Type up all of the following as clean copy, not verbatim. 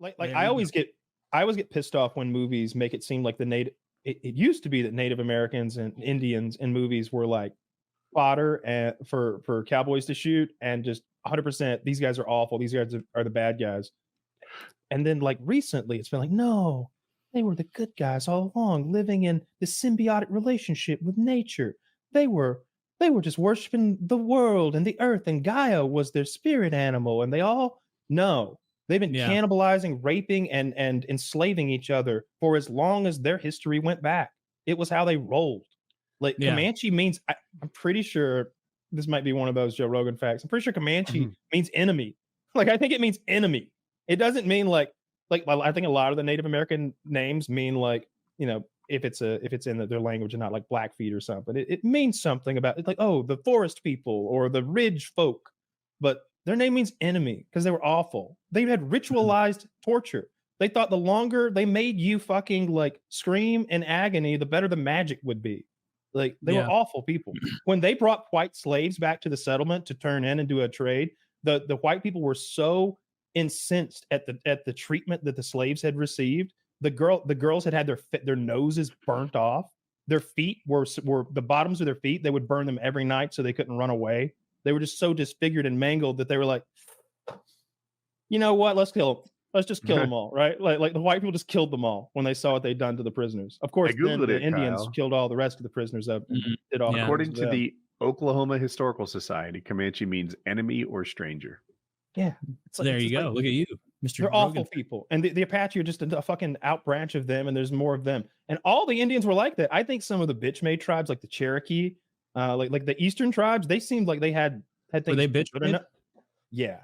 Like I always get pissed off when movies make it seem like it used to be that Native Americans and Indians in movies were like fodder and for cowboys to shoot, and just 100% these guys are awful, these guys are the bad guys. And then like recently it's been like, no, they were the good guys all along, living in this symbiotic relationship with nature. They were just worshiping the world and the earth, and Gaia was their spirit animal, and they've been cannibalizing, raping, and enslaving each other for as long as their history went back. It was how they rolled. Like Comanche means, I'm pretty sure this might be one of those Joe Rogan facts. I'm pretty sure Comanche means enemy. Like I think it means enemy. It doesn't mean like I think a lot of the Native American names mean like, you know, if it's in their language and not like Blackfeet or something. It means something about it, like, oh, the forest people or the ridge folk, but their name means enemy because they were awful. They had ritualized torture. They thought the longer they made you fucking like scream in agony, the better the magic would be. Like they were awful people. When they brought white slaves back to the settlement to turn in and do a trade, the white people were so incensed at the treatment that the slaves had received. The girls had their noses burnt off. Their feet were the bottoms of their feet. They would burn them every night so they couldn't run away. They were just so disfigured and mangled that they were like, you know what? Let's kill them. Let's just kill them all, right? Like the white people just killed them all when they saw what they'd done to the prisoners. Of course, then the Indians killed all the rest of the prisoners up. Did all according to the Oklahoma Historical Society, Comanche means enemy or stranger. Yeah. There you go. Look at you, Mr. They're awful people. And the Apache are just a fucking out branch of them, and there's more of them. And all the Indians were like that. I think some of the bitch-made tribes, like the Cherokee, like the Eastern tribes, they seemed like they had things. Were they bitch-made? Yeah.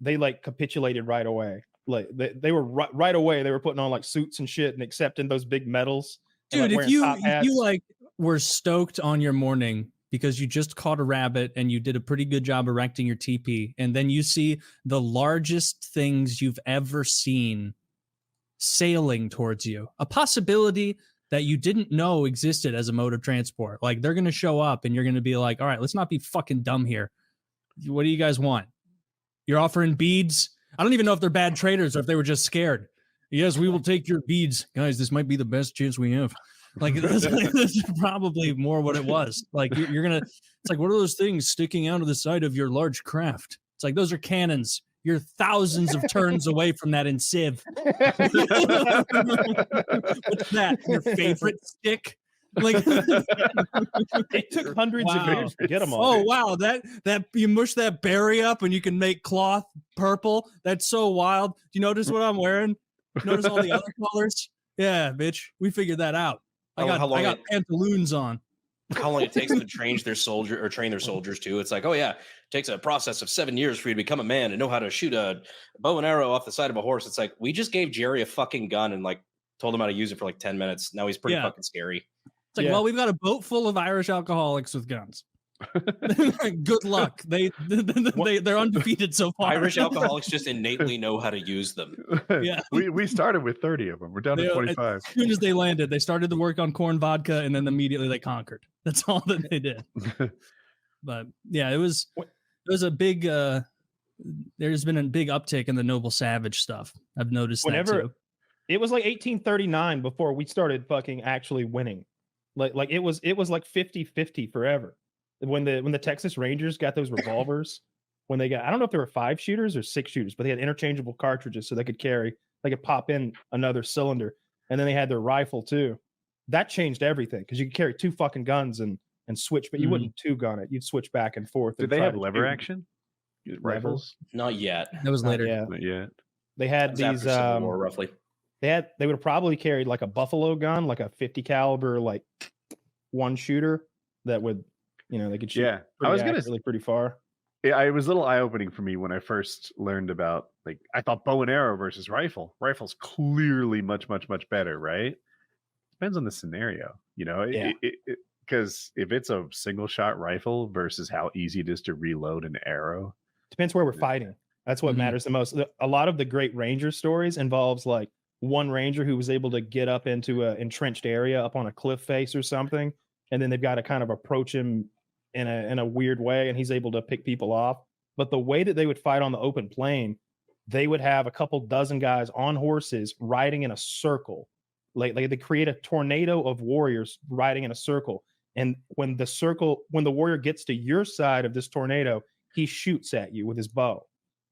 They like capitulated right away. Like they were right away. They were putting on like suits and shit and accepting those big medals. Dude, if you like were stoked on your morning because you just caught a rabbit and you did a pretty good job erecting your teepee, and then you see the largest things you've ever seen sailing towards you, a possibility that you didn't know existed as a mode of transport. Like they're going to show up and you're going to be like, all right, let's not be fucking dumb here. What do you guys want? You're offering beads? I don't even know if they're bad traders or if they were just scared. Yes, we will take your beads. Guys, this might be the best chance we have. Like, that's probably more what it was. Like, you're going to, it's like, what are those things sticking out of the side of your large craft? It's like, those are cannons. You're thousands of turns away from that in Civ. What's that? Your favorite stick? Like, it took hundreds of years to get them all. Oh wow, that you mush that berry up and you can make cloth purple. That's so wild. Do you notice what I'm wearing? Notice all the other colors? Yeah, bitch, we figured that out. I got pantaloons on. How long it takes them to train their soldiers too? It's like, oh yeah, it takes a process of 7 years for you to become a man and know how to shoot a bow and arrow off the side of a horse. It's like we just gave Jerry a fucking gun and like told him how to use it for like 10 minutes. Now he's pretty fucking scary. It's like, well, we've got a boat full of Irish alcoholics with guns. Good luck. They're undefeated so far. Irish alcoholics just innately know how to use them. Yeah, we started with 30 of them. We're down to 25. As soon as they landed, they started to work on corn vodka, and then immediately they conquered. That's all that they did. But yeah, it was a big. There's been a big uptick in the noble savage stuff. I've noticed that too. It was like 1839 before we started fucking actually winning. Like it was like 50-50 forever. When the Texas Rangers got those revolvers, when they got, I don't know if there were 5 shooters or 6 shooters, but they had interchangeable cartridges so they could pop in another cylinder. And then they had their rifle too. That changed everything because you could carry 2 fucking guns and switch, but you wouldn't 2-gun it. You'd switch back and forth. Did they have lever action? Rifles? Not yet. That was later. Yeah. Not yet. They had these War, roughly. They would have probably carried like a buffalo gun, like a 50 caliber, like 1 shooter that would, they could shoot. Yeah, I was gonna pretty far. Yeah, it was a little eye opening for me when I first learned about, like, I thought bow and arrow versus rifle. Rifle's clearly much better, right? Depends on the scenario, because if it's a single shot rifle versus how easy it is to reload an arrow, depends where we're fighting. That's what matters the most. A lot of the great ranger stories involves like one ranger who was able to get up into an entrenched area up on a cliff face or something, and then they've got to kind of approach him in a weird way, and he's able to pick people off. But the way that they would fight on the open plain, they would have a couple dozen guys on horses riding in a circle. Like they create a tornado of warriors riding in a circle. And when the warrior gets to your side of this tornado, he shoots at you with his bow.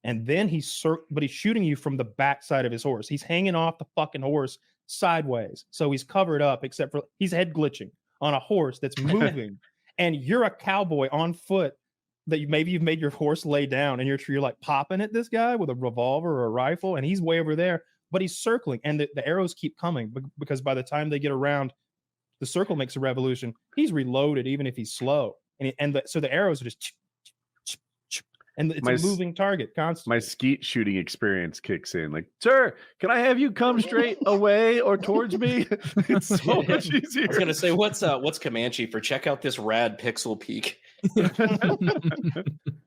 And then he's shooting you from the backside of his horse. He's hanging off the fucking horse sideways. So he's covered up, except for he's head glitching on a horse that's moving. And you're a cowboy on foot that maybe you've made your horse lay down, and you're like popping at this guy with a revolver or a rifle, and he's way over there, but he's circling, and the arrows keep coming because by the time they get around, the circle makes a revolution. He's reloaded even if he's slow, so the arrows are just, and it's a moving target constantly. My skeet shooting experience kicks in. Like, sir, can I have you come straight away or towards me? It's so much easier. I was gonna say, what's Comanche for? Check out this rad pixel peak.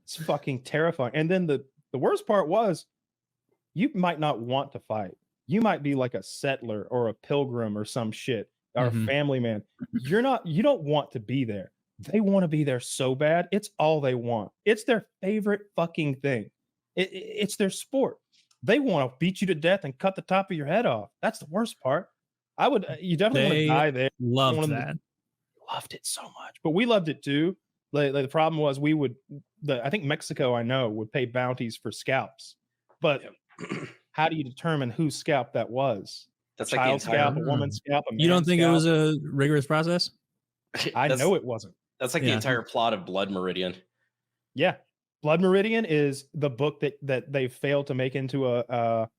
It's fucking terrifying. And then the worst part was, you might not want to fight. You might be like a settler or a pilgrim or some shit, or a family man. You don't want to be there. They want to be there so bad. It's all they want. It's their favorite fucking thing. It's their sport. They want to beat you to death and cut the top of your head off. That's the worst part. You definitely want to die there. Loved that. Loved it so much. But we loved it too. Like the problem was I think Mexico, I know, would pay bounties for scalps. But how do you determine whose scalp that was? That's a like child scalp, a woman's scalp, a man's You don't think scalp? it was a rigorous process? I know it wasn't. That's like the entire plot of Blood Meridian. Yeah. Blood Meridian is the book that they failed to make into a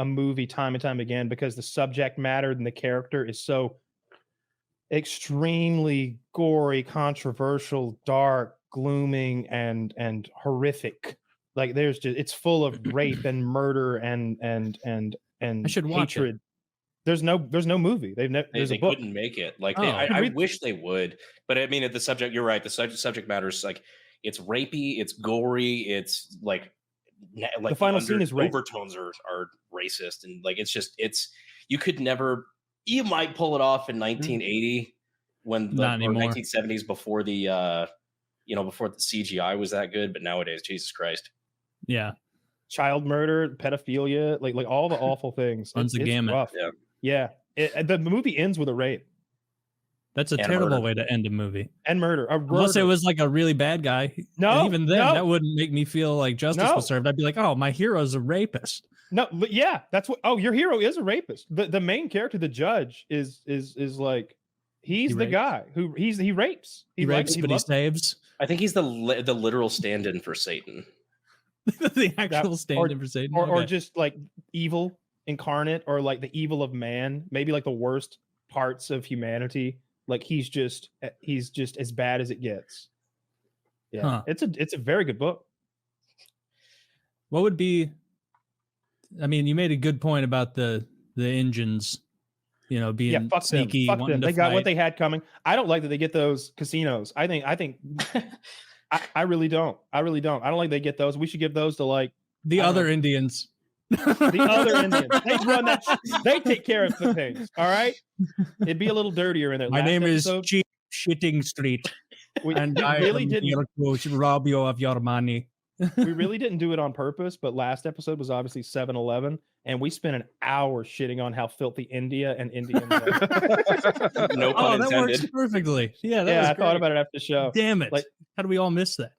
movie time and time again, because the subject matter and the character is so extremely gory, controversial, dark, glooming, and horrific. Like it's full of rape and murder and I should watch hatred. it. There's no movie. They couldn't make it. Like I wish they would, but I mean, you're right. The subject matter is like, it's rapey, it's gory, it's like the final scene is rape. Overtones are racist, and like you could never. You might pull it off in 1980 or 1970s before the before the CGI was that good, but nowadays, Jesus Christ. Yeah. Child murder, pedophilia, like all the awful things. Runs the gamut. Rough. Yeah. The movie ends with a rape. That's a terrible way to end a movie. And murder. Unless it was like a really bad guy. No. And even then, that wouldn't make me feel like justice was served. I'd be like, oh, my hero's a rapist. No, but yeah, that's what. Oh, your hero is a rapist. The main character, the judge, is like he's the guy who he rapes. He rapes, but he saves. I think he's the literal stand-in for Satan. The actual stand-in for Satan, or just like evil incarnate, or like the evil of man. Maybe like the worst parts of humanity. Like he's just as bad as it gets. Yeah, it's a very good book. What would be? I mean, you made a good point about the engines, being sneaky. Fuck them. They got what they had coming. I don't like that they get those casinos. I think I really don't. I don't like they get those. We should give those to like the other Indians. The other Indians. They run that. They take care of the things. All right. It'd be a little dirtier in there. My name is Cheap Shitting Street, and I really didn't here to rob you of your money. We really didn't do it on purpose, but last episode was obviously 7-Eleven, and we spent an hour shitting on how filthy India and Indians are. No pun intended. That works perfectly. Yeah, I thought about it after the show. Damn it! Like, how do we all miss that?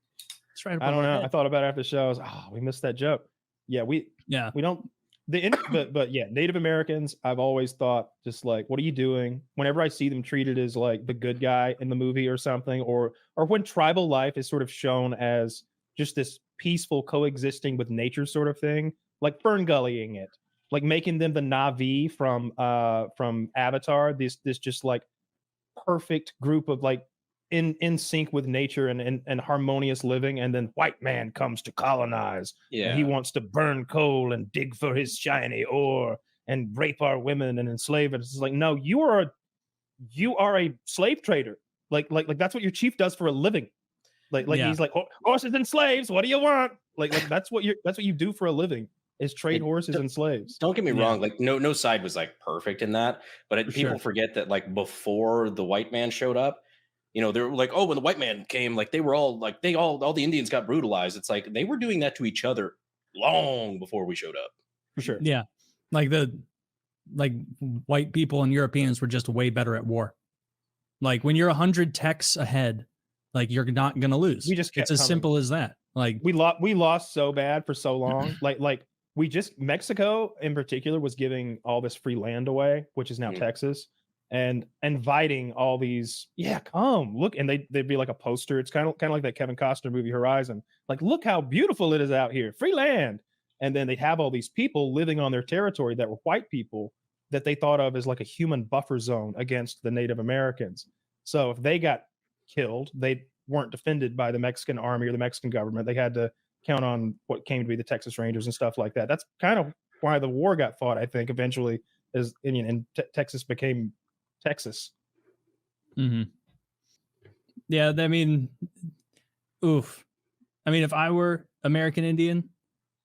I don't know. I thought about it after the show. I was, we missed that joke. Yeah, we don't. But yeah, Native Americans, I've always thought just like, what are you doing? Whenever I see them treated as like the good guy in the movie or something, or when tribal life is sort of shown as just this peaceful coexisting with nature sort of thing, like Fern Gullying it, like making them the Na'vi from Avatar, this just like perfect group of like in sync with nature and harmonious living, and then white man comes to colonize. And he wants to burn coal and dig for his shiny ore and rape our women and enslave us. It's like, no, you are a slave trader. Like that's what your chief does for a living. He's like, horses and slaves, what do you want? Like that's what you do for a living, is trade horses and slaves. Don't get me wrong, like no side was like perfect in that, but people forget that like before the white man showed up, they were like, oh, when the white man came, like they were all like all the Indians got brutalized. It's like they were doing that to each other long before we showed up. For sure. Yeah. Like white people and Europeans were just way better at war. Like when you're 100 techs ahead, like you're not going to lose. We just kept it's as coming. simple as that. Like we lost so bad for so long. like Mexico in particular was giving all this free land away, which is now Texas, and inviting all these, come look, and they'd be like a poster. It's kind of like that Kevin Costner movie Horizon. Like, look how beautiful it is out here, free land. And then they'd have all these people living on their territory that were white people that they thought of as like a human buffer zone against the Native Americans. So if they got killed, they weren't defended by the Mexican army or the Mexican government. They had to count on what came to be the Texas Rangers and stuff like that. That's kind of why the war got fought, I think, eventually, and Texas became Texas. Mm-hmm. Yeah, I mean, oof. I mean, if I were American Indian,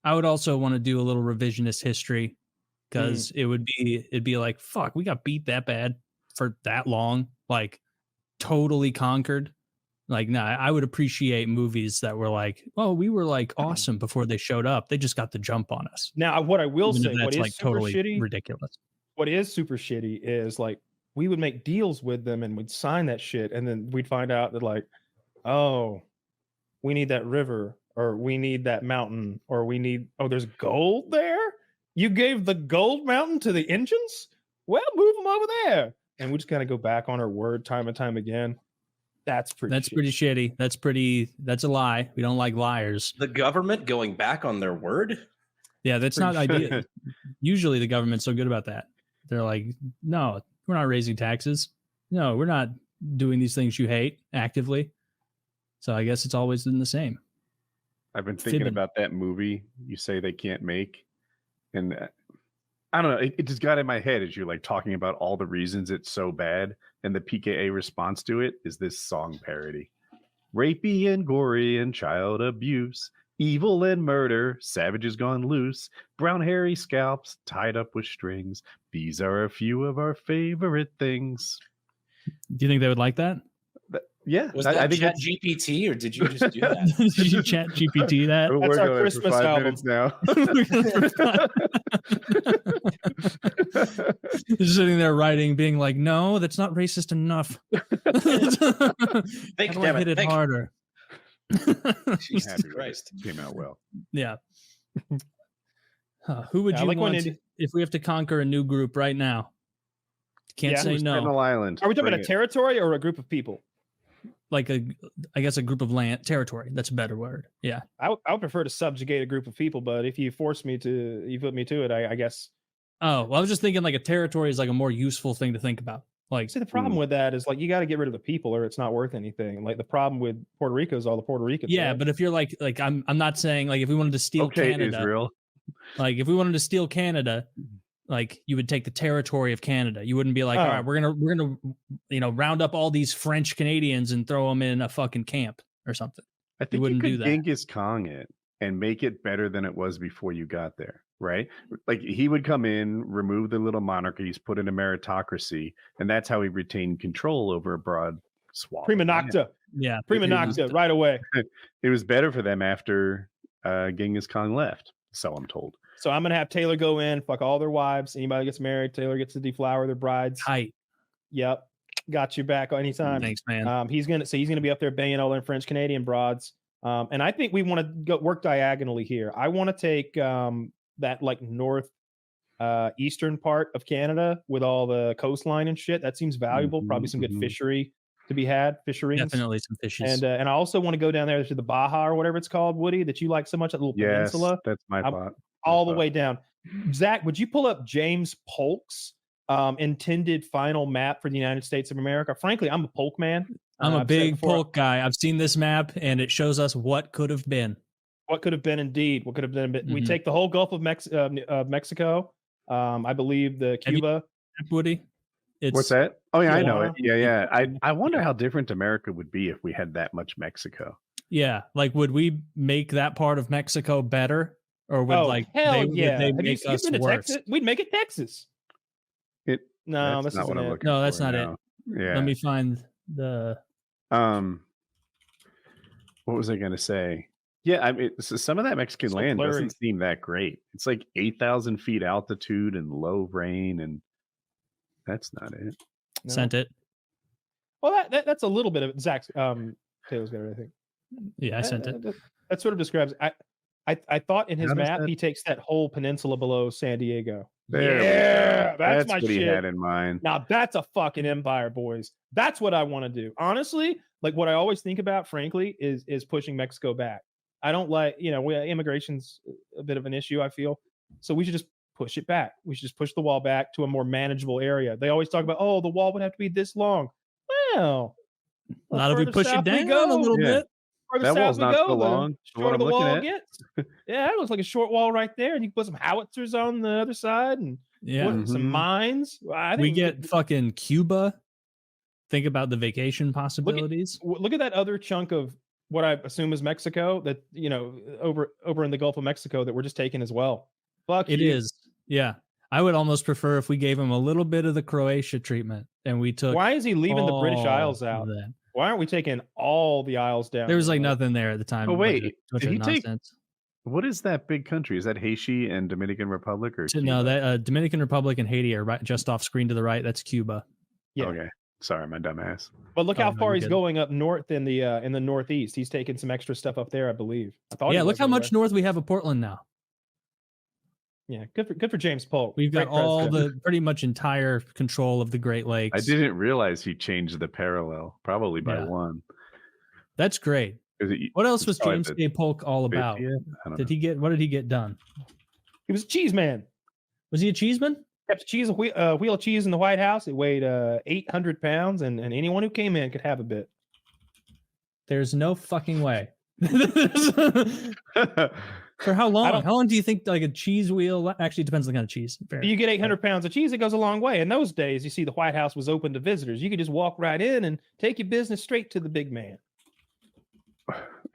I would also want to do a little revisionist history, because it'd be like, fuck, we got beat that bad for that long, like totally conquered. Like, nah, I would appreciate movies that were like, oh, we were like awesome before they showed up. They just got the jump on us. Now, what I will say, what is like super totally shitty, ridiculous. What is super shitty is like we would make deals with them and we'd sign that shit, and then we'd find out that like, oh, we need that river, or we need that mountain, or there's gold there. You gave the gold mountain to the Indians? Well, move them over there. And we just kind of go back on our word time and time again. That's pretty shitty. That's a lie. We don't like liars. The government going back on their word? Yeah, that's not ideal. Usually the government's so good about that. They're like, no, we're not raising taxes. No, we're not doing these things you hate actively. So I guess it's always been the same. I've been thinking about that movie you say they can't make. And I don't know, it just got in my head as you're like talking about all the reasons it's so bad. And the PKA response to it is this song parody. Rapey and gory and child abuse, evil and murder, savages gone loose, brown hairy scalps tied up with strings. These are a few of our favorite things. Do you think they would like that? Yeah, was that I think Chat GPT, or did you just do that? Did you Chat GPT that? That's our Christmas album now. Just sitting there writing, being like, "No, that's not racist enough. Think, damn hit it harder." Jesus Christ, came out well. Yeah. Who would you want if we have to conquer a new group right now? Can't say no. Sentinel Island. Are we talking about a territory or a group of people? Like I guess a group of land territory. That's a better word. Yeah. I would prefer to subjugate a group of people, but if you put me to it, I guess. Oh, well, I was just thinking like a territory is like a more useful thing to think about. Like, see, the problem with that is like you got to get rid of the people or it's not worth anything. Like the problem with Puerto Rico is all the Puerto Ricans. Yeah, right? but if you're like I'm not saying like if we wanted to steal Canada, Israel. Like if we wanted to steal Canada, like you would take the territory of Canada. You wouldn't be like, all right, we're gonna round up all these French Canadians and throw them in a fucking camp or something. I think you could Genghis Khan it and make it better than it was before you got there, right? Like he would come in, remove the little monarchies, put in a meritocracy, and that's how he retained control over a broad swath. Prima nocta. Yeah, prima nocta, right away. It was better for them after Genghis Khan left, so I'm told. So I'm gonna have Taylor go in, fuck all their wives. Anybody gets married, Taylor gets to deflower their brides. Tight. Yep, got you back anytime. Thanks, man. He's gonna be up there banging all them French Canadian broads. And I think we want to go work diagonally here. I want to take that like north eastern part of Canada with all the coastline and shit. That seems valuable. Probably some good fishery to be had. Fisheries, definitely some fishes. And I also want to go down there to the Baja or whatever it's called, Woody, that you like so much. That little peninsula. That's my thought. All the way down. Zach, would you pull up James Polk's intended final map for the United States of America? Frankly, I'm a Polk man. I'm a big Polk guy. I've seen this map, and it shows us what could have been. What could have been, indeed. What could have been. We take the whole Gulf of Mexico. I believe the Cuba. Woody? What's that? Oh, yeah, I know it. Yeah. I wonder how different America would be if we had that much Mexico. Yeah. Like, would we make that part of Mexico better? Or would they make us worse? Texas? We'd make it Texas. No, that's not what I'm looking for. No, that's not it. Yeah. Let me find the. What was I going to say? Yeah, I mean, so some of that Mexican So land blurry. doesn't seem that great. It's like 8,000 feet altitude and low rain, and that's not it. No. Sent it. Well, that's a little bit of Zach's. Taylor's got it, I think. Yeah, I sent it. That sort of describes. I thought in his How does map that- he takes that whole peninsula below San Diego. There we Yeah, go. that's my what he shit. had in mind. Now that's a fucking empire, boys. That's what I want to do. Honestly, like what I always think about, frankly, is pushing Mexico back. I don't like, immigration's a bit of an issue, I feel. So we should just push it back. We should just push the wall back to a more manageable area. They always talk about, oh, the wall would have to be this long. Well, Not if we further push it south we down go, a little Yeah. bit. further That south wall's we not go, so the long, from what shorter I'm the looking wall at. gets. Yeah, it looks like a short wall right there, and you can put some howitzers on the other side and Yeah. put some Mhm. mines. I think We get fucking Cuba. Think about the vacation possibilities. look at that other chunk of what I assume is Mexico that over in the Gulf of Mexico that we're just taking as well. Fuck It you. is. Yeah. I would almost prefer if we gave him a little bit of the Croatia treatment and we took Why is he leaving the British all Isles of out? that. Why aren't we taking all the Isles down? There was like there? nothing there at the time. Oh, wait, bunch did of he take- nonsense. What is that big country? Is that Haiti and Dominican Republic or So, no, Cuba? that Dominican Republic and Haiti are right just off screen to the right. That's Cuba. Yeah. Okay. Sorry, my dumb ass. But look Oh, how no, far you're he's good. going up north in the northeast. He's taking some extra stuff up there, I believe. I thought. Yeah, he look was how much anyway. north we have of Portland now. Yeah, good for James Polk. We've got Great all president. the pretty much entire control of the Great Lakes. I didn't realize he changed the parallel, probably by Yeah. one. That's great. Is it What else was probably James the K. Polk all about? 50th? I don't Did he get? What did he get done? He was a cheese man. Was he a cheeseman? Kept a wheel of cheese in the White House. It weighed 800 pounds, and anyone who came in could have a bit. There's no fucking way. know. For how long? don't- How long do you think like a cheese wheel? Actually, it depends on the kind of cheese. Fair. You get 800 pounds of cheese, it goes a long way. In those days, you see the White House was open to visitors. You could just walk right in and take your business straight to the big man.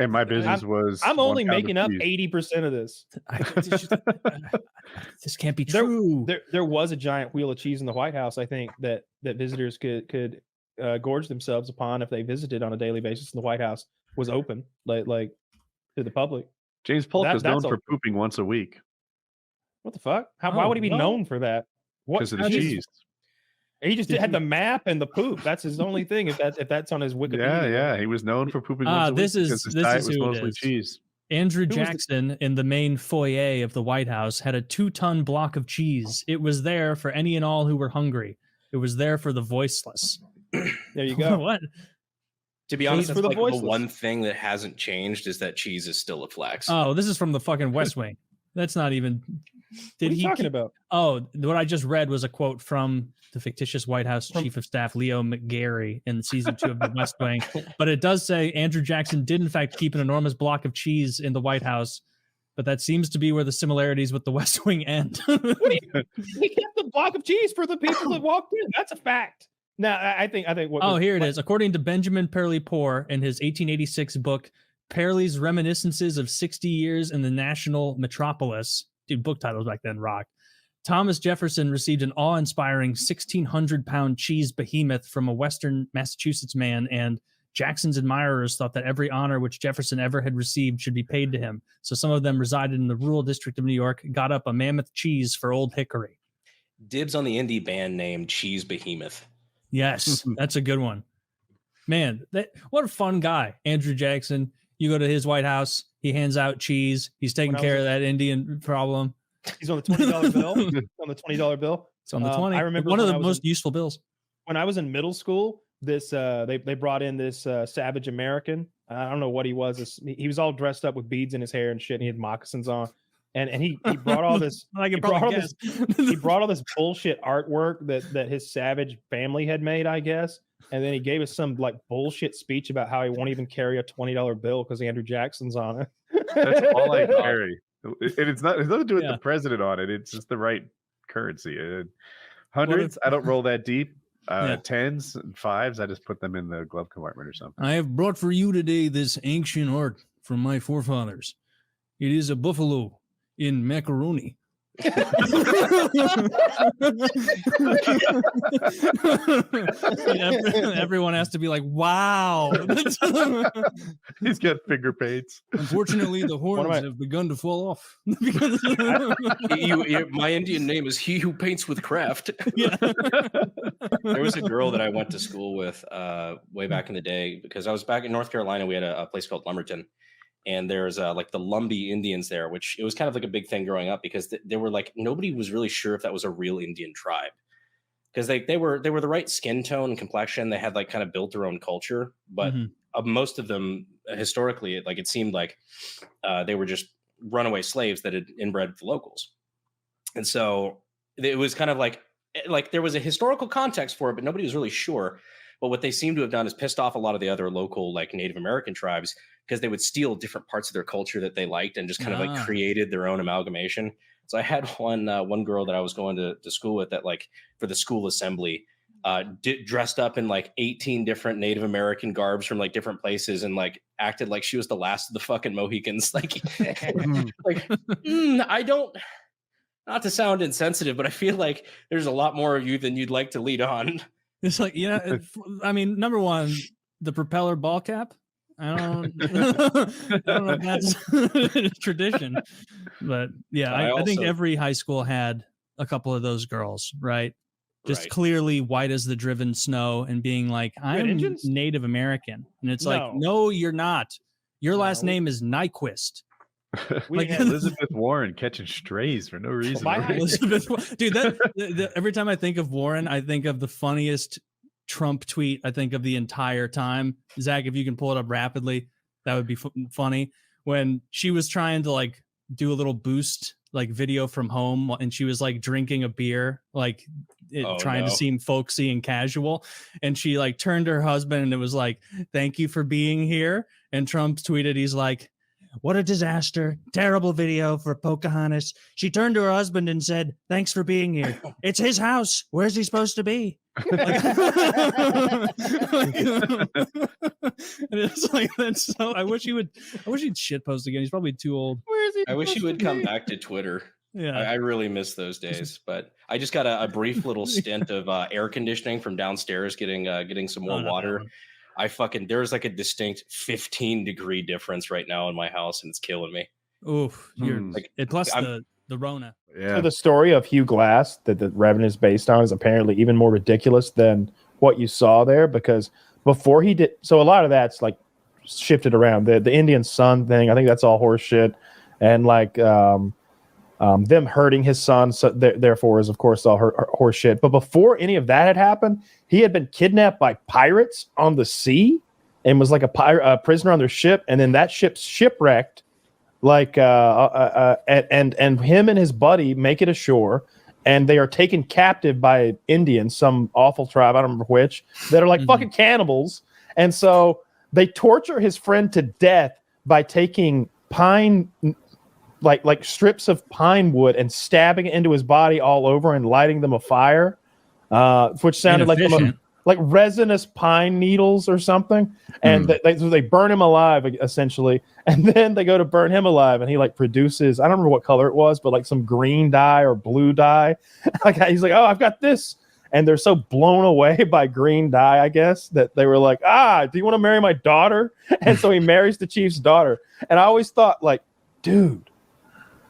And my business was. I'm 1 only pound of making up cheese. 80% of this. This can't be There- true. There was a giant wheel of cheese in the White House, I think, that visitors could gorge themselves upon if they visited on a daily basis. And the White House was open, like to the public. James Polk That- was known that's a- for pooping once a week What the fuck? Why Oh, would he be no. known for that? What? because of the how does- cheese. He just had the map and the poop. That's his only thing. If that's on his Wikipedia. Yeah, he was known for pooping Ah, once a week this is- because his this diet is was who it mostly is. cheese. Andrew was the- Jackson in the main foyer of the White House had a 2-ton block of cheese. It was there for any and all who were hungry. It was there for the voiceless. There you go. What? To be Cheese honest, for that's the like voiceless. the one thing that hasn't changed is that cheese is still a flex. Oh, this is from the fucking West Wing. That's not even. What Did are you he talking keep- about? Oh, what I just read was a quote from the fictitious White House Chief of Staff Leo McGarry in season 2 of the West Wing. But it does say Andrew Jackson did in fact keep an enormous block of cheese in the White House. But that seems to be where the similarities with the West Wing end. He kept the block of cheese for the people that walked in. That's a fact. Now, I think what. Oh, here it is. According to Benjamin Perley Poore in his 1886 book, Perley's Reminiscences of 60 Years in the National Metropolis. Dude, book titles back then rock. Thomas Jefferson received an awe-inspiring 1,600-pound cheese behemoth from a Western Massachusetts man, and Jackson's admirers thought that every honor which Jefferson ever had received should be paid to him. So some of them resided in the rural district of New York, got up a mammoth cheese for Old Hickory. Dibs on the indie band name Cheese Behemoth. Yes, that's a good one. Man, what a fun guy. Andrew Jackson. You go to his White House, he hands out cheese. He's taking When I care was of that Indian problem. He's on the $20 bill. On the $20 bill. It's on the 20. I remember one of when the I was most in- useful bills. When I was in middle school, this they brought in this savage American. I don't know what he was. He was all dressed up with beads in his hair and shit. And he had moccasins on, and he brought all this. I can he brought probably all guess. He brought all this bullshit artwork that his savage family had made, I guess. And then he gave us some like bullshit speech about how he won't even carry a $20 bill because Andrew Jackson's on it. That's all I carry. And it's nothing to do with Yeah. the president on it. It's just the right currency. Hundreds, I don't roll that deep. Yeah. Tens and fives, I just put them in the glove compartment or something. I have brought for you today this ancient art from my forefathers. It is a buffalo in macaroni. Everyone has to be like, wow. He's got finger paints. Unfortunately, the horns have begun to fall off. My Indian name is He Who Paints with Craft. Yeah. There was a girl that I went to school with way back in the day, because I was back in North Carolina. We had a place called Lumberton, and there's like the Lumbee Indians there, which it was kind of like a big thing growing up, because they were like, nobody was really sure if that was a real Indian tribe, because they were the right skin tone and complexion. They had like kind of built their own culture, but most of them historically, it seemed like they were just runaway slaves that had inbred with the locals. And so it was kind of like there was a historical context for it, but nobody was really sure. But what they seem to have done is pissed off a lot of the other local like Native American tribes, because they would steal different parts of their culture that they liked and just kind of like created their own amalgamation. So I had one girl that I was going to school with that, like, for the school assembly, dressed up in like 18 different Native American garbs from like different places, and like acted like she was the last of the fucking Mohicans. Like, I don't, not to sound insensitive, but I feel like there's a lot more of you than you'd like to lead on. It's like, yeah, I mean, number one, the propeller ball cap. I don't know if that's tradition, but yeah, I think every high school had a couple of those girls, right? Just clearly white as the driven snow, and being like, I'm Native American. And it's like, no, you're not. Your last name is Nyquist. We had Elizabeth Warren catching strays for no reason. Dude, every time I think of Warren, I think of the funniest Trump tweet I think of the entire time. Zach, if you can pull it up rapidly, that would be funny. When she was trying to like do a little boost like video from home, and she was like drinking a beer, like trying to seem folksy and casual, and she like turned to her husband and it was like, "Thank you for being here." And Trump tweeted, he's like, "What a disaster. Terrible video for Pocahontas." She turned to her husband and said, "Thanks for being here. It's his house. Where's he supposed to be?" And it's like, that's so, I wish he'd shitpost again. He's probably too old. Where is he? I wish he would come back to Twitter. Yeah, I really miss those days. But I just got a brief little stint of air conditioning from downstairs, getting some more water. There's like a distinct 15-degree difference right now in my house, and it's killing me. Oof, you're like, plus the Rona. Yeah. So the story of Hugh Glass that the Revenant is based on is apparently even more ridiculous than what you saw there, because before he did, so a lot of that's like shifted around. The Indian son thing, I think that's all horse shit, and like them hurting his son, so therefore is of course all horse shit. But before any of that had happened, he had been kidnapped by pirates on the sea and was like a prisoner on their ship, and then that ship shipwrecked. Like and him and his buddy make it ashore, and they are taken captive by Indians, some awful tribe, I don't remember which, that are like fucking cannibals. And so they torture his friend to death by taking pine, like strips of pine wood, and stabbing it into his body all over and lighting them afire, which sounded like resinous pine needles or something. And they burn him alive, essentially. And then they go to burn him alive, and he like produces, I don't remember what color it was, but like some green dye or blue dye. Like he's like, "Oh, I've got this." And they're so blown away by green dye, I guess, that they were like, "Do you want to marry my daughter?" And so he marries the chief's daughter. And I always thought, like, dude,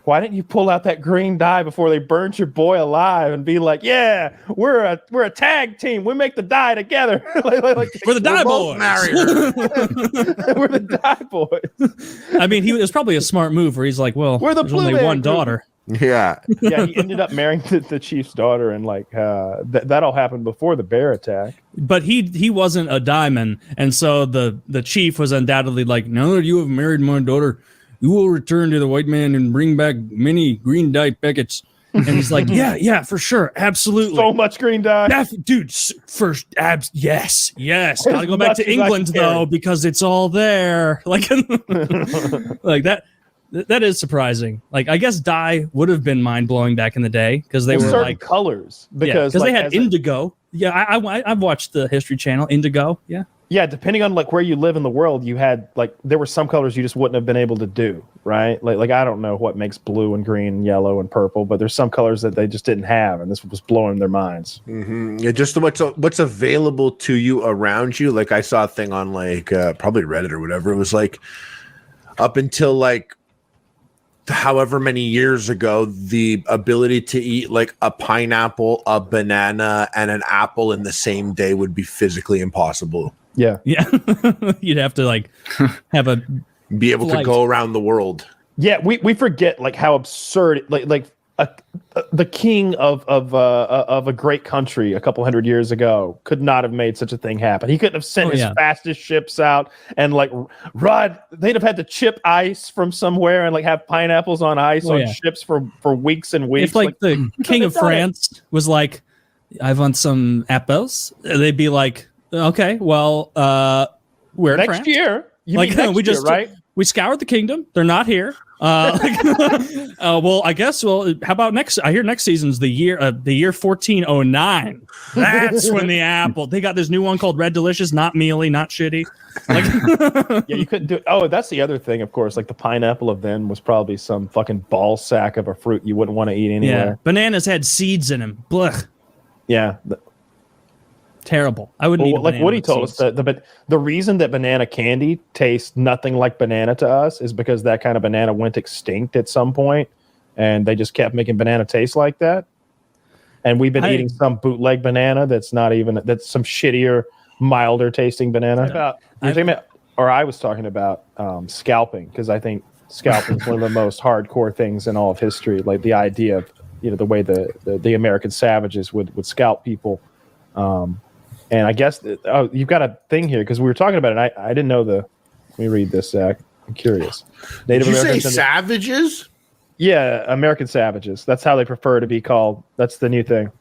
why didn't you pull out that green dye before they burned your boy alive and be like, "Yeah, we're a tag team. We make the dye together." like, we're the dye boys. We're the dye boys. I mean, it was probably a smart move where he's like, "Well, there's only one daughter." Yeah. Yeah, he ended up marrying the chief's daughter, and like that all happened before the bear attack. But he wasn't a diamond, and so the chief was undoubtedly like, "Now that you have married my daughter, you will return to the white man and bring back many green dye packets." And he's like, yeah, for sure. Absolutely. So much green dye. Dude, first abs. Yes. Gotta go back to England though, because it's all there. Like, like that is surprising. Like, I guess dye would have been mind blowing back in the day, because they were certain like colors, because they had indigo. Yeah. I've watched the History Channel. Indigo. Yeah. Yeah, depending on like where you live in the world, you had like there were some colors you just wouldn't have been able to do, right? Like I don't know what makes blue and green and yellow and purple, but there's some colors that they just didn't have, and this was blowing their minds. Mm-hmm. Yeah, just what's available to you around you. Like I saw a thing on like probably Reddit or whatever. It was like up until like however many years ago, the ability to eat like a pineapple, a banana, and an apple in the same day would be physically impossible. Yeah. You'd have to like have a be able to go around the world. Yeah, we forget like how absurd the king of a great country a couple hundred years ago could not have made such a thing happen. He couldn't have sent his fastest ships out and like they'd have had to chip ice from somewhere and like have pineapples on ice on ships for weeks and weeks. If like the king of France was like, I want some apples, they'd be like, okay, well, we're next France. Year. Like we just right? We scoured the kingdom. They're not here. Well, I guess. Well, how about next? I hear next season's the year 1409. That's when the apple. They got this new one called Red Delicious, not mealy, not shitty. Like, yeah, you couldn't do it. Oh, that's the other thing. Of course, like the pineapple of then was probably some fucking ball sack of a fruit you wouldn't want to eat anywhere. Yeah, bananas had seeds in them. Blech. Yeah. Terrible. I wouldn't eat like Woody told us that the reason that banana candy tastes nothing like banana to us is because that kind of banana went extinct at some point, and they just kept making banana taste like that. And we've been eating some bootleg banana that's some shittier, milder tasting banana. I was talking about scalping, because I think scalping is one of the most hardcore things in all of history. Like the idea of the way the American savages would scalp people. And I guess you've got a thing here because we were talking about it. I didn't know let me read this, Zach. I'm curious. Native Americans say savages? Yeah, American savages. That's how they prefer to be called. That's the new thing.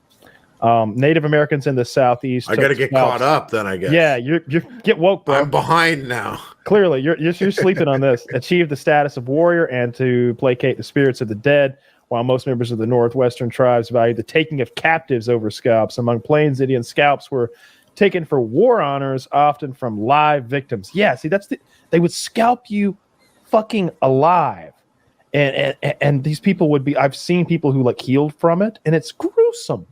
Native Americans in the Southeast. I got to get caught up then, I guess. Yeah, you get woke, bro. I'm behind now. Clearly, you're sleeping on this. Achieve the status of warrior and to placate the spirits of the dead. While most members of the Northwestern tribes valued the taking of captives over scalps, among Plains Indian scalps were taken for war honors, often from live victims. Yeah, see, they would scalp you fucking alive. And these people would be, I've seen people who like healed from it, and it's gruesome.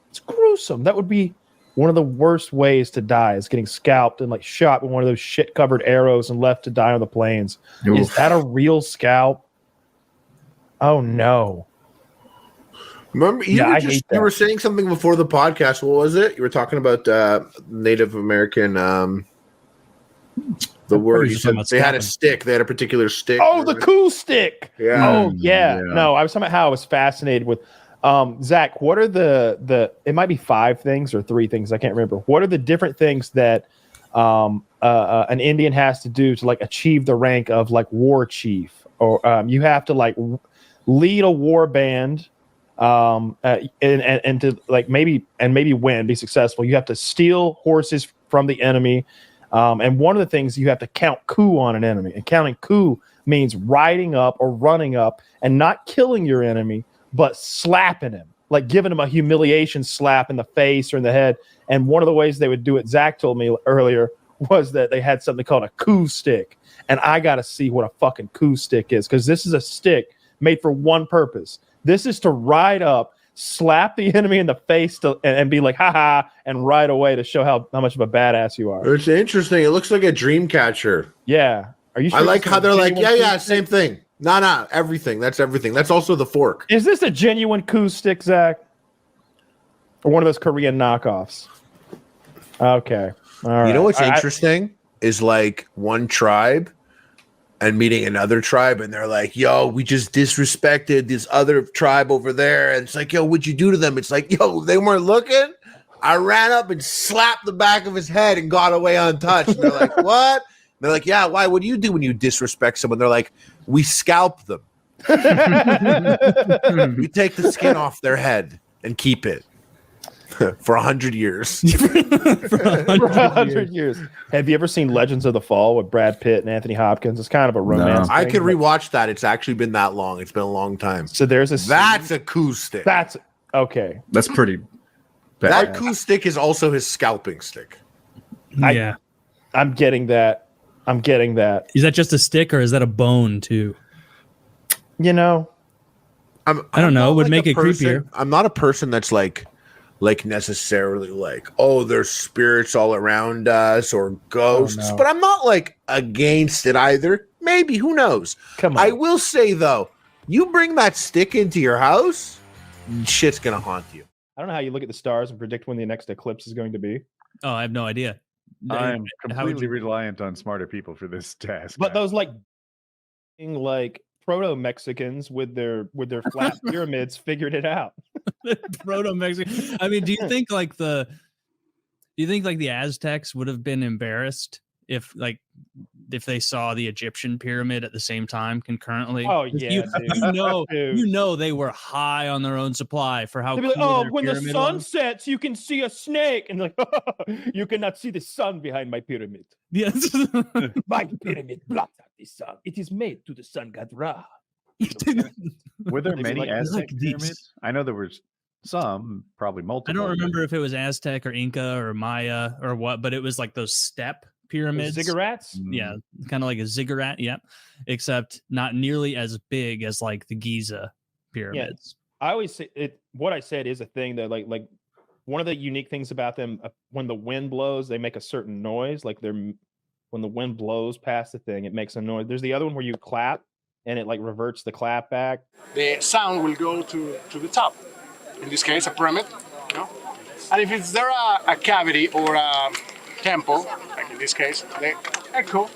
It's gruesome. That would be one of the worst ways to die, is getting scalped and like shot with one of those shit-covered arrows and left to die on the plains. Oof. Is that a real scalp? Oh, no. Remember, you were saying something before the podcast. What was it? You were talking about Native American. The word you said they had a stick. They had a particular stick. Oh, the cool stick. Yeah. Oh, yeah. No, I was talking about how I was fascinated with. Zach, what are the? It might be 5 things or 3 things. I can't remember. What are the different things that an Indian has to do to like achieve the rank of like war chief, or you have to like lead a war band. And to like maybe win, be successful, you have to steal horses from the enemy, and one of the things, you have to count coup on an enemy, and counting coup means riding up or running up and not killing your enemy but slapping him, like giving him a humiliation slap in the face or in the head. And one of the ways they would do it, Zach told me earlier, was that they had something called a coup stick, and I gotta see what a fucking coup stick is, because this is a stick made for one purpose. This is to ride up, slap the enemy in the face and be like, ha, and ride away to show how much of a badass you are. It's interesting. It looks like a dream catcher. Yeah. Are you sure? I like how they're like, yeah, same thing. No, everything. That's everything. That's also the fork. Is this a genuine coup stick, Zach? Or one of those Korean knockoffs? Okay. All right. You know what's interesting is like one tribe and meeting another tribe, and they're like, yo, we just disrespected this other tribe over there. And it's like, yo, what'd you do to them? It's like, yo, they weren't looking. I ran up and slapped the back of his head and got away untouched. And they're like, what? And they're like, yeah, why? What do you do when you disrespect someone? They're like, we scalp them. We take the skin off their head and keep it for 100 years. For 100 years. Have you ever seen Legends of the Fall with Brad Pitt and Anthony Hopkins? It's kind of a romance. I could rewatch that. It's actually been that long. It's been a long time. So there's that's a coup stick. That's okay. That's pretty bad. That coup stick is also his scalping stick. Yeah. I'm getting that. Is that just a stick or is that a bone too? You know, I don't know. It would make it person, creepier. I'm not a person that's like necessarily like, oh, there's spirits all around us or ghosts, but I'm not like against it either. Maybe, who knows? Come on. I will say though, you bring that stick into your house, shit's gonna haunt you. I don't know how you look at the stars and predict when the next eclipse is going to be. Oh, I have no idea. I'm How would completely you? reliant on smarter people for this task. But those like proto Mexicans with their flat pyramids figured it out. Proto Mexican. I mean, do you think like the Aztecs would have been embarrassed if they saw the Egyptian pyramid at the same time concurrently? Oh yeah, you know they were high on their own supply for how. They'd be like, oh, when the sun sets, you can see a snake, and like, you cannot see the sun behind my pyramid. Yes, my pyramid blocks out the sun. It is made to the sun god Ra. Were there many Aztec like pyramids? I know there was some, probably multiple. I don't remember if it was Aztec or Inca or Maya or what, but it was like those step pyramids. Ziggurats? Yeah, kind of like a ziggurat, yeah. Except not nearly as big as like the Giza pyramids. Yeah. I always say it. What I said is a thing that like one of the unique things about them, when the wind blows, they make a certain noise. Like when the wind blows past the thing, it makes a noise. There's the other one where you clap and it like reverts the clap back. The sound will go to the top. In this case, a pyramid. You know? And if it's there a cavity or a temple, like in this case, the echo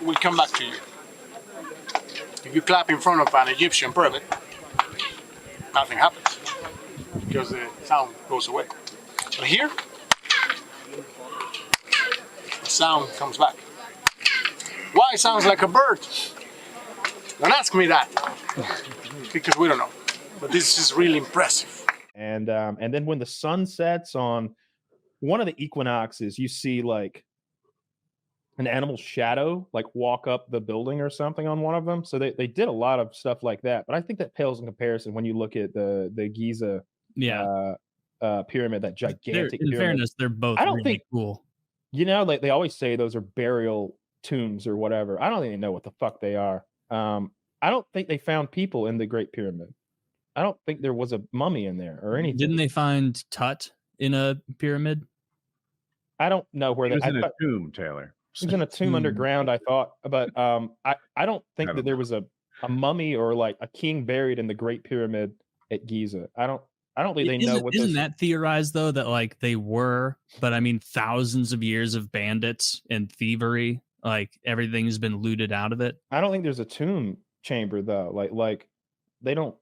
will come back to you. If you clap in front of an Egyptian pyramid, nothing happens because the sound goes away. But here, the sound comes back. Why it sounds like a bird? Don't ask me that, because we don't know. But this is really impressive. And then when the sun sets on one of the equinoxes, you see like an animal's shadow like walk up the building or something on one of them. So they did a lot of stuff like that. But I think that pales in comparison when you look at the Giza pyramid, that gigantic In pyramid. fairness, they're both really cool. You know, like they always say those are burial tombs or whatever. I don't even know what the fuck they are. I don't think they found people in the Great Pyramid. I don't think there was a mummy in there or anything. Didn't they find Tut in a pyramid? I don't know where they. He was in a tomb, Taylor. He was in a tomb underground, I thought, but I don't think that there was a mummy or like a king buried in the Great Pyramid at Giza. I don't think they know what. Isn't that theorized though that like they were, but I mean thousands of years of bandits and thievery, like everything's been looted out of it. I don't think there's a tomb chamber though. Like they don't.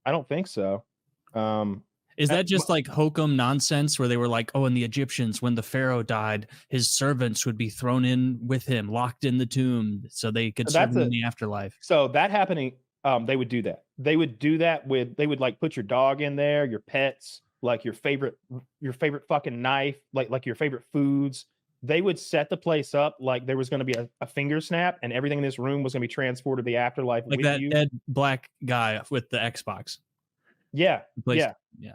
I don't think so. Is that just like hokum nonsense where they were like, oh, and the Egyptians, when the pharaoh died, his servants would be thrown in with him, locked in the tomb, so they could serve him in the afterlife. So that happening, they would do that. They would do that they would like put your dog in there, your pets, like your favorite fucking knife, like your favorite foods. They would set the place up like there was going to be a finger snap and everything in this room was going to be transported to the afterlife. Like that dead black guy with the Xbox. Yeah,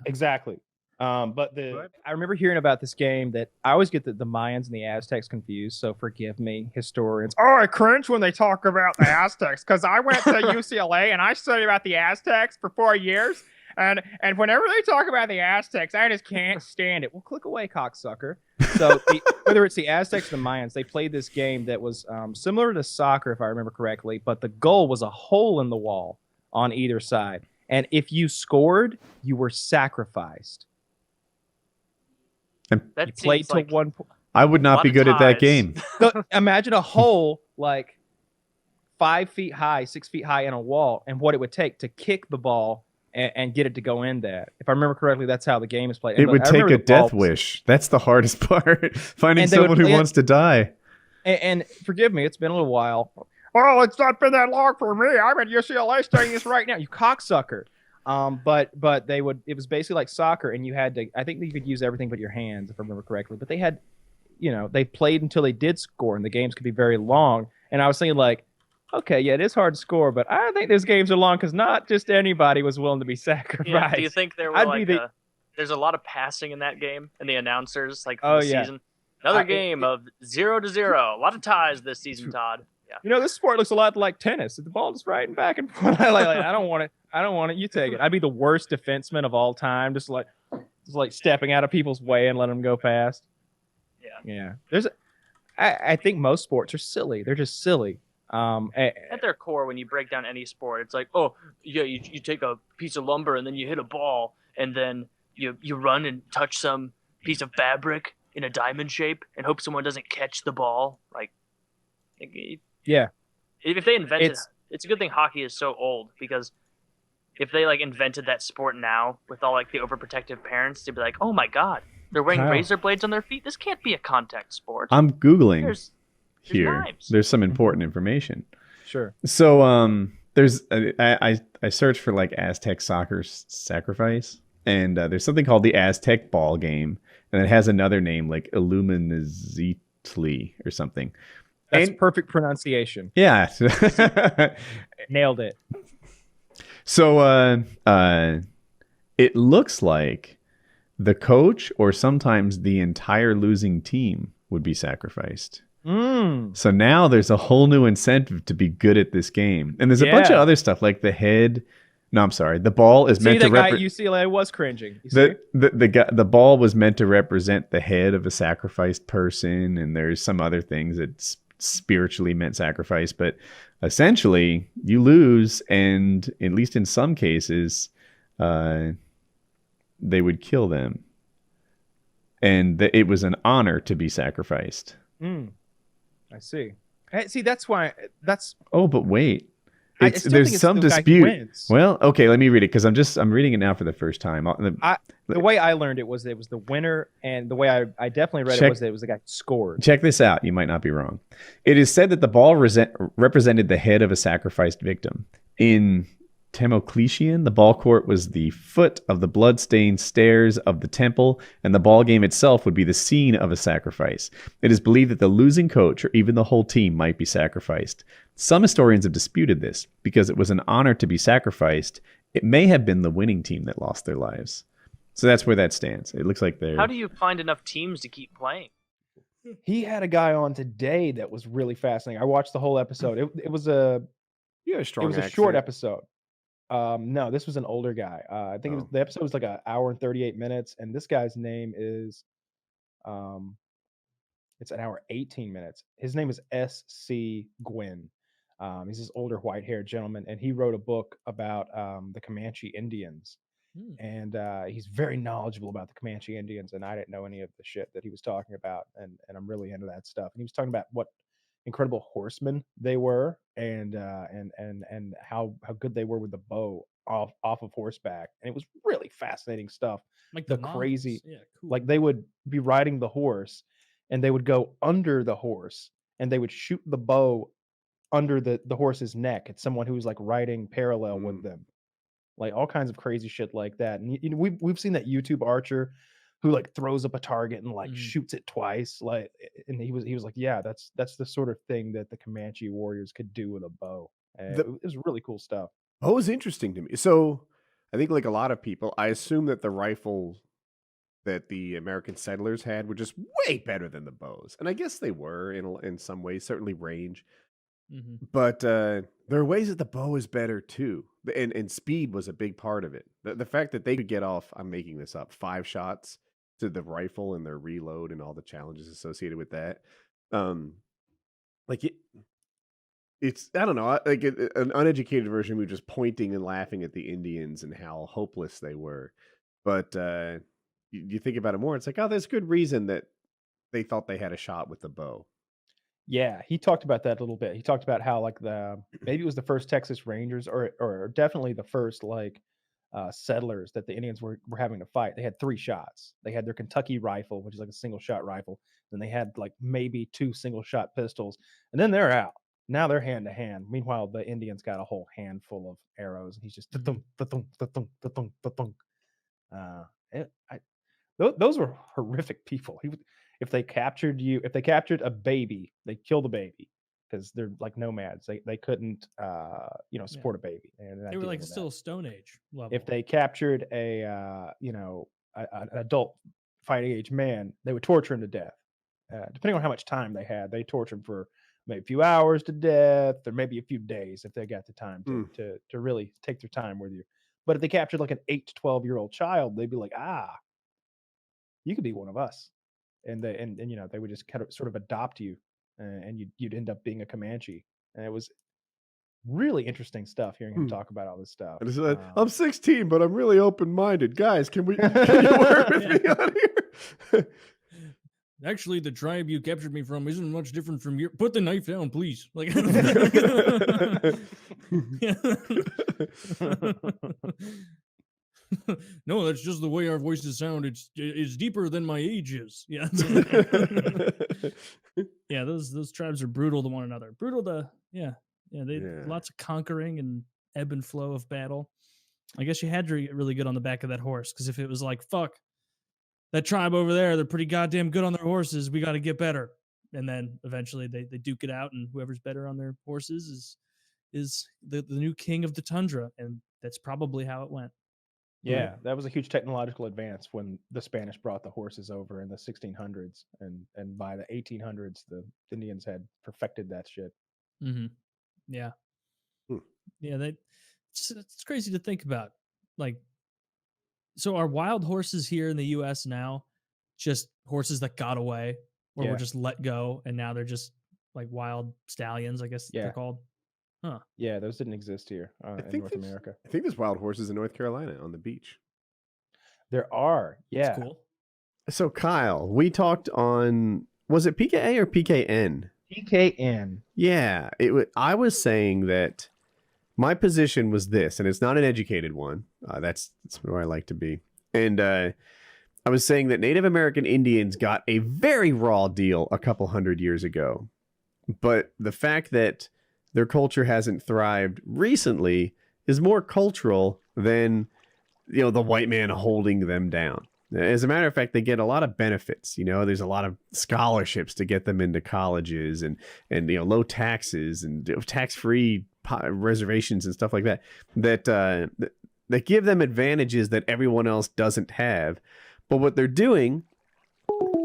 exactly. But I remember hearing about this game that I always get the Mayans and the Aztecs confused. So forgive me, historians. Oh, I cringe when they talk about the Aztecs because I went to UCLA and I studied about the Aztecs for 4 years. And whenever they talk about the Aztecs, I just can't stand it. Well, click away, cocksucker. So whether it's the Aztecs or the Mayans, they played this game that was similar to soccer, if I remember correctly. But the goal was a hole in the wall on either side. And if you scored, you were sacrificed. And you played to like 1 point. I would not be good at that game. So imagine a hole like 5 feet high, 6 feet high in a wall, and what it would take to kick the ball and get it to go in that. If I remember correctly, that's how the game is played. It would take a death wish. That's the hardest part. Finding someone who wants to die. And forgive me, it's been a little while. Oh, it's not been that long for me. I'm at UCLA studying this right now. You cocksucker. But they would. It was basically like soccer, and you had to. I think you could use everything but your hands, if I remember correctly. But they had, they played until they did score, and the games could be very long. And I was thinking like, okay, yeah, it is hard to score, but I think these games are long because not just anybody was willing to be sacrificed. Yeah, do you think there were there's a lot of passing in that game, and the announcers like for the season? Another game of 0-0. A lot of ties this season, Todd. Yeah. This sport looks a lot like tennis. The ball just riding back and forth. I don't want it. I don't want it. You take it. I'd be the worst defenseman of all time. Just like stepping out of people's way and letting them go past. Yeah. I think most sports are silly. They're just silly. At their core, when you break down any sport, it's like, oh yeah, you take a piece of lumber and then you hit a ball and then you run and touch some piece of fabric in a diamond shape and hope someone doesn't catch the ball. Yeah. If they invented, it's a good thing hockey is so old, because if they invented that sport now with all the overprotective parents, they'd be like, oh my god, they're wearing razor blades on their feet. This can't be a contact sport. I'm Googling here. There's some important information. Sure. So there's I searched for Aztec soccer sacrifice, and there's something called the Aztec ball game, and it has another name like ōllamalitzli or something. That's perfect pronunciation. Yeah. Nailed it. So it looks like the coach or sometimes the entire losing team would be sacrificed. So now there's a whole new incentive to be good at this game. And there's a bunch of other stuff like the head. No, I'm sorry. The ball is meant to represent. UCLA was cringing. The ball was meant to represent the head of a sacrificed person, and there's some other things that spiritually meant sacrifice, but essentially you lose, and at least in some cases, they would kill them, and it was an honor to be sacrificed. I see. See, that's why. Oh, but wait. There's some dispute. Well, okay, let me read it because I'm reading it now for the first time. The way I learned it was that it was the winner, and the way I definitely read it was that it was the guy who scored. Check this out. You might not be wrong. It is said that the ball represented the head of a sacrificed victim. In Compilation, the ball court was the foot of the blood-stained stairs of the temple, and the ball game itself would be the scene of a sacrifice. It is believed that the losing coach or even the whole team might be sacrificed. Some historians have disputed this because it was an honor to be sacrificed. It may have been the winning team that lost their lives. So that's where that stands. It looks like they're... How do you find enough teams to keep playing? He had a guy on today that was really fascinating. I watched the whole episode. It was a short episode. No, this was an older guy. I think the episode was like an hour and 38 minutes, and this guy's name is it's an hour 18 minutes. His name is S.C. Gwynne. He's this older white-haired gentleman, and he wrote a book about the Comanche Indians. And he's very knowledgeable about the Comanche Indians, and I didn't know any of the shit that he was talking about, and I'm really into that stuff. And he was talking about what incredible horsemen they were, and how good they were with the bow off of horseback, and it was really fascinating stuff. Like the models. crazy, Cool. like they would be riding the horse, and they would go under the horse, and they would shoot the bow under the horse's neck at someone who was riding parallel with them, all kinds of crazy shit like that. And we've seen that YouTube archer who throws up a target and shoots it twice, and he was like, yeah, that's the sort of thing that the Comanche warriors could do with a bow. It was really cool stuff. Bow was interesting to me. So I think a lot of people, I assume that the rifle that the American settlers had were just way better than the bows, and I guess they were in some ways, certainly range. But there are ways that the bow is better too, and speed was a big part of it. The fact that they could get off, I'm making this up, 5 shots to the rifle and their reload and all the challenges associated with that. It's I don't know, an uneducated version of me just pointing and laughing at the Indians and how hopeless they were. But you think about it more, it's like, oh, there's good reason that they thought they had a shot with the bow. Yeah, he talked about that a little bit. He talked about how maybe it was the first Texas Rangers or definitely the first settlers that the Indians were having to fight. They had 3 shots. They had their Kentucky rifle, which is a single shot rifle. Then they had maybe 2 single shot pistols, and then they're out. Now they're hand to hand. Meanwhile, the Indians got a whole handful of arrows, and he's just those were horrific people. If they captured a baby, they kill the baby because they're nomads. They couldn't support a baby. And they were still Stone Age level. If they captured an adult fighting age man, they would torture him to death. depending on how much time they had, they tortured for maybe a few hours to death, or maybe a few days if they got the time to really take their time with you. But if they captured like an 8 to 12-year-old child, they'd be like, you could be one of us, and they would just kind of sort of adopt you, and you'd end up being a Comanche, and it was really interesting stuff hearing him talk about all this stuff. I'm 16, but I'm really open-minded. Guys, can you work with me on here? Actually, the tribe you captured me from isn't much different from your. Put the knife down, please. Like, no, that's just the way our voices sound. It's deeper than my age is. Yeah, yeah. Those tribes are brutal to one another. Brutal to lots of conquering and ebb and flow of battle. I guess you had to get really good on the back of that horse, because if it was like, fuck, that tribe over there, they're pretty goddamn good on their horses, we got to get better. And then eventually they duke it out, and whoever's better on their horses is the new king of the tundra. And that's probably how it went. Yeah, that was a huge technological advance when the Spanish brought the horses over in the 1600s, and by the 1800s, the Indians had perfected that shit. Mm-hmm. Yeah, yeah. It's crazy to think about. Like, so are wild horses here in the U.S. now just horses that got away, or were just let go, and now they're just like wild stallions, I guess they're called? Huh. Yeah, those didn't exist here in North America. I think there's wild horses in North Carolina on the beach. There are, yeah. That's cool. So Kyle, we talked on, was it PKA or PKN? PKN. Yeah, I was saying that my position was this, and it's not an educated one. That's where I like to be. And I was saying that Native American Indians got a very raw deal a couple hundred years ago. But the fact that their culture hasn't thrived recently is more cultural than, the white man holding them down. As a matter of fact, they get a lot of benefits. There's a lot of scholarships to get them into colleges, and low taxes and tax-free reservations and stuff like that that give them advantages that everyone else doesn't have. But what they're doing,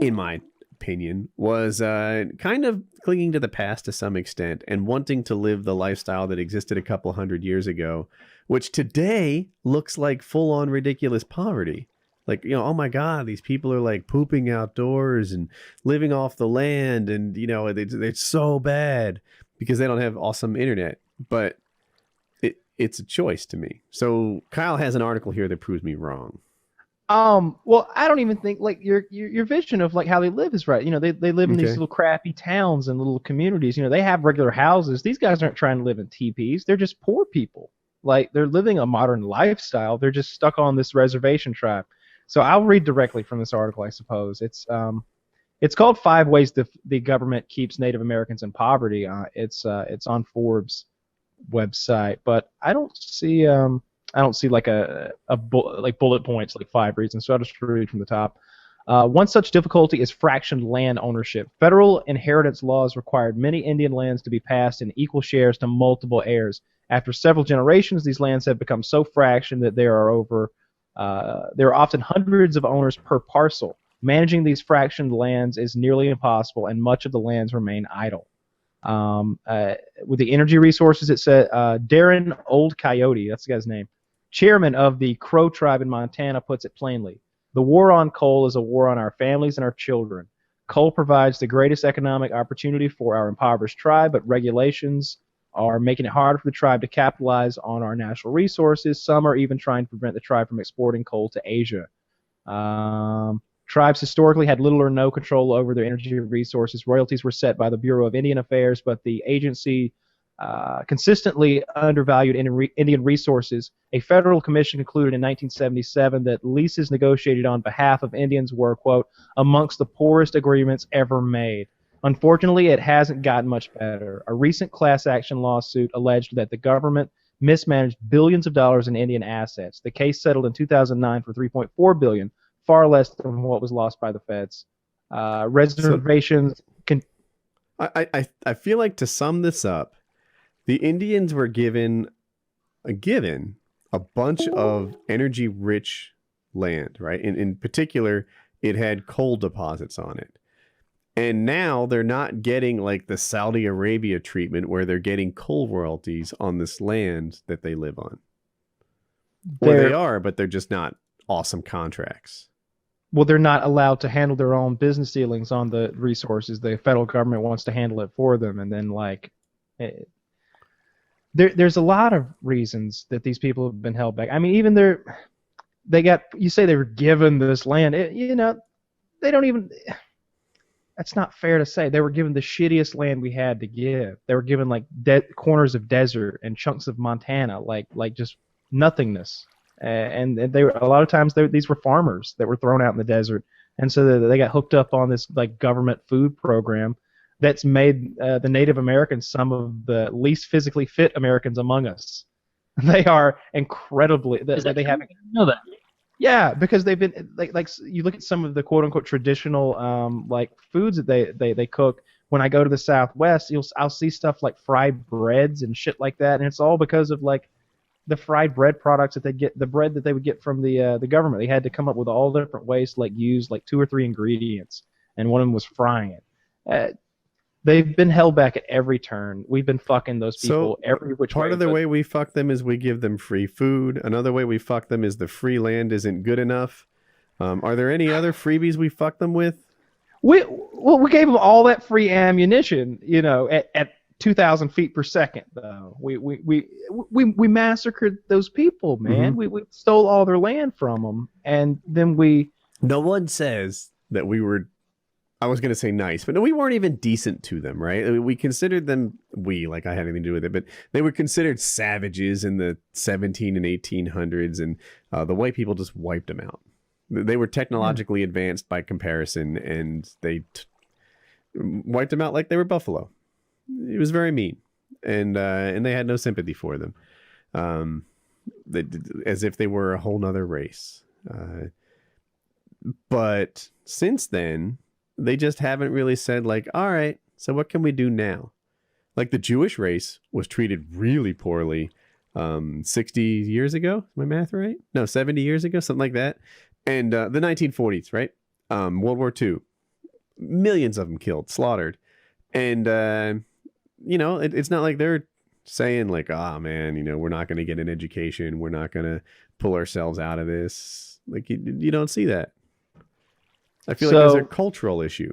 in my opinion, was kind of clinging to the past to some extent and wanting to live the lifestyle that existed a couple hundred years ago, which today looks like full-on ridiculous poverty. Like, oh my God, these people are like pooping outdoors and living off the land, and it's so bad because they don't have awesome internet. But it's a choice to me. So Kyle has an article here that proves me wrong. Well, I don't even think like your vision of like how they live is right. They live in these little crappy towns and little communities. They have regular houses. These guys aren't trying to live in teepees. They're just poor people. Like, they're living a modern lifestyle. They're just stuck on this reservation tribe. So I'll read directly from this article, I suppose. It's called 5 Ways the Government Keeps Native Americans in Poverty. It's on Forbes website, but I don't see like like bullet points, like 5 reasons. So I'll just read from the top. One such difficulty is fractioned land ownership. Federal inheritance laws required many Indian lands to be passed in equal shares to multiple heirs. After several generations, these lands have become so fractioned that there are often hundreds of owners per parcel. Managing these fractioned lands is nearly impossible, and much of the lands remain idle. With the energy resources, it said Darren Old Coyote, that's the guy's name, chairman of the Crow tribe in Montana, puts it plainly. The war on coal is a war on our families and our children. Coal provides the greatest economic opportunity for our impoverished tribe, but regulations are making it harder for the tribe to capitalize on our natural resources. Some are even trying to prevent the tribe from exporting coal to Asia. Tribes historically had little or no control over their energy resources. Royalties were set by the Bureau of Indian Affairs, but the agency consistently undervalued Indian resources. A federal commission concluded in 1977 that leases negotiated on behalf of Indians were, quote, amongst the poorest agreements ever made. Unfortunately, it hasn't gotten much better. A recent class action lawsuit alleged that the government mismanaged billions of dollars in Indian assets. The case settled in 2009 for $3.4 billion, far less than what was lost by the feds. Reservations. I feel like, to sum this up, the Indians were given a bunch of energy-rich land, right? In particular, it had coal deposits on it. And now they're not getting like the Saudi Arabia treatment where they're getting coal royalties on this land that they live on. Or they are, but they're just not awesome contracts. Well, they're not allowed to handle their own business dealings on the resources. The federal government wants to handle it for them. And then, like, there's a lot of reasons that these people have been held back. I mean, even you say they were given this land. They don't even... That's not fair to say. They were given the shittiest land we had to give. They were given like corners of desert and chunks of Montana, like just nothingness. And they were a lot of times these were farmers that were thrown out in the desert, and so they got hooked up on this like government food program that's made the Native Americans some of the least physically fit Americans among us. They are incredibly. They have. Know that. Yeah, because they've been like you look at some of the quote unquote traditional like foods that they cook. When I go to the Southwest, I'll see stuff like fried breads and shit like that, and it's all because of like the fried bread products that they get, the bread that they would get from the government. They had to come up with all different ways to like use like 2 or 3 ingredients, and one of them was frying it. They've been held back at every turn. We've been fucking those people every which way. Part of the way we fuck them is we give them free food. Another way we fuck them is the free land isn't good enough. Are there any other freebies we fuck them with? We gave them all that free ammunition, at 2,000 feet per second. Though we massacred those people, man. Mm-hmm. We stole all their land from them, and then No one says that we were. I was going to say nice, but no, we weren't even decent to them, right? I mean, we considered them, like I had anything to do with it, but they were considered savages in the 17 and 1800s, and the white people just wiped them out. They were technologically advanced by comparison, and they wiped them out like they were buffalo. It was very mean, and they had no sympathy for them, as if they were a whole nother race. But since then, they just haven't really said like, all right, so what can we do now? Like the Jewish race was treated really poorly 60 years ago. Is my math right? No, 70 years ago, something like that. And the 1940s, right? World War II. Millions of them killed, slaughtered. And, it's not like they're saying like, man, we're not going to get an education. We're not going to pull ourselves out of this. Like you don't see that. I feel like there's a cultural issue.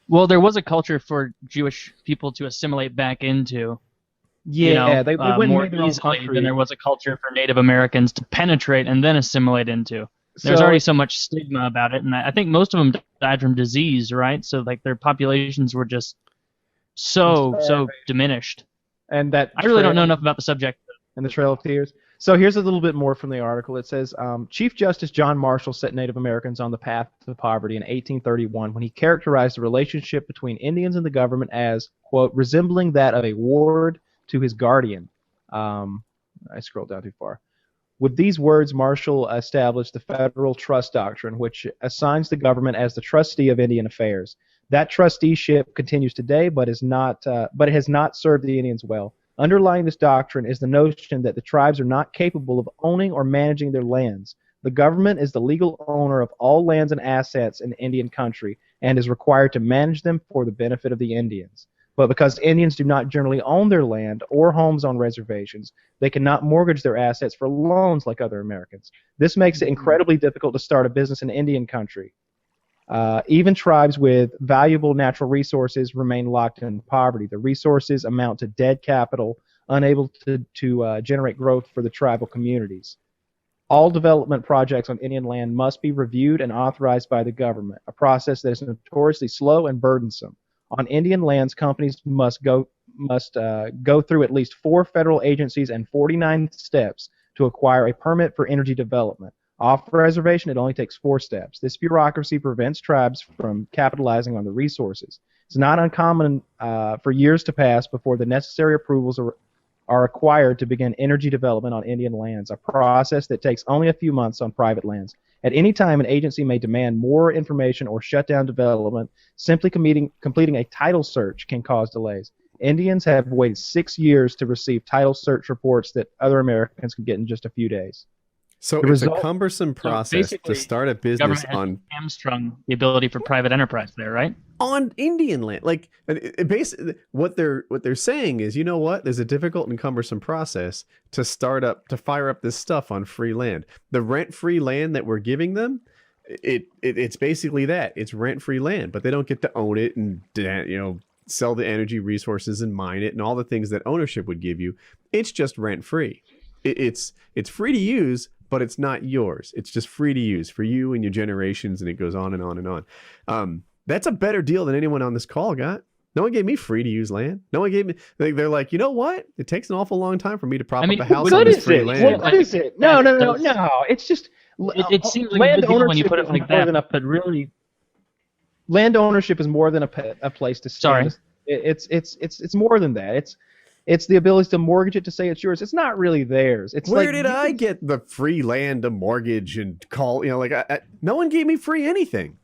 Well, there was a culture for Jewish people to assimilate back into. Yeah, they went more and made their own easily country. than there was a culture for Native Americans to penetrate and then assimilate into. There's already so much stigma about it, and I think most of them died from disease, right? So like their populations were just so diminished. And that I really don't know enough about the subject. And the Trail of Tears. So here's a little bit more from the article. It says, Chief Justice John Marshall set Native Americans on the path to poverty in 1831 when he characterized the relationship between Indians and the government as, quote, resembling that of a ward to his guardian. I scrolled down too far. With these words, Marshall established the Federal Trust Doctrine, which assigns the government as the trustee of Indian affairs. That trusteeship continues today, but it has not served the Indians well. Underlying this doctrine is the notion that the tribes are not capable of owning or managing their lands. The government is the legal owner of all lands and assets in Indian country and is required to manage them for the benefit of the Indians. But because Indians do not generally own their land or homes on reservations, they cannot mortgage their assets for loans like other Americans. This makes it incredibly difficult to start a business in Indian country. Even tribes with valuable natural resources remain locked in poverty. The resources amount to dead capital, unable to generate growth for the tribal communities. All development projects on Indian land must be reviewed and authorized by the government, a process that is notoriously slow and burdensome. On Indian lands, companies must go through at least 4 federal agencies and 49 steps to acquire a permit for energy development. Off reservation, it only takes 4 steps. This bureaucracy prevents tribes from capitalizing on the resources. It's not uncommon for years to pass before the necessary approvals are acquired to begin energy development on Indian lands, a process that takes only a few months on private lands. At any time, an agency may demand more information or shut down development. Simply completing a title search can cause delays. Indians have waited 6 years to receive title search reports that other Americans can get in just a few days. So The it's a result- cumbersome process to basically, start a business Government has on hamstrung the ability for private enterprise there, right? Indian land. Like basically what they're saying is, you know what? There's a difficult and cumbersome process to fire up this stuff on free land. The rent-free land that we're giving them, it's basically that. It's rent-free land, but they don't get to own it and sell the energy resources and mine it and all the things that ownership would give you. It's just rent-free. It's free to use, but it's not yours. It's just free to use for you and your generations, and it goes on and on and on. That's a better deal than anyone on this call got. No one gave me free to use land. No one gave me. They're like, you know what? It takes an awful long time for me to prop up a house on this free land. What is it? No. It's just It seems like a good deal when you put it like that, but really, land ownership is more than a place to stay. Sorry. It's more than that. It's the ability to mortgage it to say it's yours. It's not really theirs. It's Where like, did I get the free land to mortgage and call? No one gave me free anything.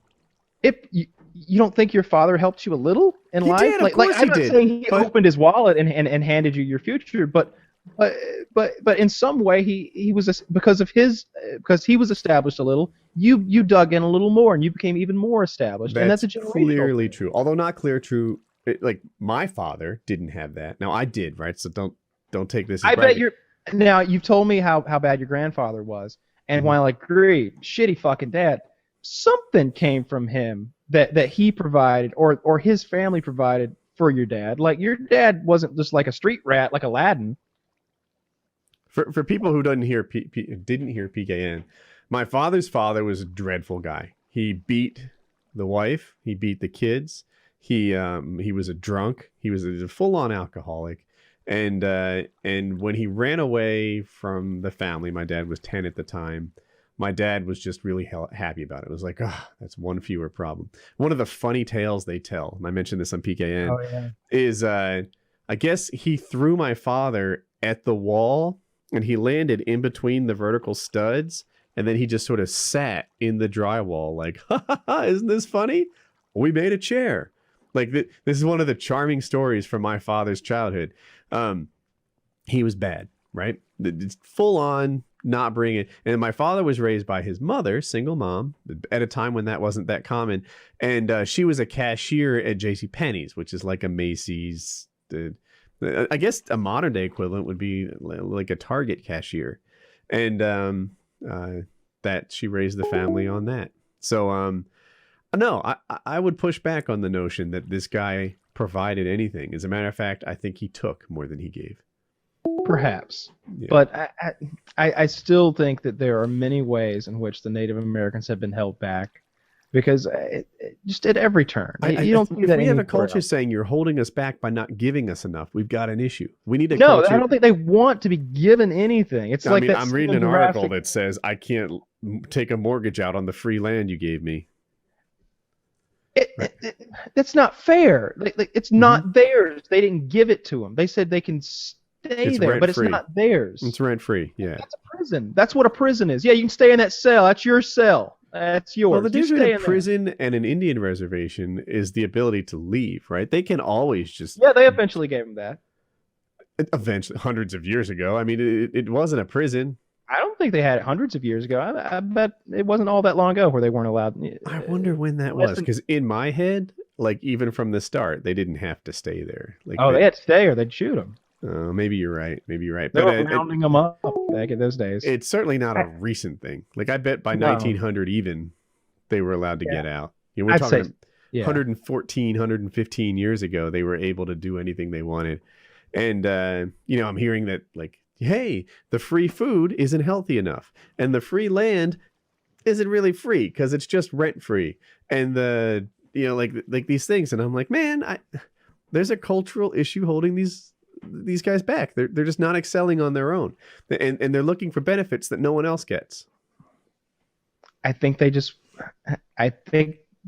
If you don't think your father helped you a little in He life? did, of course I'm he did, not saying he but- opened his wallet and handed you your future, but in some way he was because he was established a little. You dug in a little more and you became even more established, and that's a generational clearly true. Although not clear true. Like my father didn't have that. Now I did, right? So don't take this. As I bet bragging. you're. Now you've told me how bad your grandfather was, and while I agree, shitty fucking dad, something came from him that he provided or his family provided for your dad. Like your dad wasn't just like a street rat like Aladdin. For people who didn't hear PKN, my father's father was a dreadful guy. He beat the wife. He beat the kids. He was a drunk. He was a full-on alcoholic. And when he ran away from the family, my dad was 10 at the time. My dad was just really happy about it. It was like, that's one fewer problem. One of the funny tales they tell, and I mentioned this on PKN, is I guess he threw my father at the wall and he landed in between the vertical studs. And then he just sort of sat in the drywall like, isn't this funny? We made a chair. Like this is one of the charming stories from my father's childhood. He was bad, right? It's full on not bringing. And my father was raised by his mother, single mom, at a time when that wasn't that common. And she was a cashier at JCPenney's, which is like a Macy's. I guess a modern day equivalent would be like a Target cashier. And that she raised the family on that. So no, I would push back on the notion that this guy provided anything. As a matter of fact, I think he took more than he gave. Perhaps. Yeah. But I still think that there are many ways in which the Native Americans have been held back because just at every turn. You don't see that if we have a anywhere culture else. saying you're holding us back by not giving us enough, we've got an issue. We need a No, culture. I don't think they want to be given anything. It's like that I'm reading an Stephen article Graphic- that says I can't take a mortgage out on the free land you gave me. That's not fair. It's not theirs. They didn't give it to them. They said they can stay It's there, but it's rent-free. not theirs. It's rent free. Yeah. That's a prison. That's what a prison is. Yeah, you can stay in that cell. That's your cell. That's yours. Well, the You difference stay between in a there. prison and an Indian reservation is the ability to leave, right? They can always just Yeah, they eventually gave him that. eventually hundreds of years ago. I mean, it wasn't a prison. I don't think they had it hundreds of years ago. I bet it wasn't all that long ago where they weren't allowed. I wonder when that less was, than- because in my head, like even from the start, they didn't have to stay there. Like, Oh, they had to stay or they'd shoot them. maybe you're right. Maybe you're right. They But were rounding them up back in those days. it's certainly not a recent thing. Like I bet by No. 1900 even, they were allowed to get out. You know, we're I'd talking say- yeah. 114, 115 years ago, they were able to do anything they wanted. And, I'm hearing that like, hey, the free food isn't healthy enough. And the free land isn't really free because it's just rent free. And like these things. And I'm like, man, there's a cultural issue holding these guys back. They're just not excelling on their own. And they're looking for benefits that no one else gets. I think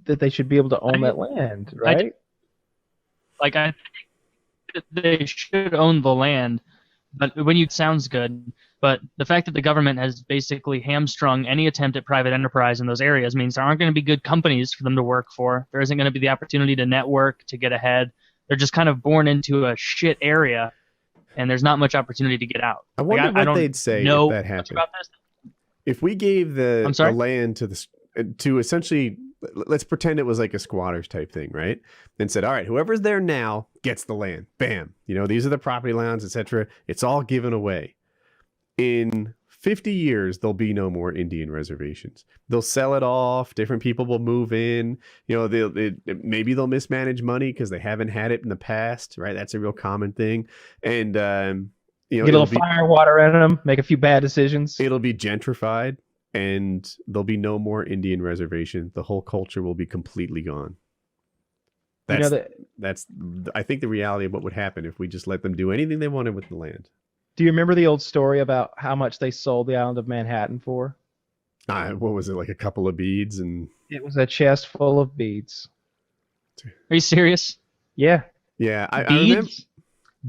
that they should be able to own that land, right? I think that they should own the land, but sounds good. But the fact that the government has basically hamstrung any attempt at private enterprise in those areas means there aren't going to be good companies for them to work for. There isn't going to be the opportunity to network, to get ahead. They're just kind of born into a shit area, and there's not much opportunity to get out. I wonder what don't they'd say know if that much happened. about this. if we gave the land to essentially, let's pretend it was like a squatters type thing, right? And said, all right, whoever's there now gets the land. Bam. These are the property lines, etc. It's all given away. In 50 years, there'll be no more Indian reservations. They'll sell it off. Different people will move in. Maybe they'll mismanage money because they haven't had it in the past, right? That's a real common thing. And get a little fire water in them, make a few bad decisions. It'll be gentrified, and there'll be no more Indian reservation. The whole culture will be completely gone. That's I think the reality of what would happen if we just let them do anything they wanted with the land. Do you remember the old story about how much they sold the island of Manhattan for? What was it, like a couple of beads? And it was a chest full of beads. Are you serious? Yeah. Yeah. I beads? remember.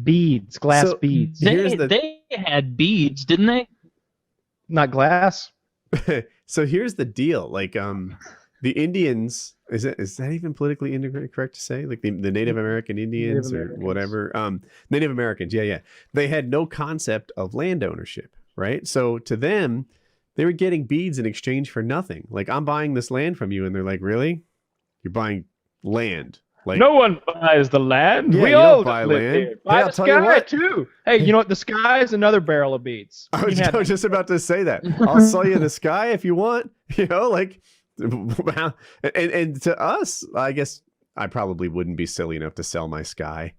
Beads, glass beads. They had beads, didn't they? Not glass. So here's the deal. Like, the Indians, is that even politically correct to say? Like the Native American Indians or whatever? Native Americans, yeah. They had no concept of land ownership, right? So to them, they were getting beads in exchange for nothing. Like, I'm buying this land from you, and they're like, really? You're buying land? Like, no one buys the land. Yeah, we all all buy live land. here. Buy the sky too. Hey, you know what? The sky is another barrel of beads. I was just about to say that. I'll sell you the sky if you want. Like. And to us, I guess I probably wouldn't be silly enough to sell my sky,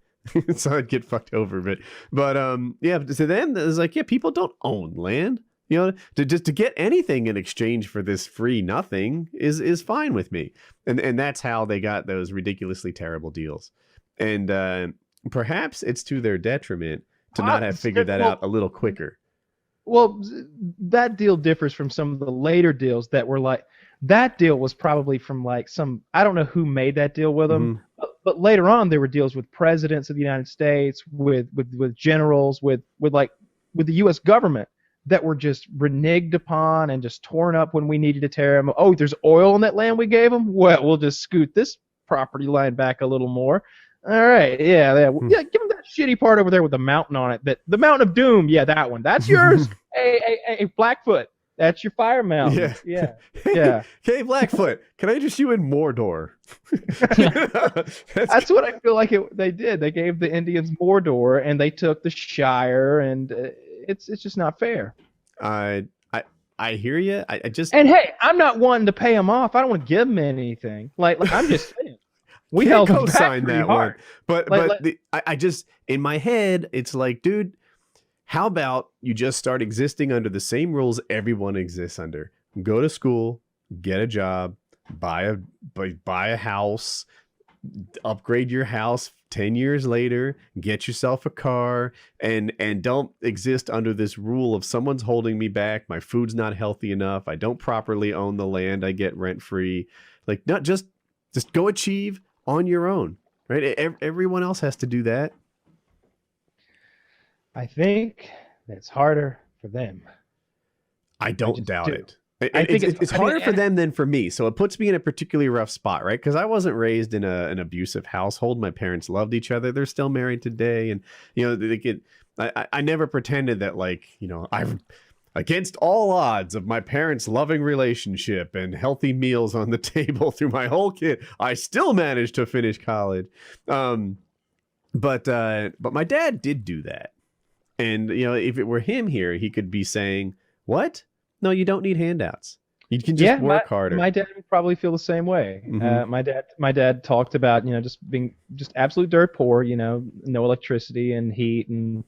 so I'd get fucked over. But yeah. To them, it's like, yeah, people don't own land. To get anything in exchange for this free nothing is fine with me. And that's how they got those ridiculously terrible deals. And perhaps it's to their detriment to not have figured that out a little quicker. Well, that deal differs from some of the later deals that were like. That deal was probably from like I don't know who made that deal with them, but later on there were deals with presidents of the United States, with generals, with the U.S. government that were just reneged upon and just torn up when we needed to tear them. Oh, there's oil in that land we gave them? Well, we'll just scoot this property line back a little more. All right, yeah. Give them that shitty part over there with the mountain on it. The Mountain of Doom, yeah, that one. That's yours. Hey, Blackfoot. That's your fire mountain. Yeah. Hey, Blackfoot, can I interest you in Mordor? That's what I feel like they did. They gave the Indians Mordor, and they took the Shire, and it's just not fair. I hear you. And hey, I'm not wanting to pay them off. I don't want to give them anything. Like I'm just saying. We held them back pretty hard. But I just, in my head, it's like, dude, how about you just start existing under the same rules everyone exists under? Go to school, get a job, buy a house, upgrade your house 10 years later, get yourself a car, and don't exist under this rule of someone's holding me back, my food's not healthy enough, I don't properly own the land I get rent free. Like, not just go achieve on your own, right? Everyone else has to do that. I think it's harder for them. I don't doubt it. It's harder for them than for me. So it puts me in a particularly rough spot, right? Because I wasn't raised in an abusive household. My parents loved each other. They're still married today. And, I never pretended that, like, I've against all odds of my parents' loving relationship and healthy meals on the table through my whole kid, I still managed to finish college. But my dad did do that. And, if it were him here, he could be saying, what? No, you don't need handouts. You can just work harder. My dad would probably feel the same way. My dad talked about, just being just absolute dirt poor, no electricity and heat, and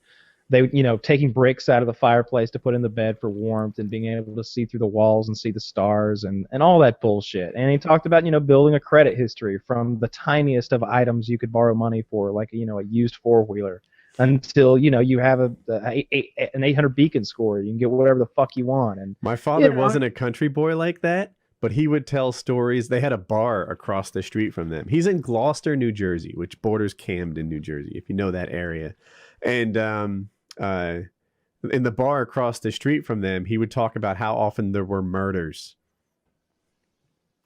they, taking bricks out of the fireplace to put in the bed for warmth and being able to see through the walls and see the stars and all that bullshit. And he talked about, building a credit history from the tiniest of items you could borrow money for, like, a used four-wheeler, until you have an 800 beacon score. You can get whatever the fuck you want. And my father wasn't a country boy like that, but he would tell stories. They had a bar across the street from them. He's in Gloucester, New Jersey, which borders Camden, New Jersey, if you know that area. And in the bar across the street from them, he would talk about how often there were murders.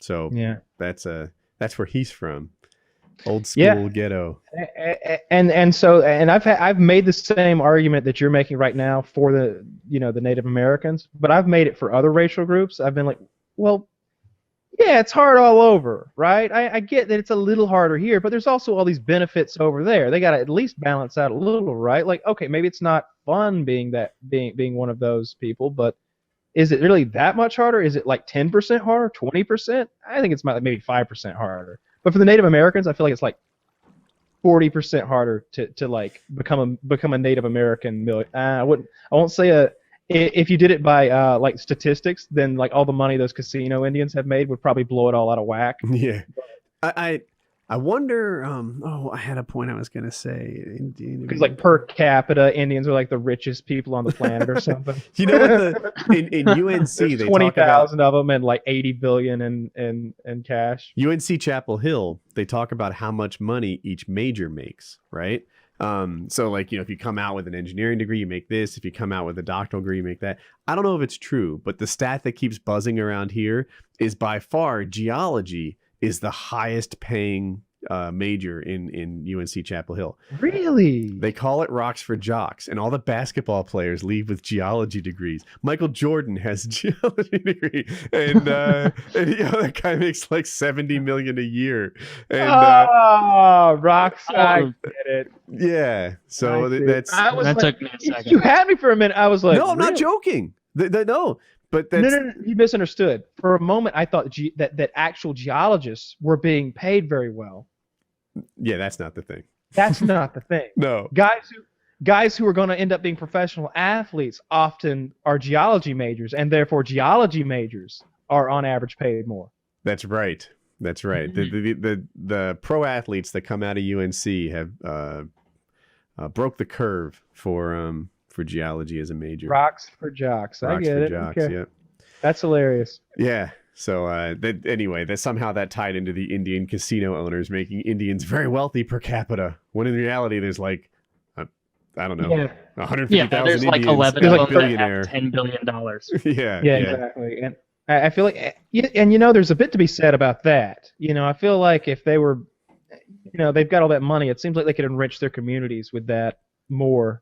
So yeah, that's where he's from. Old school ghetto. And I've made the same argument that you're making right now for the Native Americans, but I've made it for other racial groups. I've been like, well, yeah, it's hard all over, right? I get that it's a little harder here, but there's also all these benefits over there. They got to at least balance out a little, right? Like, okay, maybe it's not fun being one of those people, but is it really that much harder? Is it like 10% harder, 20%? I think it's maybe 5% harder. But for the Native Americans, I feel like it's like 40% harder to like become a Native American. I won't say if you did it by like statistics, then like all the money those casino Indians have made would probably blow it all out of whack. Yeah, I wonder. I had a point I was gonna say. Because like per capita, Indians are like the richest people on the planet or something. You know what? In UNC, they 20,000 of them and like 80 billion in cash. UNC Chapel Hill, they talk about how much money each major makes, right? So like, if you come out with an engineering degree, you make this. If you come out with a doctoral degree, you make that. I don't know if it's true, but the stat that keeps buzzing around here is by far geology is the highest paying major in UNC Chapel Hill. Really? They call it rocks for jocks, and all the basketball players leave with geology degrees. Michael Jordan has a geology degree, and that guy makes like $70 million a year. And rocks! I get it. Yeah, so that took me a second. You had me for a minute. I was like, no, I'm not joking. No. But no, you misunderstood. For a moment, I thought that actual geologists were being paid very well. Yeah, that's not the thing. That's not the thing. No. Guys who are going to end up being professional athletes often are geology majors, and therefore geology majors are on average paid more. That's right. The pro athletes that come out of UNC have broke the curve for geology as a major. Rocks for jocks. I get it. Jocks, okay. Yep. That's hilarious. Yeah. So that somehow that tied into the Indian casino owners making Indians very wealthy per capita, when in reality there's like I don't know, 150,000 there's Indians, like 11 of them billionaire. that have $10 billion. Yeah, exactly. And I feel like, there's a bit to be said about that. I feel like if they were, they've got all that money, it seems like they could enrich their communities with that more.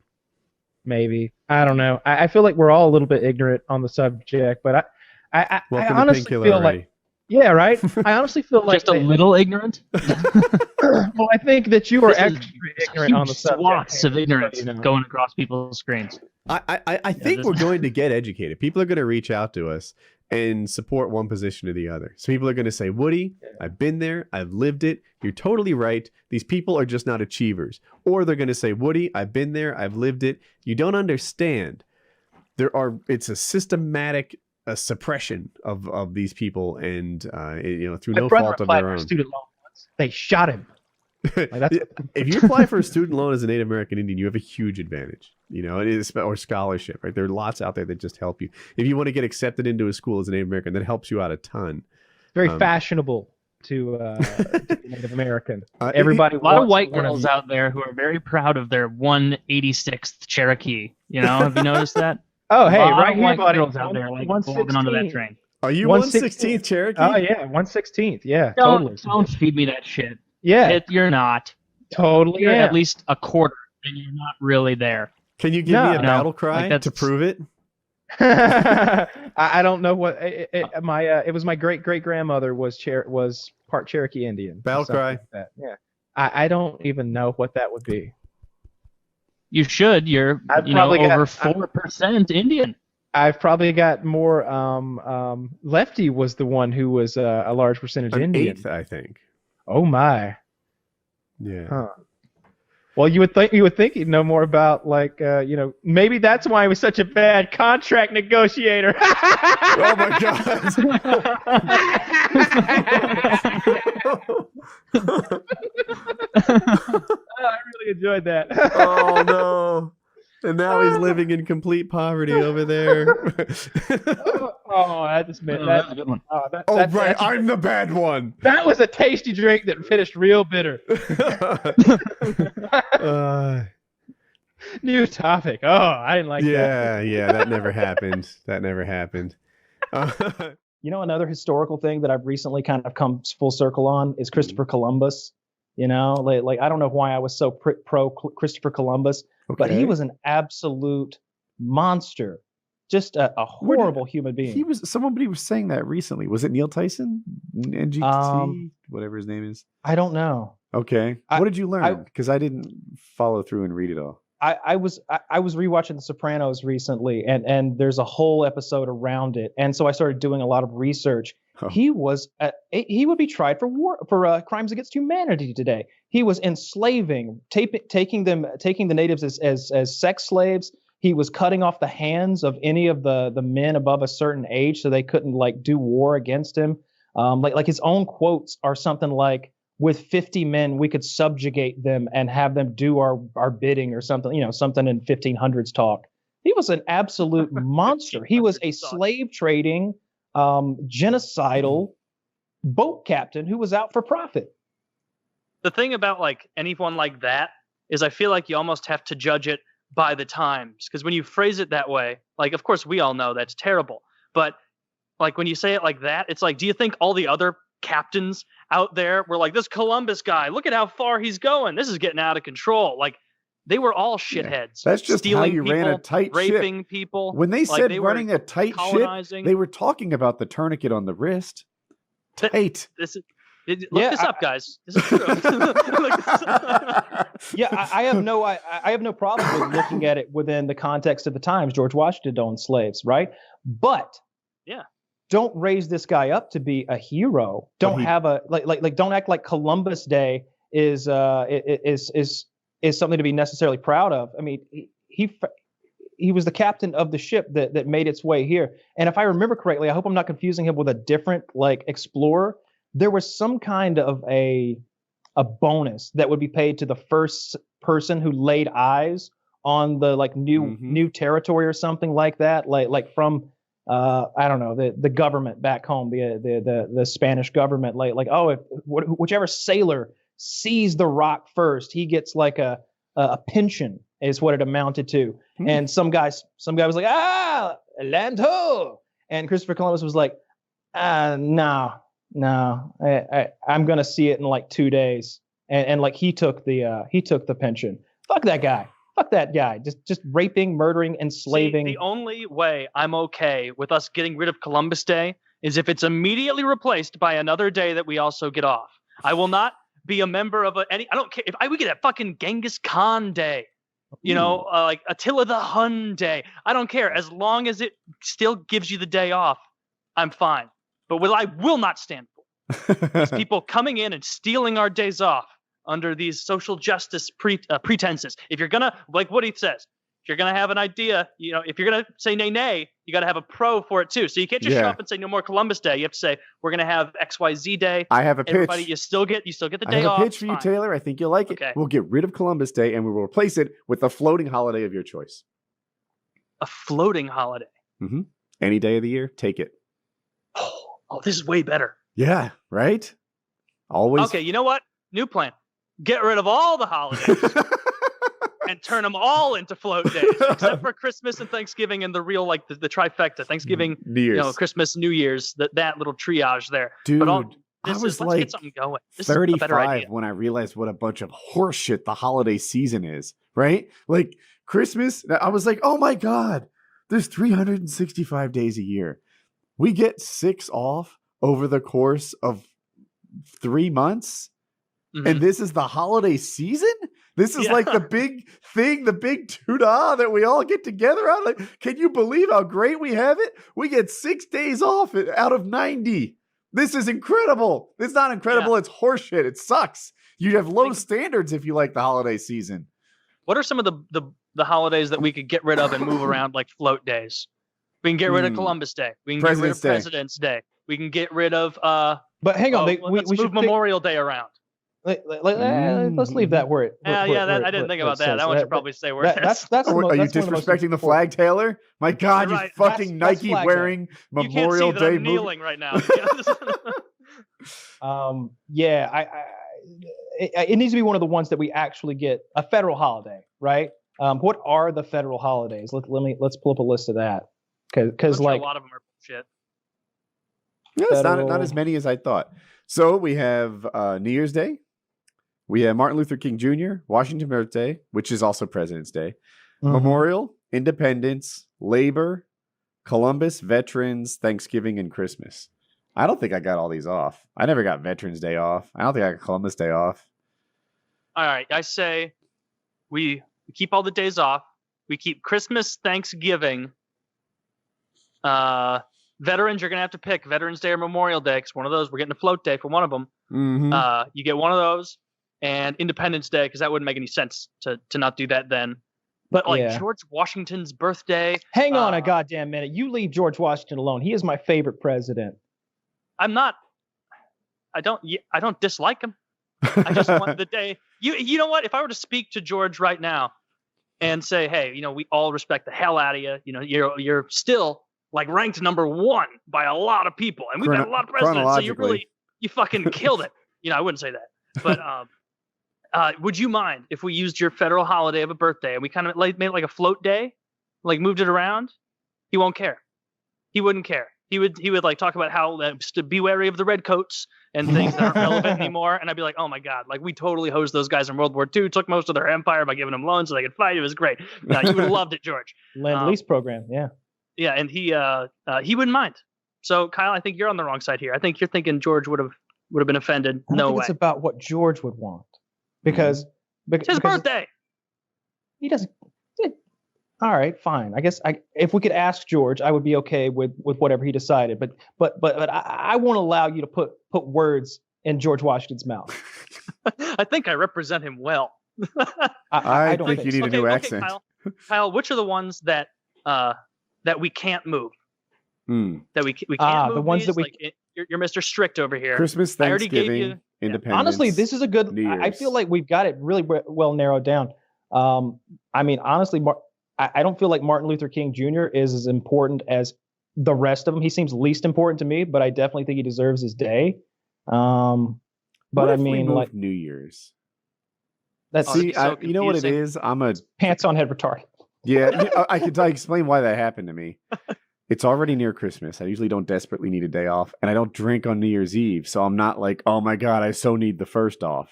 Maybe. I don't know. I feel like we're all a little bit ignorant on the subject, but I honestly feel like, yeah, right. I honestly feel like just a little ignorant. Well, I think that you are extra ignorant on the subject. Swaths of ignorance going across people's screens. I think we're going to get educated. People are going to reach out to us and support one position or the other. So people are going to say, Woody, I've been there. I've lived it. You're totally right. These people are just not achievers. Or they're going to say, Woody, I've been there. I've lived it. You don't understand. It's a systematic suppression of these people, and through no fault of their own. Student loan once. They shot him. If you apply for a student loan as a Native American Indian, you have a huge advantage. It is, or scholarship, right? There are lots out there that just help you. If you want to get accepted into a school as a Native American, that helps you out a ton. Very fashionable to be Native American. Everybody, a lot of white girls out there who are very proud of their 186th Cherokee. Have you noticed that? Oh, hey, right here, white buddy. Girls out there like holding onto that train. Are you 116th Cherokee? Oh yeah, 116th. Yeah, totally. Don't feed me that shit. Yeah, you're not. Totally. You're at least a quarter, and you're not really there. Can you give me a battle cry to prove it? I don't know what it was. My great grandmother was part Cherokee Indian. Battle cry. Like that. Yeah, I don't even know what that would be. You should. You're over 4% Indian. I've probably got more. Lefty was the one who was a large percentage Indian. 1/8, I think. Oh my. Yeah. Huh. Well, you would think he'd know more about maybe that's why he was such a bad contract negotiator. Oh my god. I really enjoyed that. Oh no. And now he's living in complete poverty over there. That just meant that's a good one. Right, I'm the bad one. That was a tasty drink that finished real bitter. New topic. Oh, I didn't like that. Yeah, that never happened. Another historical thing that I've recently kind of come full circle on is Christopher Columbus. You know, like I don't know why I was so pro Christopher Columbus, but he was an absolute monster. Just a horrible human being. Somebody was saying that recently. Was it Neil Tyson? NGT, whatever his name is. I don't know. Okay. What did you learn? Because I didn't follow through and read it all. I was rewatching The Sopranos recently, and there's a whole episode around it, and so I started doing a lot of research. Oh. He would be tried for crimes against humanity today. He was enslaving, taking the natives as sex slaves. He was cutting off the hands of any of the men above a certain age so they couldn't like do war against him. Like his own quotes are something like, with 50 men, we could subjugate them and have them do our bidding or something, something in 1500s talk. He was an absolute monster. He was a slave trading, genocidal boat captain who was out for profit. The thing about like anyone like that is I feel like you almost have to judge it by the times, because when you phrase it that way, like, of course we all know that's terrible, but like when you say it like that, it's like, do you think all the other captains out there were like, this Columbus guy, look at how far he's going, this is getting out of control? Like, they were all shitheads. Yeah, that's just how you ran a tight raping ship. People. When they said running a tight ship, they were talking about the tourniquet on the wrist. Tight. Look this up, guys. This is true. Yeah, I have no problem with looking at it within the context of the times. George Washington owned slaves, right? But yeah, don't raise this guy up to be a hero. Don't don't act like Columbus Day is something to be necessarily proud of. I mean, he was the captain of the ship that made its way here. And if I remember correctly, I hope I'm not confusing him with a different like explorer. There was some kind of a bonus that would be paid to the first person who laid eyes on the like new territory or something like that, like from I don't know, the government back home, the Spanish government, whichever sailor sees the rock first, he gets like a pension is what it amounted to. And some guy was like, land ho, and Christopher Columbus was like, no, I'm gonna see it in like 2 days, and like he took the pension. Fuck that guy. Fuck that guy. Just raping, murdering, enslaving. See, the only way I'm okay with us getting rid of Columbus Day is if it's immediately replaced by another day that we also get off. I will not be a member of I don't care if we get a fucking Genghis Khan Day, like Attila the Hun Day. I don't care, as long as it still gives you the day off. I'm fine. But what I will not stand for is people coming in and stealing our days off under these social justice pretenses. If you're gonna, like what he says, if you're gonna have an idea, if you're gonna say nay, you got to have a pro for it too. So you can't just show up and say no more Columbus Day. You have to say we're gonna have XYZ Day. I have a pitch. Everybody, you still get the day off. I have a pitch for you, Taylor. I think you'll like it. Okay. We'll get rid of Columbus Day and we will replace it with a floating holiday of your choice. A floating holiday. Mm-hmm. Any day of the year, take it. Oh, this is way better. Yeah, right? Always. Okay, you know what? New plan. Get rid of all the holidays and turn them all into float days, except for Christmas and Thanksgiving and the real, like the trifecta. Thanksgiving, New Year's. Christmas, New Year's, that little triage there. Dude, but let's like get something going. This 35 is a better idea. When I realized what a bunch of horseshit the holiday season is, right? Like Christmas, I was like, oh my God, there's 365 days a year. We get 6 off over the course of 3 months. Mm-hmm. And this is the holiday season? This is like the big thing, the big doodah that we all get together on. Like, can you believe how great we have it? We get 6 days off out of 90. This is incredible. It's not incredible. It's horseshit. It sucks. You have low standards if you like the holiday season. What are some of the holidays that we could get rid of and move around like float days? We can get rid of Columbus Day. We can get rid of President's Day. We can get rid of but hang on, let's move Memorial Day around. Let's leave that where it. I didn't think about that. That one should probably stay where it is. Are you disrespecting the flag, Taylor? My God, you fucking Nike wearing Memorial Day. I'm kneeling right now. It needs to be one of the ones that we actually get a federal holiday, right? What are the federal holidays? Let's pull up a list of that because like a lot of them are bullshit. No, it's not as many as I thought. So we have New Year's Day. We have Martin Luther King Jr., Washington Birthday, which is also President's Day, Mhm. Memorial, Independence, Labor, Columbus, Veterans, Thanksgiving, and Christmas. I don't think I got all these off. I never got Veterans Day off. I don't think I got Columbus Day off. All right, I say we keep all the days off. We keep Christmas, Thanksgiving. Veterans, you're gonna have to pick Veterans Day or Memorial Day, because one of those we're getting a float day for one of them. Mm-hmm. You get one of those, and Independence Day, because that wouldn't make any sense to not do that then. But like Yeah. George Washington's birthday, Hang on a goddamn minute. You leave George Washington alone. He is my favorite president. I'm not. I don't dislike him. I just want the day. You know what? If I were to speak to George right now and say, hey, we all respect the hell out of you. You're still like ranked number 1 by a lot of people, and we've had a lot of presidents. So you fucking killed it. I wouldn't say that, but would you mind if we used your federal holiday of a birthday and we kind of made it like a float day, like moved it around? He won't care. He wouldn't care. He would like talk about how to be wary of the redcoats and things that aren't relevant anymore. And I'd be like, oh my God, like we totally hosed those guys in World War II, took most of their empire by giving them loans so they could fight. It was great. You would have loved it, George. Lend-lease program, yeah. Yeah, and he wouldn't mind. So Kyle, I think you're on the wrong side here. I think you're thinking George would have been offended. I don't No think way. it's about what George would want. Because It's his birthday. He doesn't. All right, fine. I guess if we could ask George, I would be okay with whatever he decided. But I won't allow you to put words in George Washington's mouth. I think I represent him well. I don't think you need a new accent. Kyle, which are the ones that we can't move? That we can't move. The ones these? that we. Like, you're Mr. Strict over here. Christmas, I already gave Thanksgiving, you. Independence. Honestly, this is a good. New I feel Year's. like we've got it really well narrowed down. I mean, honestly, I don't feel like Martin Luther King Jr. is as important as the rest of them. He seems least important to me, but I definitely think he deserves his day. But What I if we mean, move like New Year's. that's Oh, See, so you know what it confusing. is? I'm a pants on head retarded. yeah. I can explain why that happened to me. It's already near Christmas. I usually don't desperately need a day off, and I don't drink on New Year's Eve, so I'm not like, oh my God, I so need the first off.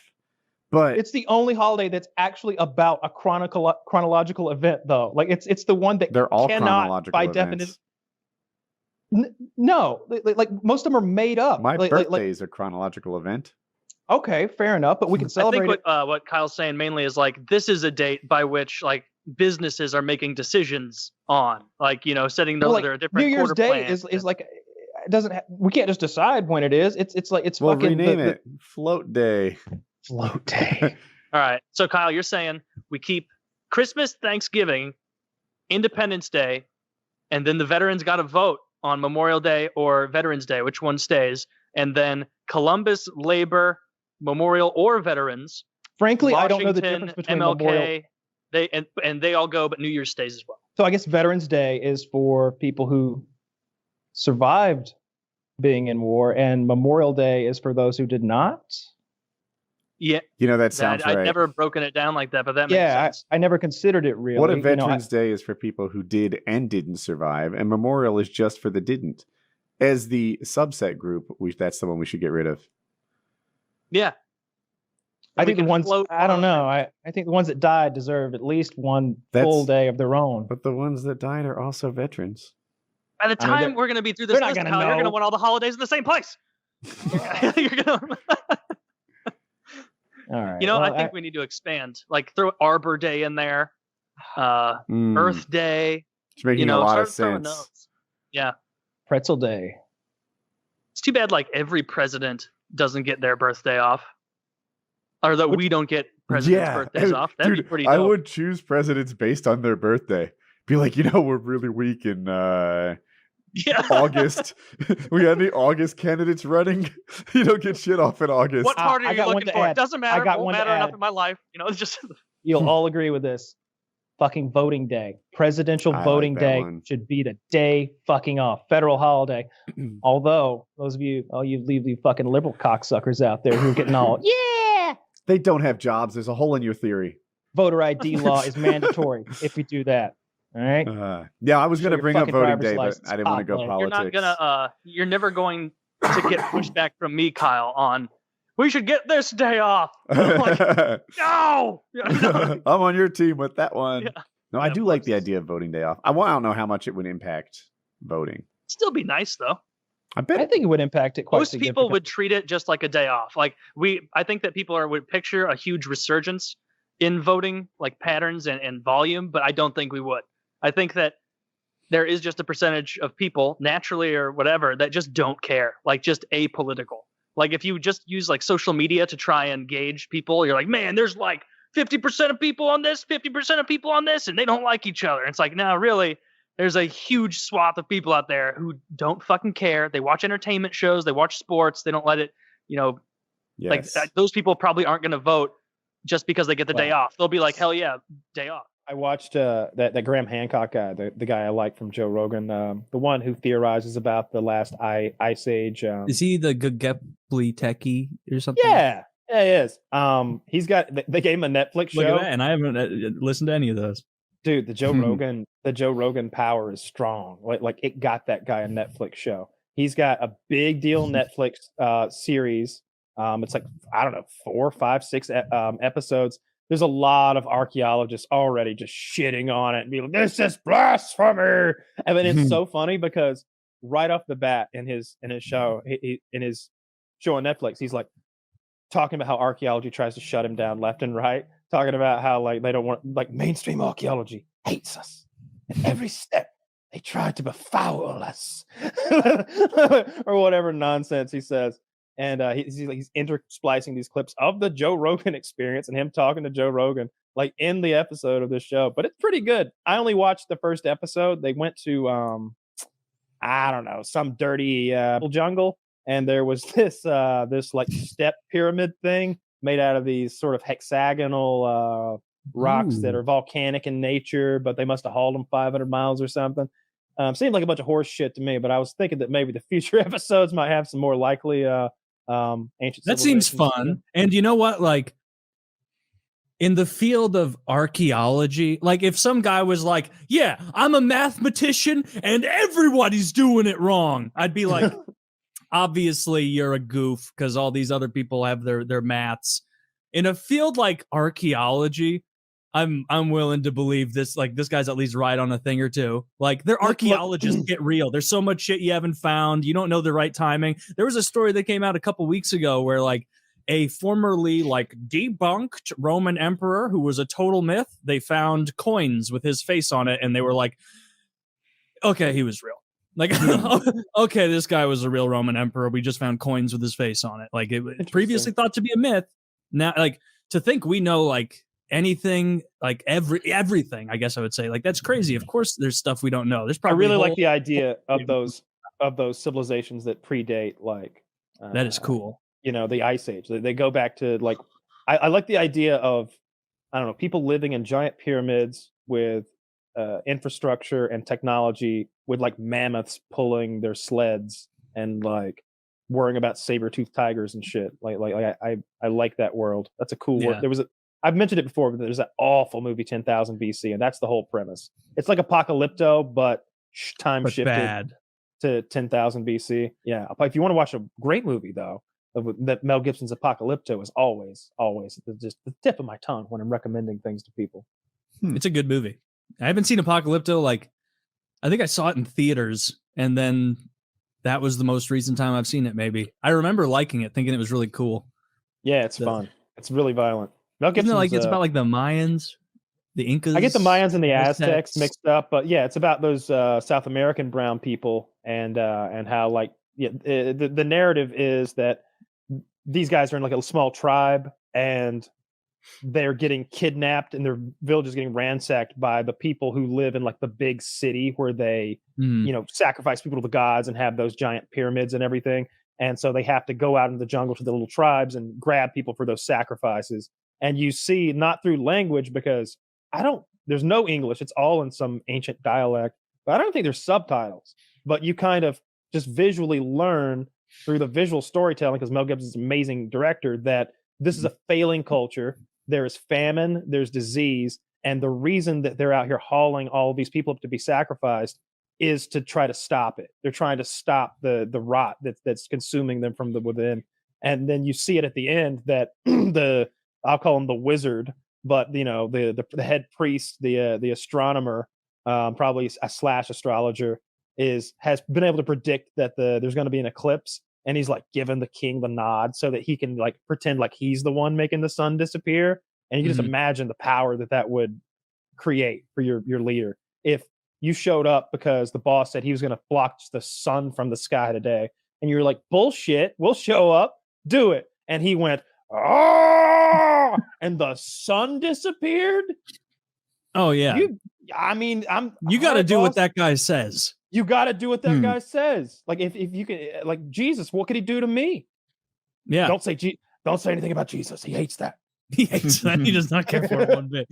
But It's the only holiday that's actually about a chronological event, though. Like it's the one that they're all cannot, chronological by events. definition. No, like most of them are made up. My Like, birthday is a chronological event. okay, fair enough, but we can I celebrate think what Kyle's saying mainly is like this is a date by which like businesses are making decisions on, like setting Well, like, their different New Year's quarter Day plans. is like it doesn't. We can't just decide when it is. It's like it's We'll fucking rename it Float Day. float day. All right. So Kyle, you're saying we keep Christmas, Thanksgiving, Independence Day, and then the veterans got to vote on Memorial Day or Veterans Day, which one stays, and then Columbus, Labor, Memorial, or Veterans. Frankly, I don't know the Washington, difference between MLK, Memorial. they and they all go, but New Year's stays as well. So I guess Veterans Day is for people who survived being in war, and Memorial Day is for those who did not. Yeah, That sounds right. I'd never broken it down like that, but that makes Yeah, sense. I never considered it really. What if You know, Veterans Day is for people who did and didn't survive, and Memorial is just for the didn't? As the subset group, that's the one we should get rid of. Yeah. I We think the can ones float I don't on. know. I think the ones that died deserve at least one That's- full day of their own. But the ones that died are also veterans. By the I mean, time they're- we're going to be through this they're not list, gonna Kyle, you're going to know. want all the holidays in the same place. You're gonna, All right. I well, think we need to expand. Like throw Arbor Day in there, Earth Day. It's making a lot of start throwing sense. those. Yeah, Pretzel Day. it's too bad. Like every president doesn't get their birthday off, or that we don't get presidents' birthdays off. That'd be pretty dope. I would choose presidents based on their birthday. Be like, we're really weak in Yeah. August. We had any August candidates running. You don't get shit off in August. What party I are you got one looking to for? add. It doesn't matter. I got It one won't to matter enough add. in my life. It's just You'll all agree with this. Fucking voting day. Presidential I like voting that day one. should be the day fucking off. Federal holiday. Although those of you, leave you fucking liberal cocksuckers out there who are getting all, yeah, They don't have jobs. There's a hole in your theory. voter ID law is mandatory if you do that. All right. Yeah, I was Show going to your bring up fucking voting driver's day, but license, I didn't want to go cockblood. politics. you're never going to get pushback from me, Kyle, on we should get this day off. I'm like, no. I'm on your team with that one. Yeah. No, I do like the idea of voting day off. I don't know how much it would impact voting. Still be nice though. I think it would impact it quite Most people would treat it just like a day off. Like I think that people would picture a huge resurgence in voting, like patterns and volume, but I don't think we would. I think that there is just a percentage of people, naturally or whatever, that just don't care, like just apolitical. Like if you just use like social media to try and gauge people, you're like, man, there's like 50% of people on this, 50% of people on this, and they don't like each other. It's like, no, really, there's a huge swath of people out there who don't fucking care. They watch entertainment shows, they watch sports, they don't let it, like those people probably aren't going to vote just because they get the day off. They'll be like, hell yeah, day off. I watched that Graham Hancock guy, the guy I like from Joe Rogan, the one who theorizes about the last ice age. Is he the Gugepli techie or something? Yeah, he is. He's got. They gave him a Netflix show, Look at that, and I haven't listened to any of those. Dude, the Joe Rogan power is strong. Like it got that guy a Netflix show. He's got a big deal Netflix series. It's like, I don't know, 4, 5, 6 episodes. There's a lot of archaeologists already just shitting on it and being like, this is blasphemy. And then it's so funny because right off the bat in his show, in his show on Netflix, he's like talking about how archaeology tries to shut him down left and right, talking about how like they don't want, like, mainstream archaeology hates us. At every step they try to befoul us or whatever nonsense he says. And he's intersplicing these clips of the Joe Rogan experience and him talking to Joe Rogan, like in the episode of this show. But it's pretty good. I only watched the first episode. They went to, I don't know, some dirty jungle. And there was this like step pyramid thing made out of these sort of hexagonal rocks that are volcanic in nature, but they must have hauled them 500 miles or something. Seemed like a bunch of horse shit to me, but I was thinking that maybe the future episodes might have some more likely ancient. That seems fun. And you know what? Like in the field of archaeology, like if some guy was like, yeah, I'm a mathematician and everybody's doing it wrong, I'd be like, obviously you're a goof because all these other people have their maths. In a field like archaeology, I'm willing to believe this. Like this guy's at least right on a thing or two. Like they're archaeologists, get real. There's so much shit you haven't found. You don't know the right timing. There was a story that came out a couple weeks ago where like a formerly like debunked Roman emperor who was a total myth. They found coins with his face on it, and they were like, okay, he was real. Like, okay, this guy was a real Roman emperor. We just found coins with his face on it. Like it previously thought to be a myth. Now, like to think we know like anything, like everything, I guess I would say, like that's crazy. Of course there's stuff we don't know. There's probably I really like the idea of those civilizations that predate like that is cool, the Ice Age. They go back to like I like the idea of, I don't know, people living in giant pyramids with infrastructure and technology, with like mammoths pulling their sleds and like worrying about saber-toothed tigers and shit. Like I like that world. That's a cool world. I've mentioned it before, but there's that awful movie 10,000 BC, and that's the whole premise. It's like Apocalypto, but time shifted bad to 10,000 BC. Yeah, if you want to watch a great movie though, that Mel Gibson's Apocalypto is always just the tip of my tongue when I'm recommending things to people. It's a good movie. I haven't seen Apocalypto. Like, I think I saw it in theaters, and then that was the most recent time I've seen it. Maybe I remember liking it, thinking it was really cool. Yeah, it's fun. It's really violent. Mel Gibson's, like it's about like the Mayans, the Incas. I get the Mayans and the Aztecs mixed up, but yeah, it's about those South American brown people and how like the narrative is that these guys are in like a small tribe and they're getting kidnapped and their village is getting ransacked by the people who live in like the big city where they sacrifice people to the gods and have those giant pyramids and everything. And so they have to go out into the jungle to the little tribes and grab people for those sacrifices. And you see, not through language, because there's no English. It's all in some ancient dialect, but I don't think there's subtitles, but you kind of just visually learn through the visual storytelling, because Mel Gibson's an amazing director, that this is a failing culture. There is famine, there's disease. And the reason that they're out here hauling all of these people up to be sacrificed is to try to stop it. They're trying to stop the rot that's consuming them from the within. and then you see it at the end that I'll call him the wizard, but the head priest, the astronomer, probably a / astrologer, has been able to predict that there's going to be an eclipse, and he's like giving the king the nod so that he can like pretend like he's the one making the sun disappear. And you can just imagine the power that would create for your leader if you showed up because the boss said he was going to block the sun from the sky today, and you're like, bullshit, we'll show up, do it. And he went, oh, and the sun disappeared. Oh yeah. You got to do what that guy says. You got to do what that guy says. Like if you can, like Jesus, what could he do to me? Yeah. Don't say anything about Jesus. He hates that. He hates that. He does not care for it one bit.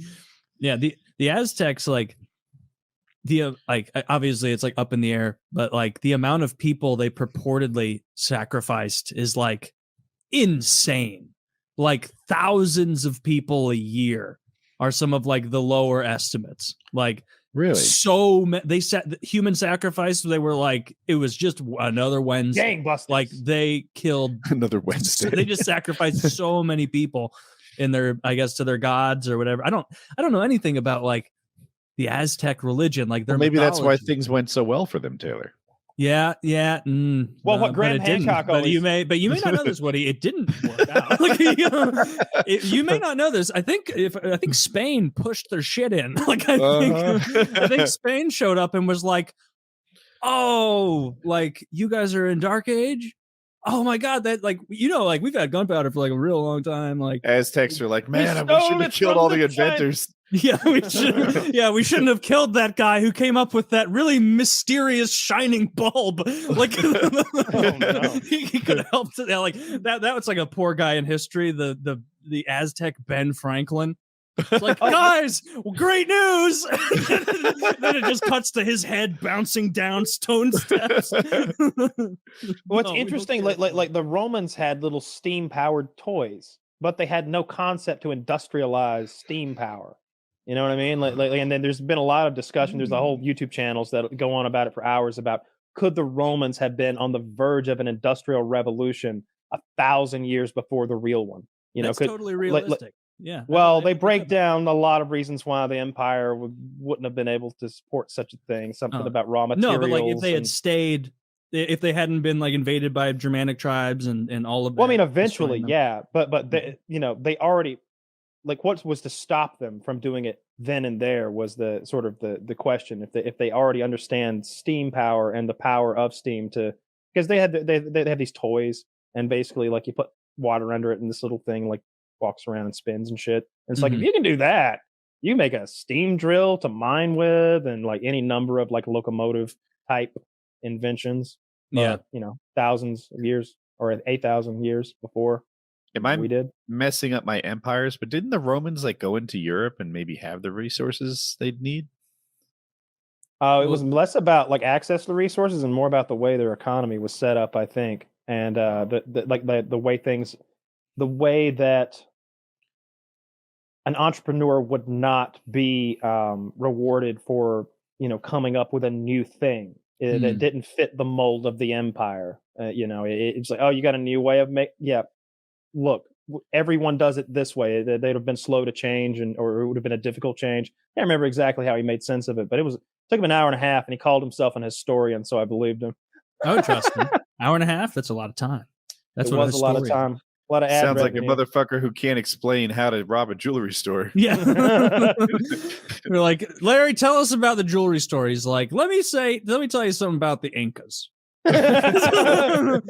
Yeah. The Aztecs, like obviously it's like up in the air, but like the amount of people they purportedly sacrificed is like insane. Like thousands of people a year are some of like the lower estimates. Like really, so they said human sacrifice. They were like, it was just another Wednesday. Gangbusters. Like they killed another Wednesday. They just sacrificed so many people in their, I guess, to their gods or whatever. I don't know anything about like the Aztec religion. Like their maybe that's why mythology. things went so well for them, Taylor. Yeah. Well, what Graham Hancock but you may not know this, Woody. It didn't work out. Like, you may not know this. I think Spain pushed their shit in. Like I think Spain showed up and was like, "Oh, like you guys are in Dark Age? Oh my God, that like like we've had gunpowder for like a real long time." Like Aztecs are like, man, we should have killed all the inventors. Yeah, we shouldn't have killed that guy who came up with that really mysterious shining bulb. Like, he could have helped it. Like that was like a poor guy in history. The Aztec Ben Franklin. It's like, guys, great news. Then it just cuts to his head bouncing down stone steps. What's interesting, like the Romans had little steam powered toys, but they had no concept to industrialize steam power. You know what I mean? Like, and then there's been a lot of discussion. There's a whole YouTube channels that go on about it for hours about could the Romans have been on the verge of an industrial revolution 1,000 years before the real one? That's totally realistic. Yeah. Well, they break down a lot of reasons why the empire wouldn't have been able to support such a thing. Something about raw materials. No, but like if they had stayed, if they hadn't been like invaded by Germanic tribes and all of that. Well, I mean, eventually, yeah, but they, they already, like, what was to stop them from doing it then and there was the sort of the question. If they already understand steam power and the power of steam because they have these toys, and basically like you put water under it and this little thing like walks around and spins and shit. And it's like, if you can do that, you make a steam drill to mine with, and like any number of like locomotive type inventions. Yeah. Thousands of years or 8,000 years before. We did messing up my empires, but didn't the Romans like go into Europe and maybe have the resources they'd need? It was less about like access to the resources and more about the way their economy was set up, I think. And the way that an entrepreneur would not be rewarded for coming up with a new thing that didn't fit the mold of the empire. It's like, oh, you got a new way of look, everyone does it this way. They'd have been slow to change, or it would have been a difficult change. I can't remember exactly how he made sense of it, but it took him an hour and a half, and he called himself an historian, so I believed him. I would trust him. Hour and a half? That's a lot of time. That's a lot of time. A lot of ad sounds revenue. like a motherfucker who can't explain how to rob a jewelry store. Yeah. We're like, Larry, tell us about the jewelry store. He's like, let me tell you something about the Incas. The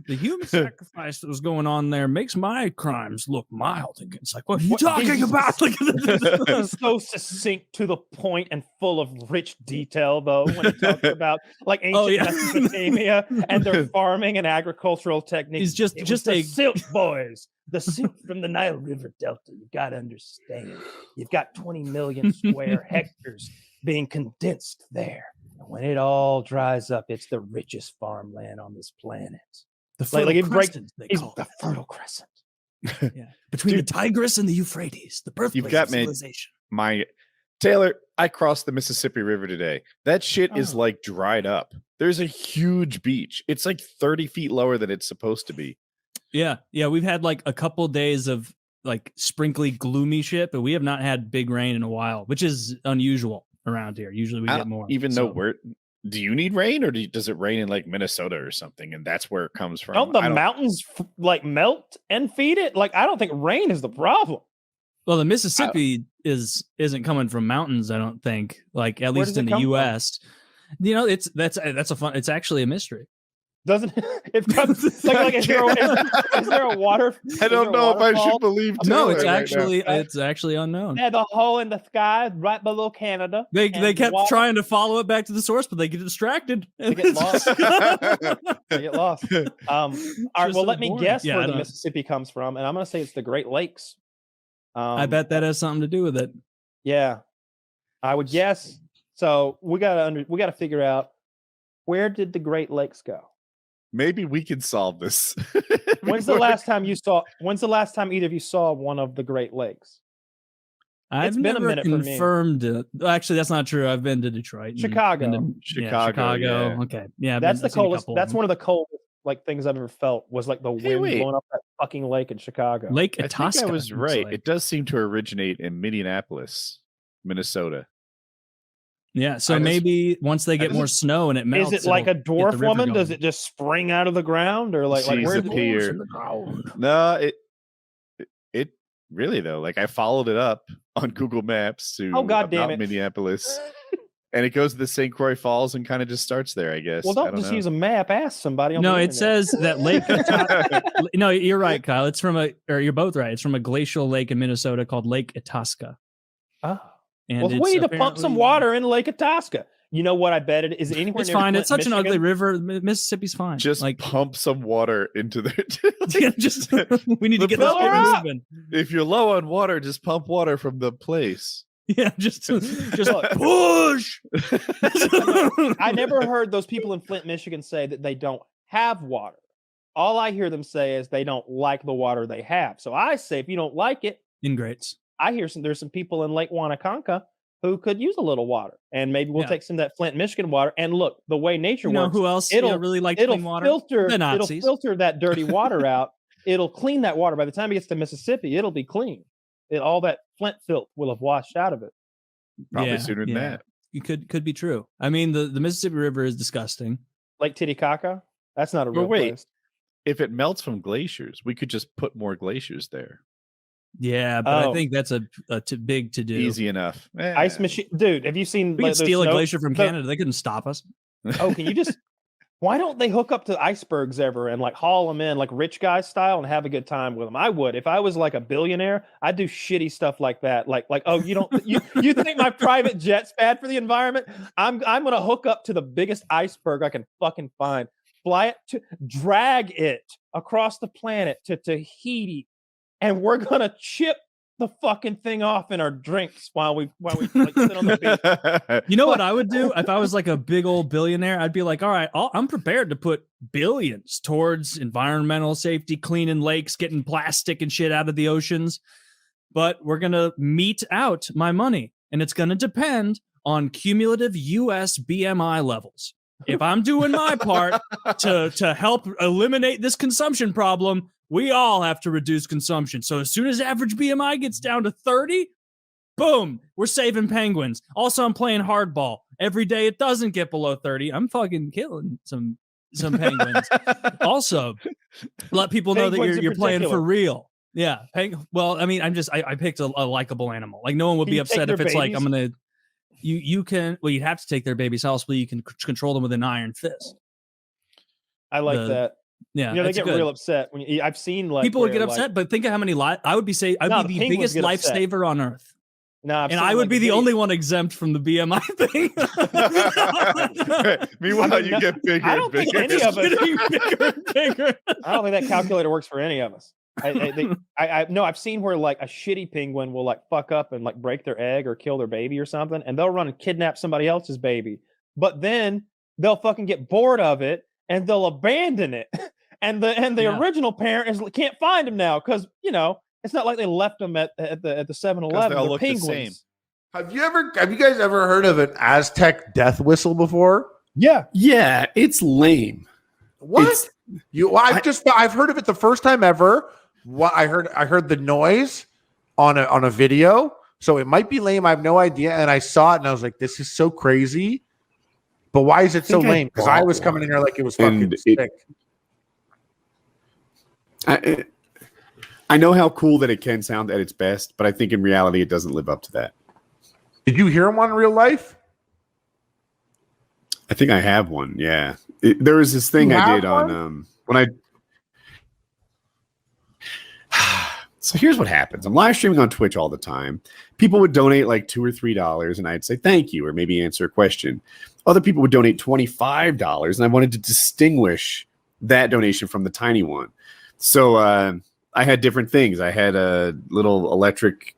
human sacrifice that was going on there makes my crimes look mild. It's like, what are you talking about? He's so succinct, to the point, and full of rich detail, though, when he talks about like ancient Mesopotamia and their farming and agricultural techniques. He's just the silt boys. The silt from the Nile River Delta. You got to understand. You've got 20 million square hectares being condensed there. When it all dries up, it's the richest farmland on this planet. The Fertile Crescent, they call the Fertile Crescent. Yeah, between the Tigris and the Euphrates, the birthplace of civilization. Taylor, I crossed the Mississippi River today. That shit is like dried up. There's a huge beach. It's like 30 feet lower than it's supposed to be. Yeah, we've had like a couple days of like sprinkly, gloomy shit, but we have not had big rain in a while, which is unusual around here. Usually we get more. Even though do you need rain, or does it rain in like Minnesota or something, and that's where it comes from? Don't the mountains like melt and feed it? Like, I don't think rain is the problem. Well, the Mississippi isn't coming from mountains, I don't think. Like, at least in the U.S., you know, it's actually a mystery. Doesn't it comes like is there a water? I don't know if I should believe. No, it's actually unknown. Yeah, the hole in the sky right below Canada. They kept trying to follow it back to the source, but they get distracted. They get lost. They get lost. All right, well, let me guess where the Mississippi comes from, and I'm going to say it's the Great Lakes. I bet that has something to do with it. Yeah, I would guess. So we gotta figure out, where did the Great Lakes go? Maybe we can solve this. When's the last time either of you saw one of the Great Lakes? It's been a minute confirmed. For me. Actually, that's not true. I've been to Detroit, Chicago. Chicago. Yeah. Okay, yeah, that's the coldest. That's one of the coldest like things I've ever felt. Was like the wind blowing up that fucking lake in Chicago. Lake Itasca. I was right. It does seem to originate in Minneapolis, Minnesota. Yeah, so maybe once they get more snow and it melts. Is it like a dwarf woman? Does it just spring out of the ground, or like where does it appear? No, it really though. Like I followed it up on Google Maps to Minneapolis, and it goes to the St. Croix Falls and kind of just starts there, I guess. Well, don't just use a map. Ask somebody. On no, the it says that Lake. No, you're right, Kyle. It's you're both right. It's from a glacial lake in Minnesota called Lake Itasca. Oh. And well, we need to pump some water in Lake Itasca. You know what? I bet it is anywhere. It's fine. It's such an ugly river. Mississippi's fine. Just like pump some water into there. We need to get this moving. If you're low on water, just pump water from the place. Yeah, just like push. I never heard those people in Flint, Michigan say that they don't have water. All I hear them say is they don't like the water they have. So I say, if you don't like it, ingrates. I hear there's some people in Lake Wanaconka who could use a little water, and maybe we'll take some of that Flint, Michigan water. And look, the way nature works, who else? It'll really like clean water. It'll filter that dirty water out. It'll clean that water. By the time it gets to Mississippi, it'll be clean. All that Flint filth will have washed out of it. Probably sooner than that. You could be true. I mean, the Mississippi River is disgusting. Lake Titicaca? That's not a real place. If it melts from glaciers, we could just put more glaciers there. Yeah, but I think that's a big to do. Easy enough. Ice machine, dude. Have you seen? We could steal a glacier from Canada. They couldn't stop us. Oh, can you just? Why don't they hook up to icebergs ever and like haul them in like rich guy style and have a good time with them? I would. If I was like a billionaire, I'd do shitty stuff like that. Like oh, you think my private jet's bad for the environment? I'm gonna hook up to the biggest iceberg I can fucking find. Fly it drag it across the planet to Tahiti. And we're gonna chip the fucking thing off in our drinks while we like, sit on the beach. You know what I would do if I was like a big old billionaire? I'd be like, all right, I'm prepared to put billions towards environmental safety, cleaning lakes, getting plastic and shit out of the oceans. But we're gonna mete out my money, and it's gonna depend on cumulative U.S. BMI levels. If I'm doing my part to help eliminate this consumption problem, we all have to reduce consumption. So as soon as average BMI gets down to 30, boom, we're saving penguins. Also, I'm playing hardball. Every day it doesn't get below 30, I'm fucking killing some penguins. Also, let people know that you're playing for real. Yeah. Well, I mean, I picked a likable animal. Like no one would be upset if it's like, I'm going to, you'd have to take their babies house, but you can control them with an iron fist. I like that. Yeah, they get real upset when I've seen like people would get upset, but think of how many I would be the biggest lifesaver on Earth. No, and I would be the only one exempt from the BMI thing. Meanwhile, you get bigger. I don't think any of us bigger and bigger. I don't think that calculator works for any of us. I've seen where like a shitty penguin will like fuck up and like break their egg or kill their baby or something, and they'll run and kidnap somebody else's baby. But then they'll fucking get bored of it and they'll abandon it. And the original parent can't find him now because it's not like they left him at the 7-Eleven. They're penguins. The same. Have you guys ever heard of an Aztec death whistle before? Yeah. Yeah, it's lame. What? I've heard of it the first time ever. What I heard the noise on a video, so it might be lame. I have no idea, and I saw it and I was like, "This is so crazy." But why is it so lame? Because I was coming in there like it was fucking sick. I know how cool that it can sound at its best, but I think in reality it doesn't live up to that. Did you hear one in real life? I think I have one. Yeah, there was this thing I did on when I. So here's what happens. I'm live streaming on Twitch all the time. People would donate like $2 or $3, and I'd say thank you, or maybe answer a question. Other people would donate $25, and I wanted to distinguish that donation from the tiny one. So I had different things. I had a little electric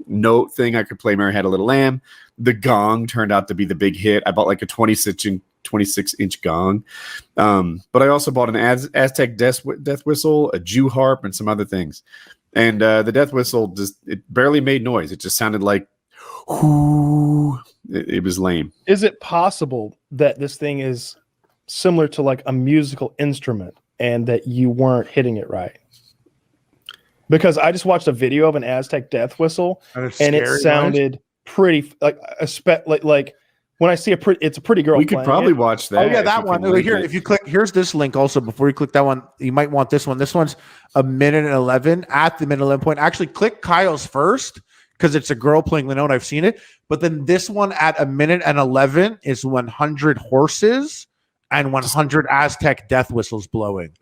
note thing I could play Mary Had a Little Lamb. The gong turned out to be the big hit. I bought like a 26-inch gong. But I also bought an Aztec death whistle, a Jew harp, and some other things. And the death whistle, it barely made noise. It just sounded like, whoo. It was lame. Is it possible that this thing is similar to like a musical instrument and that you weren't hitting it right? Because I just watched a video of an Aztec death whistle and it sounded pretty like when I see it's a pretty girl. We could probably watch that. Oh yeah, that one. Here, if you click, here's this link also. Before you click that one, you might want this one. This one's a minute and 11 at the minute 11 point. Actually, click Kyle's first because it's a girl playing the note. I've seen it. But then this one at a minute and 11 is 100 horses and 100 Aztec death whistles blowing.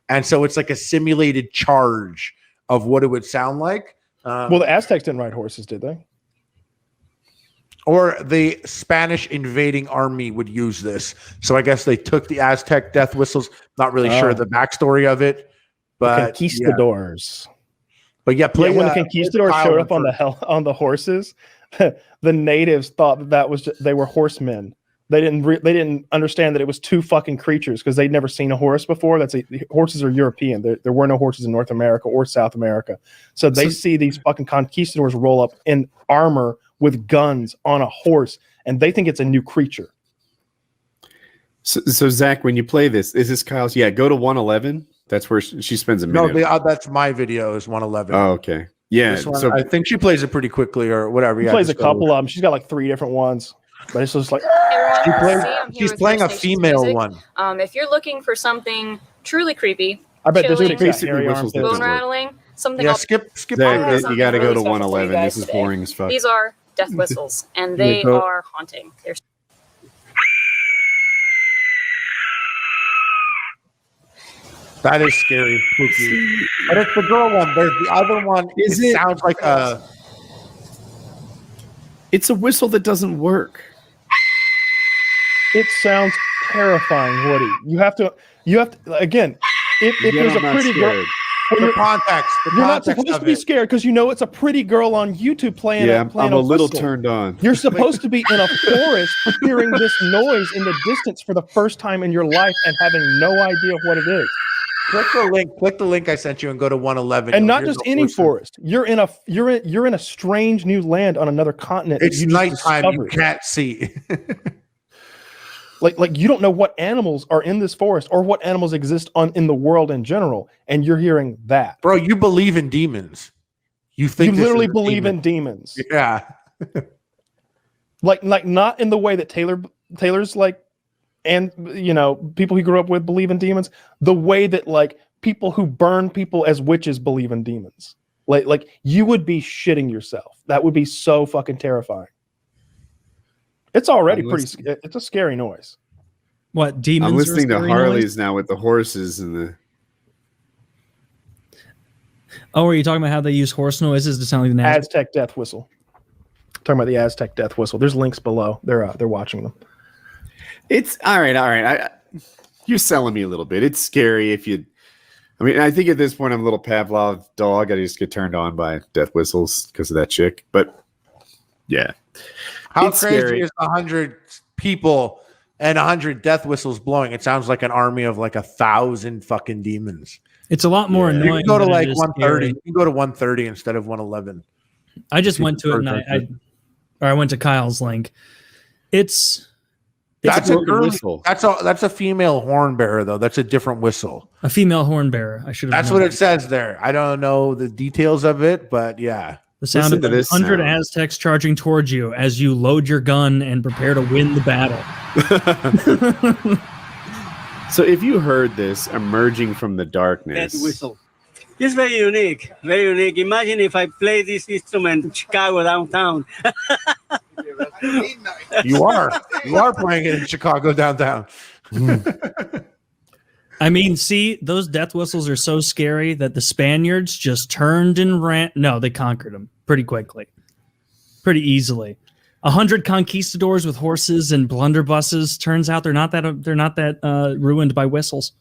And so it's like a simulated charge of what it would sound like. Well, the Aztecs didn't ride horses, did they? Or the Spanish invading army would use this. So I guess they took the Aztec death whistles. Not really sure the backstory of it. But the Conquistadores. Yeah. But yeah, when the Conquistadors showed up on the horses, the natives thought that was they were horsemen. They didn't understand that it was two fucking creatures because they'd never seen a horse before. Horses are European. There were no horses in North America or South America. So they see these fucking conquistadors roll up in armor with guns on a horse, and they think it's a new creature. So Zach, when you play this, is this Kyle's? Yeah, go to 111. That's where she spends a minute. No, that's my video is 111. Oh, okay. Yeah. So I think she plays it pretty quickly or whatever. She plays a couple of them. She's got like 3 different ones. But it's just like she's playing a female one. If you're looking for something truly creepy, I bet there's bone rattling, something. Yeah, skip. You got to go to 111. This is boring as fuck. These are death whistles, and they are haunting. That is scary, spooky. But it's the girl one. There's the other one. It sounds like a. It's a whistle that doesn't work. It sounds terrifying, Woody. You have to again. If there's a pretty girl, the context, you're not supposed to be scared because you know it's a pretty girl on YouTube playing. Yeah, I'm a little whistle. turned on. You're supposed to be in a forest hearing this noise in the distance for the first time in your life and having no idea what it is. Click the link I sent you and go to 111. And not just any forest. You're in a strange new land on another continent. It's nighttime. You can't see. like you don't know what animals are in this forest or what animals exist in the world in general, and you're hearing that. Bro, you believe in demons. You literally believe in demons. Yeah. like not in the way that Taylor's like, and people he grew up with believe in demons, the way that like people who burn people as witches believe in demons. Like you would be shitting yourself. That would be so fucking terrifying. It's already it's a scary noise. What demons? I'm listening to Harley's now with the horses and the. Oh, are you talking about how they use horse noises to sound like the Aztec death whistle? Talking about the Aztec death whistle. There's links below. They're watching them. It's all right. You're selling me a little bit. It's scary if you. I mean, I think at this point I'm a little Pavlov dog. I just get turned on by death whistles because of that chick. But yeah, how crazy is 100 people and 100 death whistles blowing? It sounds like an army of like 1,000 fucking demons. It's a lot more annoying. You can go to like 130. You can go to 130 instead of 111. I just went to it and I went to Kyle's link. It's That's a whistle. That's a female horn bearer, though. That's a different whistle. A female horn bearer. I should have. That's what it says there. I don't know the details of it, but yeah. The sound of 100 Aztecs charging towards you as you load your gun and prepare to win the battle. So if you heard this emerging from the darkness, that whistle. It's very unique, very unique. Imagine if I play this instrument in Chicago downtown. You are playing it in Chicago downtown. I mean, see, those death whistles are so scary that the Spaniards just turned and ran. No, they conquered them pretty quickly, pretty easily. 100 conquistadors with horses and blunderbusses. Turns out they're not that ruined by whistles.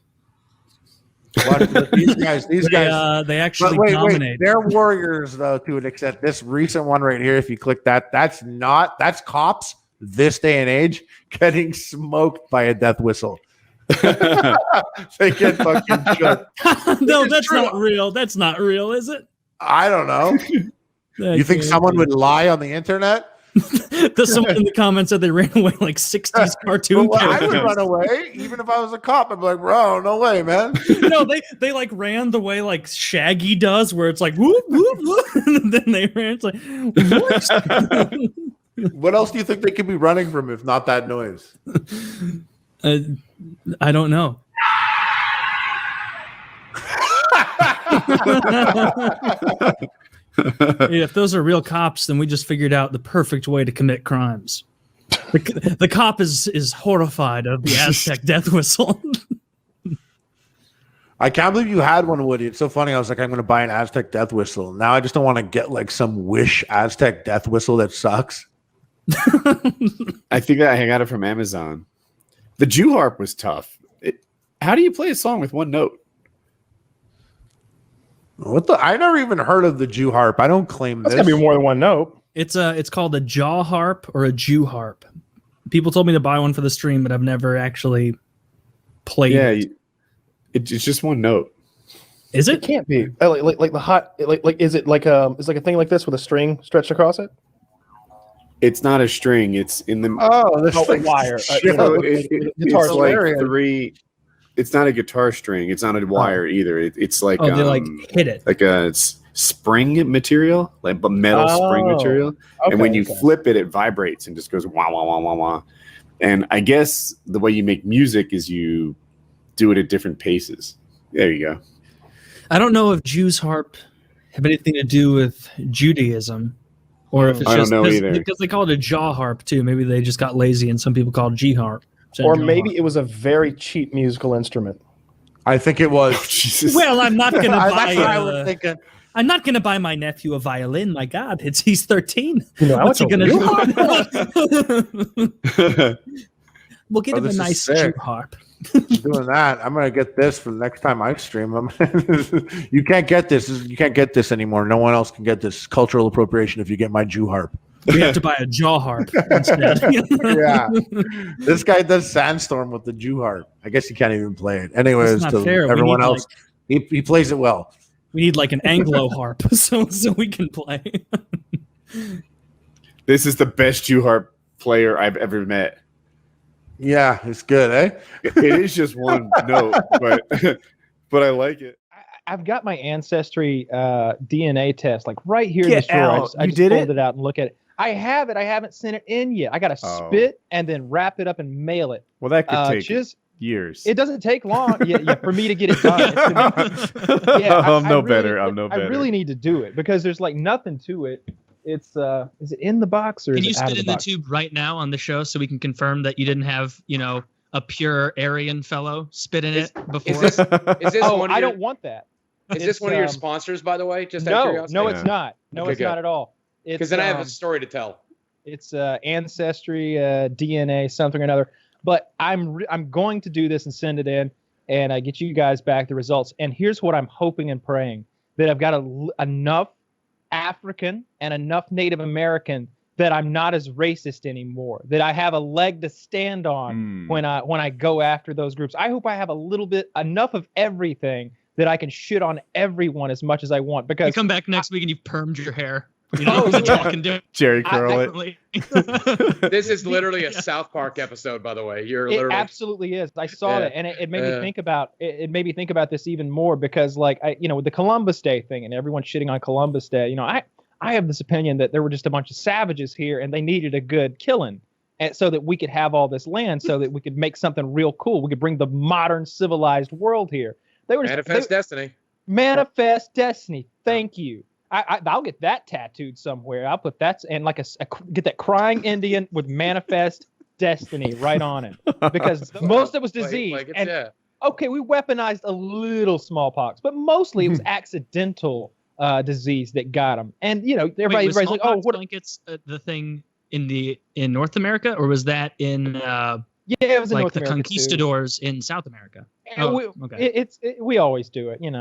These guys, they actually dominate. They're warriors, though, to an extent. This recent one right here, if you click that, that's cops this day and age getting smoked by a death whistle. They get fucking shut. No, that's not real. That's not real, is it? I don't know. You think someone would lie on the internet? Someone in the comments said they ran away like 60s cartoon characters. I would run away even if I was a cop. I'd be like, bro, no way, man. No, they like ran the way like Shaggy does, where it's like whoop whoop whoop, and then they ran. It's like what? What else do you think they could be running from if not that noise? I don't know. If those are real cops, then we just figured out the perfect way to commit crimes. The cop is horrified of the Aztec death whistle. I can't believe you had one, Woody. It's so funny. I was like, I'm going to buy an Aztec death whistle. Now I just don't want to get like some Wish Aztec death whistle that sucks. I think that I got it from Amazon. The Jew harp was tough. How do you play a song with one note? I never even heard of the Jew harp. I don't claim That's this. gotta be more than one note. It's called a jaw harp or a Jew harp. People told me to buy one for the stream, but I've never actually played it. It's just one note. Is it? It can't be. Like the hot like is it like it's like a thing like this with a string stretched across it? It's not a string. It's in the wire. It's like three. It's not a guitar string. It's not a wire either. It's like they like hit it like a spring material, like a metal spring material. Okay, and when you flip it, it vibrates and just goes wah wah wah wah wah. And I guess the way you make music is you do it at different paces. There you go. I don't know if Jews harp have anything to do with Judaism, or if it's I just don't know either. because they call it a jaw harp too. Maybe they just got lazy and some people call it G harp. Or maybe it was a very cheap musical instrument. I think it was. Well, I'm not going to buy. That's what I was thinking. I'm not going to buy my nephew a violin. My God, he's 13. You know, what's he going to do? We'll get him a nice Jew harp. Doing that, I'm gonna get this for the next time I stream. You can't get this. You can't get this anymore. No one else can get this. Cultural appropriation if you get my Jew harp. We have to buy a jaw harp instead. Yeah, this guy does Sandstorm with the Jew harp. I guess he can't even play it. Anyways, to fair. everyone else, he plays it well. We need like an Anglo harp so we can play. This is the best Jew harp player I've ever met. Yeah, it's good, eh? It is just one note, but I like it. I've got my Ancestry DNA test like right here in Get this drawer. out. I just You did pulled it out and look at it. I have it. I haven't sent it in yet. I got to spit and then wrap it up and mail it. Well, that could take just years. It doesn't take long for me to get it done. I'm no better. I'm no better. I really need to do it because there's like nothing to it. It's is it in the box or can is you it out spit of in the the box? tube right now on the show so we can confirm that you didn't have a pure Aryan fellow spit in it before? Is this one? I don't want that. Is this one of your sponsors, by the way? Just out of curiosity? No, it's not. No, Okay, it's not at all. Because then I have a story to tell. It's Ancestry, DNA, something or another. But I'm going to do this and send it in, and I get you guys back the results. And here's what I'm hoping and praying: that I've got enough African and enough Native American that I'm not as racist anymore. That I have a leg to stand on when I go after those groups. I hope I have enough of everything that I can shit on everyone as much as I want. Because you come back next week and you've permed your hair. You know, the talking dude. Jerry Curl it. This is literally a South Park episode, by the way. It absolutely is. I saw it, and it made me think about it. Made me think about this even more because, like, with the Columbus Day thing and everyone shitting on Columbus Day, I have this opinion that there were just a bunch of savages here, and they needed a good killing, and so that we could have all this land, so that we could make something real cool. We could bring the modern civilized world here. They were Manifest Destiny. Manifest Destiny. Thank you. I'll get that tattooed somewhere. I'll put that and like get that crying Indian with Manifest Destiny right on it, because most of it was disease. Okay, we weaponized a little smallpox, but mostly it was accidental disease that got them. And everybody's like, "Oh, what blankets the thing in North America, or was that in?" It was in like North the America Conquistadors in South America. We always do it, you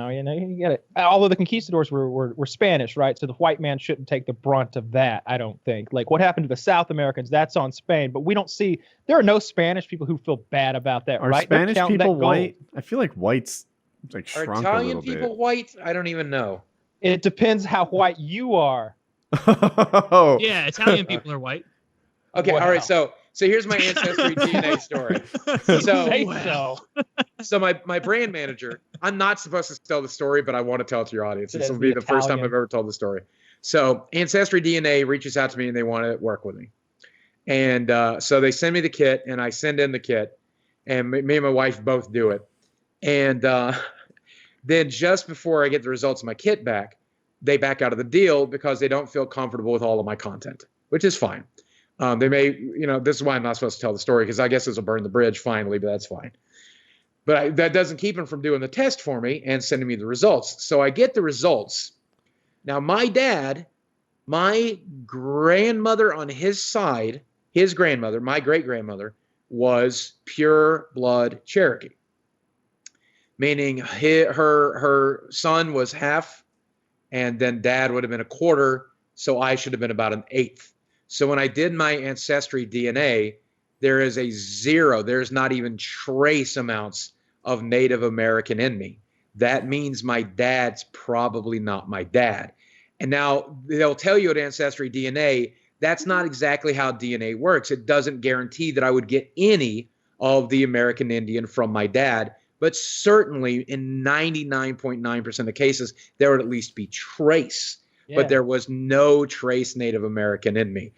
get it. Although the Conquistadors were Spanish, right? So the white man shouldn't take the brunt of that, I don't think. Like what happened to the South Americans, that's on Spain, but we don't see. There are no Spanish people who feel bad about that, Are right? Spanish people white? I feel like white's like Are shrunk Italian a little people bit. white? I don't even know. It depends how white you are. Yeah, Italian people are white. Okay, all right. So here's my Ancestry DNA story. So my brand manager, I'm not supposed to tell the story, but I want to tell it to your audience. This will be the first time I've ever told the story. So Ancestry DNA reaches out to me and they want to work with me. And so they send me the kit and I send in the kit, and me and my wife both do it. And then just before I get the results of my kit back, they back out of the deal because they don't feel comfortable with all of my content, which is fine. They may, this is why I'm not supposed to tell the story, because I guess this will burn the bridge finally, but that's fine. But that doesn't keep them from doing the test for me and sending me the results. So I get the results. Now, my dad, my grandmother on his side, his grandmother, my great-grandmother, was pure blood Cherokee, meaning her son was half, and then dad would have been a quarter, so I should have been about an eighth. So when I did my Ancestry DNA, there is a zero. There's not even trace amounts of Native American in me. That means my dad's probably not my dad. And now they'll tell you at Ancestry DNA, that's not exactly how DNA works. It doesn't guarantee that I would get any of the American Indian from my dad, but certainly in 99.9% of cases, there would at least be trace. But there was no trace Native American in me.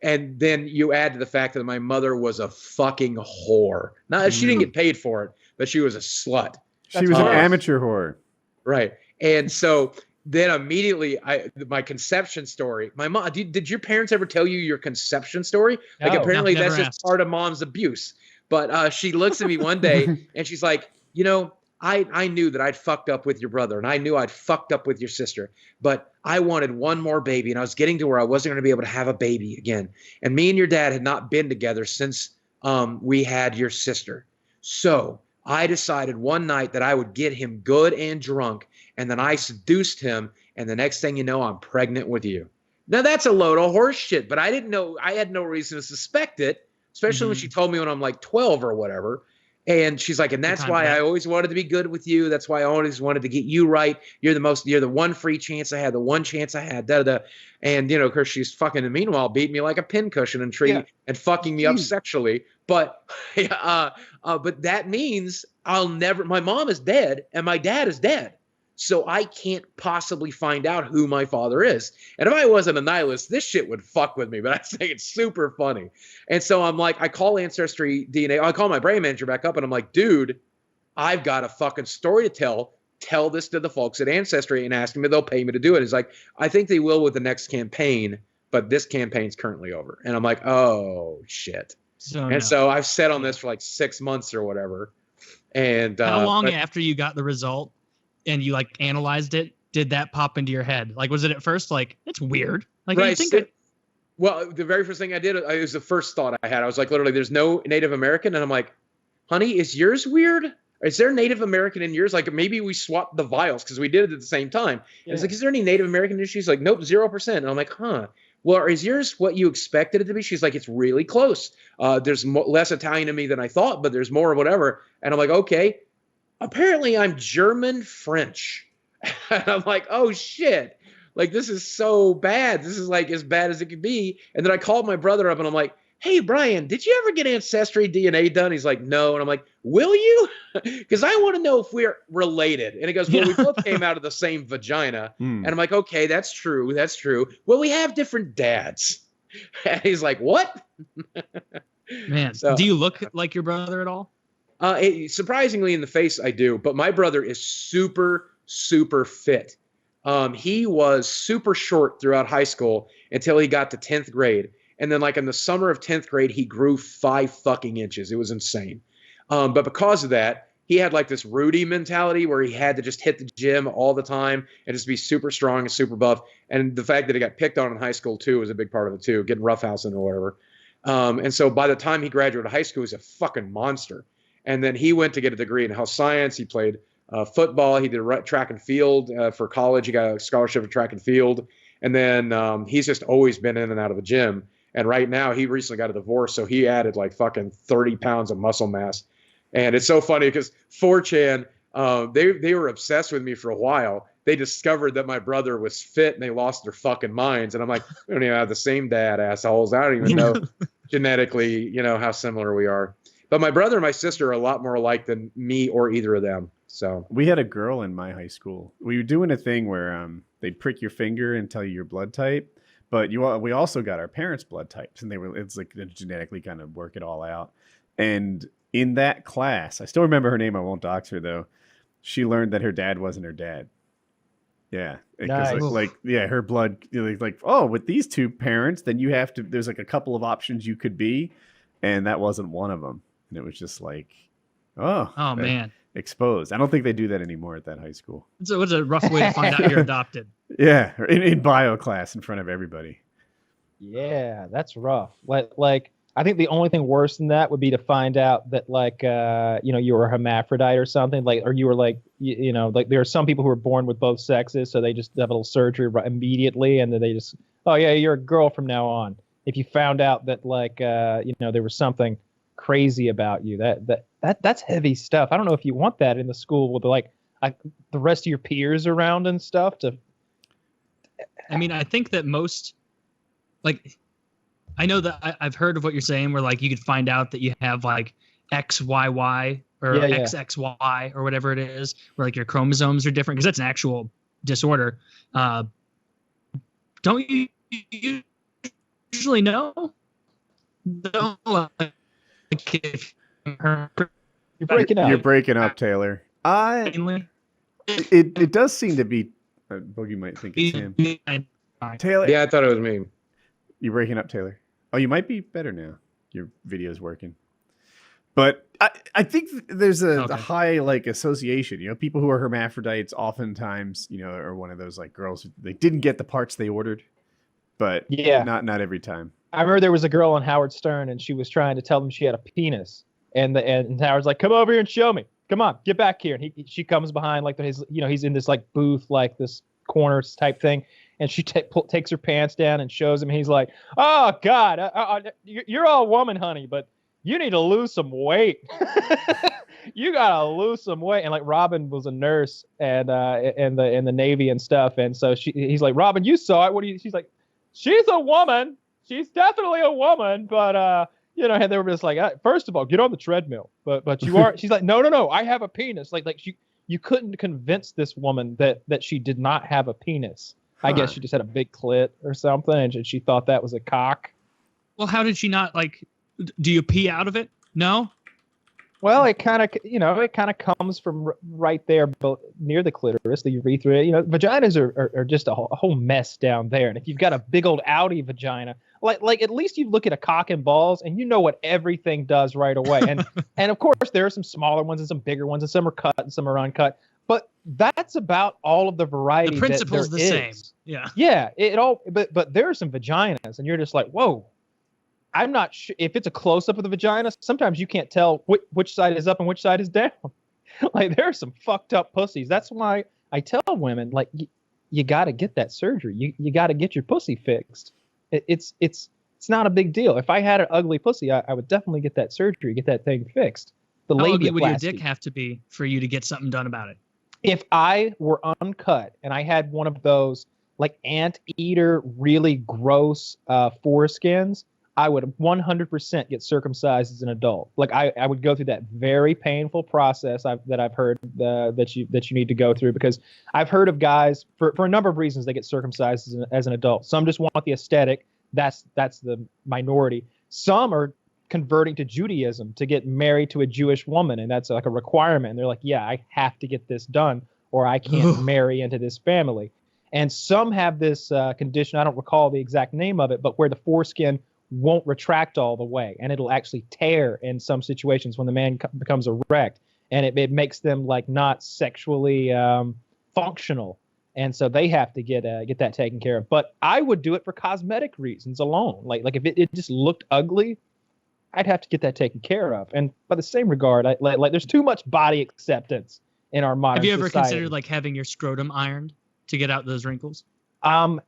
And then you add to the fact that my mother was a fucking whore. Now, she didn't get paid for it, but she was a slut. She was an amateur whore. Right. And so then immediately, my conception story, my mom, did your parents ever tell you your conception story? No, like, apparently that's never just part of mom's abuse. But she looks at me one day and she's like, I knew that I'd fucked up with your brother, and I knew I'd fucked up with your sister, but I wanted one more baby, and I was getting to where I wasn't going to be able to have a baby again. And me and your dad had not been together since we had your sister. So I decided one night that I would get him good and drunk, and then I seduced him, and the next thing you know, I'm pregnant with you. Now, that's a load of horse shit, but I didn't know. I had no reason to suspect it, especially when she told me when I'm like 12 or whatever. And she's like, and that's why I always wanted to be good with you. That's why I always wanted to get you right. You're the one free chance I had, the one chance I had, And, of course, she's fucking, meanwhile, beat me like a pincushion and fucking me up sexually. But, but that means my mom is dead and my dad is dead. So I can't possibly find out who my father is. And if I wasn't a nihilist, this shit would fuck with me, but I think it's super funny. And so I'm like, I call Ancestry DNA. I call my brand manager back up and I'm like, dude, I've got a fucking story to tell. Tell this to the folks at Ancestry and ask them if they'll pay me to do it. He's like, I think they will with the next campaign, but this campaign's currently over. And I'm like, oh, shit. So I've sat on this for like 6 months or whatever. And how long after you got the result and you like analyzed it, did that pop into your head? Like, was it at first like, it's weird? Like, right. You Well, the very first thing I did, it was the first thought I had. I was like, literally, there's no Native American. And I'm like, honey, is yours weird? Is there Native American in yours? Like, maybe we swapped the vials because we did it at the same time. Yeah. It's like, is there any Native American in? She's like, nope, 0%. And I'm like, huh. Well, is yours what you expected it to be? She's like, it's really close. There's less Italian in me than I thought, but there's more or whatever. And I'm like, okay. Apparently, I'm German French. And I'm like, oh, shit. Like, this is so bad. This is like as bad as it could be. And then I called my brother up and I'm like, hey, Brian, did you ever get Ancestry DNA done? He's like, no. And I'm like, will you? Because I want to know if we're related. And he goes, well, we both came out of the same vagina. And I'm like, okay, that's true. That's true. Well, we have different dads. And he's like, what? Man, do you look like your brother at all? Surprisingly, in the face, I do. But my brother is super, super fit. He was super short throughout high school until he got to 10th grade. And then like in the summer of 10th grade, he grew 5 fucking inches. It was insane. But because of that, he had like this Rudy mentality where he had to just hit the gym all the time and just be super strong and super buff. And the fact that he got picked on in high school too was a big part of it too, getting roughhousing or whatever. And so by the time he graduated high school, he was a fucking monster. And then he went to get a degree in health science. He played football. He did track and field for college. He got a scholarship for track and field. And then he's just always been in and out of the gym. And right now, he recently got a divorce, so he added like fucking 30 pounds of muscle mass. And it's so funny because 4chan, they were obsessed with me for a while. They discovered that my brother was fit, and they lost their fucking minds. And I'm like, we don't even have the same dad, assholes. I don't even know genetically, how similar we are. But my brother and my sister are a lot more alike than me or either of them. So we had a girl in my high school. We were doing a thing where they'd prick your finger and tell you your blood type. But we also got our parents' blood types, and it's like they genetically kind of work it all out. And in that class, I still remember her name. I won't dox her though. She learned that her dad wasn't her dad. Yeah, nice. Her blood like oh, with these two parents, then you have to. There's like a couple of options you could be, and that wasn't one of them. And it was just like, oh man. Exposed. I don't think they do that anymore at that high school. So it's a rough way to find out you're adopted. Yeah, in bio class in front of everybody. Yeah, that's rough. Like I think the only thing worse than that would be to find out that like you were a hermaphrodite or something, like, or you were like like there are some people who are born with both sexes, so they just have a little surgery immediately, and then they just, oh yeah, you're a girl from now on. If you found out that like there was something crazy about you, that's heavy stuff. I don't know if you want that in the school with the rest of your peers around and stuff. I mean, I think that most, like, I know that I've heard of what you're saying, where like you could find out that you have like XYY or XXY or whatever it is, where like your chromosomes are different, because that's an actual disorder. Don't you usually know? Don't like if you're breaking up. You're breaking up, Taylor. It does seem to be. Boogie might think it's him. Taylor. Yeah, I thought it was me. You're breaking up, Taylor. Oh, you might be better now. Your video's working. But I think there's a high like association. People who are hermaphrodites oftentimes, are one of those like girls who, they didn't get the parts they ordered. But yeah, not every time. I remember there was a girl on Howard Stern, and she was trying to tell them she had a penis, and Howard's like, "Come over here and show me. Come on, get back here." And she comes behind like his, he's in this like booth, like this corners type thing, and she takes her pants down and shows him. He's like, "Oh God, you're all woman, honey, but you need to lose some weight. You gotta lose some weight." And like Robin was a nurse and in the Navy and stuff, and so he's like, "Robin, you saw it. What do you?" She's like, "She's a woman. She's definitely a woman, but and they were just like, first of all, get on the treadmill, but you are." She's like, no, I have a penis. Like you couldn't convince this woman that she did not have a penis. I guess she just had a big clit or something, and she thought that was a cock. Well, how did she not like? Do you pee out of it? No. Well, it kind of comes from right there, near the clitoris, the urethra. Vaginas are just a whole mess down there. And if you've got a big old outie vagina, like at least you look at a cock and balls and you know what everything does right away. And of course there are some smaller ones and some bigger ones, and some are cut and some are uncut. But that's about all of the variety. The principle's the same. Yeah. Yeah. But there are some vaginas, and you're just like, whoa. I'm not sure if it's a close-up of the vagina. Sometimes you can't tell which side is up and which side is down. Like there are some fucked up pussies. That's why I tell women, like, you got to get that surgery. You got to get your pussy fixed. It's not a big deal. If I had an ugly pussy, I would definitely get that surgery, get that thing fixed. How ugly would your dick have to be for you to get something done about it? If I were uncut and I had one of those like anteater, really gross foreskins, I would 100% get circumcised as an adult. Like I would go through that very painful process that I've heard that you need to go through, because I've heard of guys for a number of reasons they get circumcised as an adult. Some just want the aesthetic. That's the minority. Some are converting to Judaism to get married to a Jewish woman, and that's like a requirement. And they're like, yeah, I have to get this done or I can't marry into this family. And some have this condition, I don't recall the exact name of it, but where the foreskin won't retract all the way, and it'll actually tear in some situations when the man becomes erect, and it makes them like not sexually functional, and so they have to get that taken care of. But I would do it for cosmetic reasons alone. Like if it just looked ugly, I'd have to get that taken care of. And by the same regard, like there's too much body acceptance in our modern society. Have you ever considered like having your scrotum ironed to get out those wrinkles? I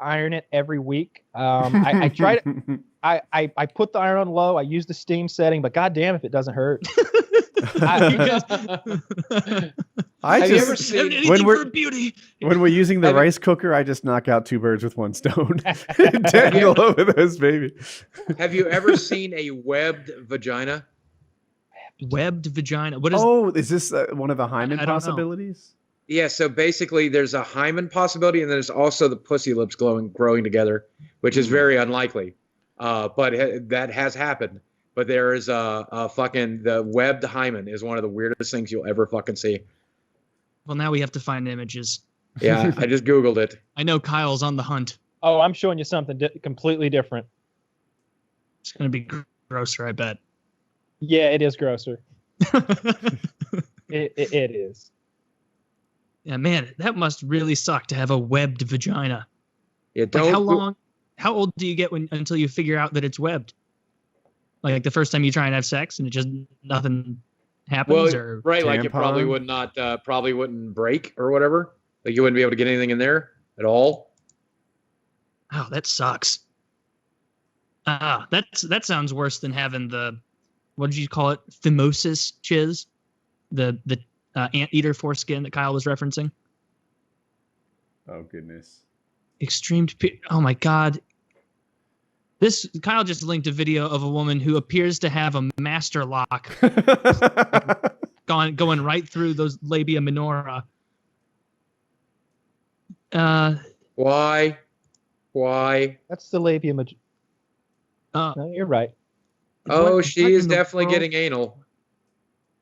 iron it every week. I try to. I put the iron on low. I use the steam setting, but goddamn if it doesn't hurt. Have you ever seen anything for beauty? When we're using the rice cooker, I just knock out 2 birds with 1 stone. Dangle over those, baby. Have you ever seen a webbed vagina? Webbed vagina. What is? Oh, is this one of the hymen possibilities? Yeah, so basically there's a hymen possibility, and there's also the pussy lips growing together, which is very unlikely. But that has happened. But there is the webbed hymen is one of the weirdest things you'll ever fucking see. Well, now we have to find images. Yeah, I just Googled it. I know Kyle's on the hunt. Oh, I'm showing you something completely different. It's going to be grosser, I bet. Yeah, it is grosser. It is. Yeah, man, that must really suck to have a webbed vagina. Yeah, like how old do you get until you figure out that it's webbed? Like the first time you try and have sex and it just nothing happens, or right, like it probably wouldn't break or whatever. Like you wouldn't be able to get anything in there at all. Oh, that sucks. That sounds worse than having the, what did you call it? Phimosis chiz, the anteater foreskin that Kyle was referencing. Oh goodness. Oh my god. Kyle just linked a video of a woman who appears to have a master lock going right through those labia minora. Why? That's the labia majora. No, you're right. Oh, she is definitely getting anal.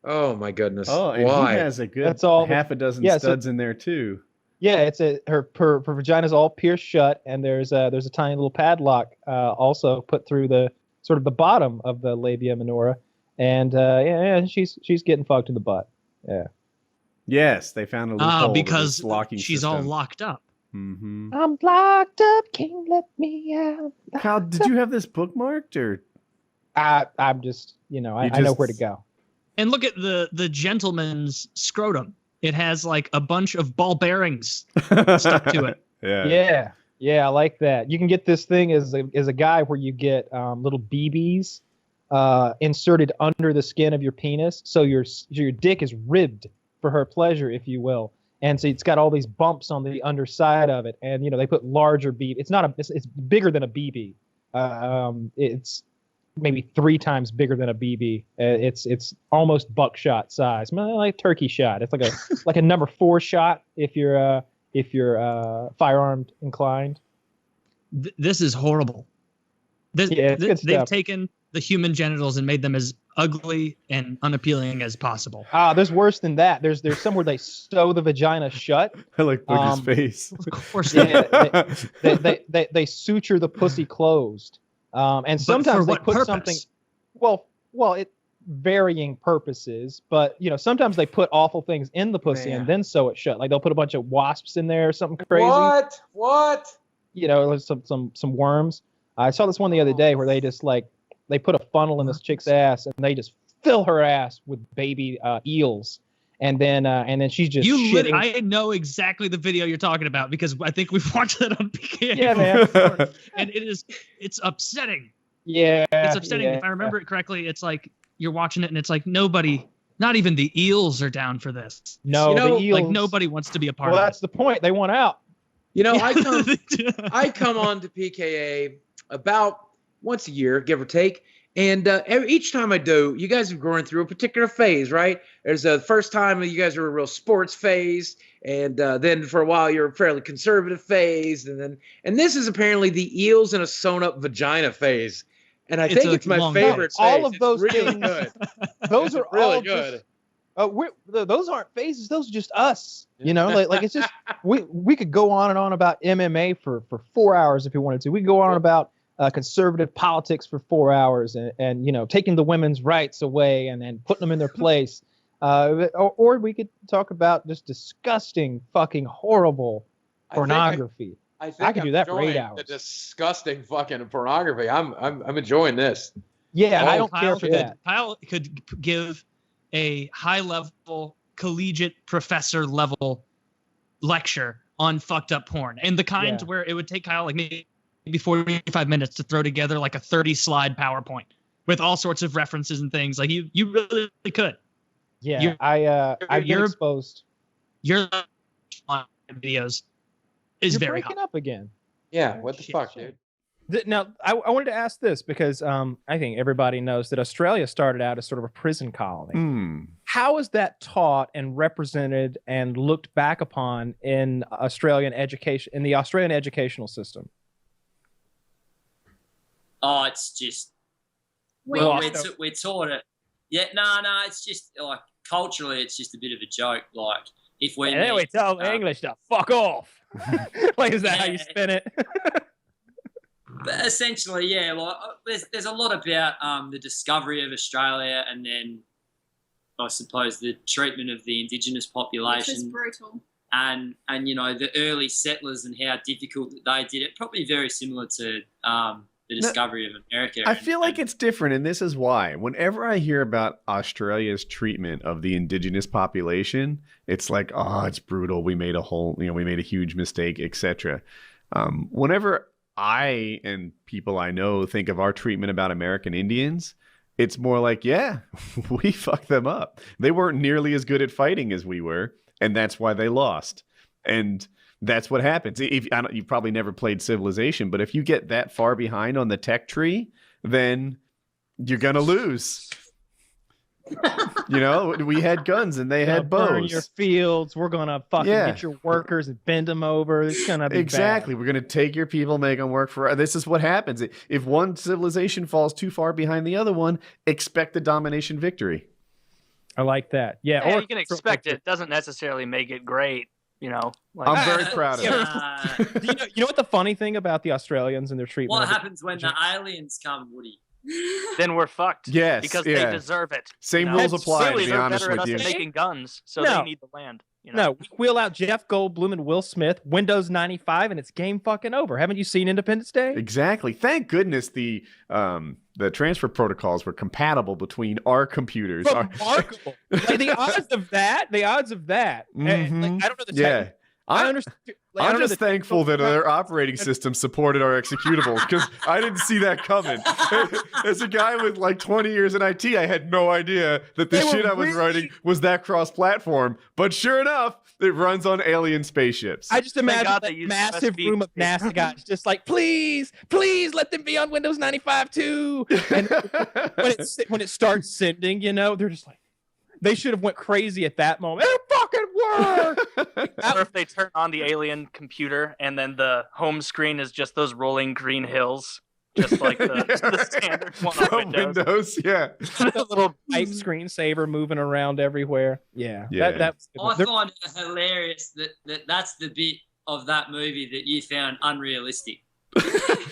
Oh my goodness. Oh, and why? he has a good half a dozen studs in there too. Yeah, her vagina's all pierced shut, and there's a tiny little padlock also put through the sort of the bottom of the labia minora, and she's getting fucked in the butt. Yeah. Yes, they found a loophole because locking she's system. all locked up. Mm-hmm. I'm locked up, can't let me out. Kyle, did you have this bookmarked or? I'm just I know where to go. And look at the gentleman's scrotum. It has like a bunch of ball bearings stuck to it. Yeah, I like that. You can get this thing as a guy where you get little BBs inserted under the skin of your penis, so your dick is ribbed for her pleasure, if you will. And so it's got all these bumps on the underside of it, and they put larger BB. It's bigger than a BB. It's maybe 3 times bigger than a BB. It's almost buckshot size, like turkey shot. It's like a number 4 shot if you're firearm inclined. This is horrible. They've taken the human genitals and made them as ugly and unappealing as possible. There's worse than that. There's somewhere they sew the vagina shut. I like Boogie's face. Of course, they suture the pussy closed. And sometimes they put something. Well, it varying purposes, but sometimes they put awful things in the pussy and then sew it shut. Like they'll put a bunch of wasps in there or something crazy. What? Some worms. I saw this one the other day where they just they put a funnel in this chick's ass and they just fill her ass with baby eels. And then she's just shitting. I know exactly the video you're talking about because I think we've watched that on PKA. Yeah, man. And it's upsetting. Yeah. It's upsetting. If I remember it correctly, it's like you're watching it and it's like nobody, not even the eels are down for this. No, the eels. Like nobody wants to be a part of it. Well, that's the point. They want out. You know, I come on to PKA about once a year, give or take. And each time I do, you guys are going through a particular phase, right? There's a first time you guys are a real sports phase, and then for a while you're a fairly conservative phase, and this is apparently the eels in a sewn-up vagina phase, and I think it's my favorite. All of those really things, good. Those are really all good. those aren't phases. Those are just us. You know, like it's just we could go on and on about MMA for 4 hours if we wanted to. We could go on about conservative politics for 4 hours and you know, taking the women's rights away and putting them in their place. Or we could talk about just disgusting, fucking horrible pornography. I could do that for 8 hours. The disgusting fucking pornography. I'm enjoying this. Yeah, I don't care for that. Kyle could give a high-level collegiate professor level lecture on fucked up porn, and the kind where it would take Kyle like maybe 45 minutes to throw together like a 30-slide PowerPoint with all sorts of references and things. Like you really could. Yeah, I've been exposed. Your videos is You're very breaking hot. up again. Yeah, what the fuck, dude? Now, I wanted to ask this because I think everybody knows that Australia started out as sort of a prison colony. How is that taught and represented and looked back upon in Australian education, in the Australian educational system? Oh, it's just we're taught it. Yeah, no, it's just like culturally, it's just a bit of a joke. Like if we tell English to fuck off. Like, is that how you spin it? But essentially, yeah. Like there's a lot about the discovery of Australia, and then I suppose the treatment of the Indigenous population, which is brutal. And you know, the early settlers and how difficult that they did it. Probably very similar to the discovery of America. I feel like it's different, and this is why. Whenever I hear about Australia's treatment of the indigenous population, it's like, oh, it's brutal. We made a huge mistake, etc. Whenever I and people I know think of our treatment about American Indians, it's more like, yeah, we fucked them up. They weren't nearly as good at fighting as we were, and that's why they lost. And that's what happens. You've probably never played Civilization, but if you get that far behind on the tech tree, then you're gonna lose. You know, we had guns and they had bows. Burn your fields. We're gonna fucking get your workers and bend them over. It's gonna be exactly. bad. We're gonna take your people, make them work for. This is what happens if one civilization falls too far behind the other one. Expect a domination victory. I like that. Yeah, or you can expect it. Doesn't necessarily make it great. You know, like, I'm very proud of it. You know what the funny thing about the Australians and their treatment? What happens when the aliens come, Woody? Then we're fucked. Yes, because they deserve it. Same rules apply. Clearly, to be honest with you, they're making guns, so they need the land. You know? No, we wheel out Jeff Goldblum and Will Smith, Windows 95, and it's game fucking over. Haven't you seen Independence Day? Exactly. Thank goodness the transfer protocols were compatible between our computers. Remarkable. Like, the odds of that. Mm-hmm. And, like, I don't know the yeah. I understand. Like, I'm just thankful that their operating system supported our executables because I didn't see that coming. As a guy with like 20 years in IT, I had no idea that the shit I was writing was that cross-platform. But sure enough, it runs on alien spaceships. I just imagine that massive room of NASA guys just like, please let them be on Windows 95 too. And when it starts sending, you know, they're just like, they should have went crazy at that moment. It fucking worked. Or if they turn on the alien computer and then the home screen is just those rolling green hills, just like the standard one on Windows. Yeah. The little pipe screensaver moving around everywhere. Yeah. That's I find it hilarious that's the bit of that movie that you found unrealistic.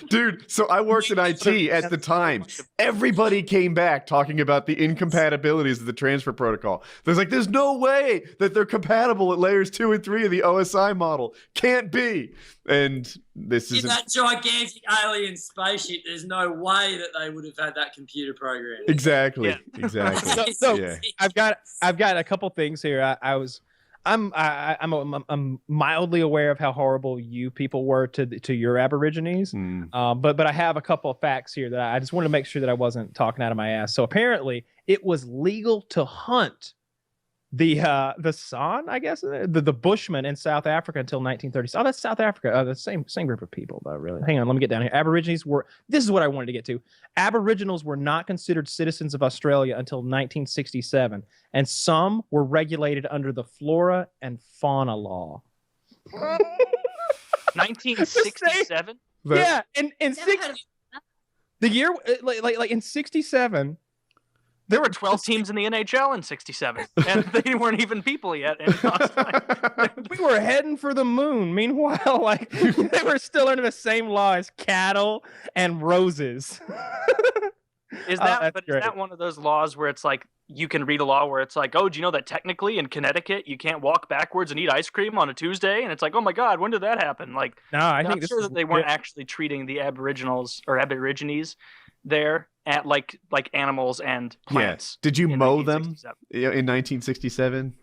Dude, so I worked in IT at the time. Everybody came back talking about the incompatibilities of the transfer protocol. There's no way that they're compatible at layers 2 and 3 of the OSI model. Can't be. And this is that gigantic alien spaceship. There's no way that they would have had that computer program. Exactly. Yeah. Exactly. So I've got a couple things here. I'm mildly aware of how horrible you people were to your Aborigines, but I have a couple of facts here that I just wanted to make sure that I wasn't talking out of my ass. So apparently, it was legal to hunt the San, I guess, the Bushmen in South Africa until 1930s. Oh, that's South Africa. The same group of people, though. Really. Hang on, let me get down here. Aborigines were. This is what I wanted to get to. Aboriginals were not considered citizens of Australia until 1967, and some were regulated under the Flora and Fauna Law. 1967. Yeah, in the year like in 67. There were 12 teams in the NHL in 67, and they weren't even people yet. We were heading for the moon. Meanwhile, like they were still under the same law as cattle and roses. Is that one of those laws where it's like you can read a law where it's like, oh, do you know that technically in Connecticut you can't walk backwards and eat ice cream on a Tuesday? And it's like, oh my God, when did that happen? Like, no, I think I'm sure that they weren't actually treating the Aboriginals or Aborigines there at like animals and plants. Did you mow them in 1967?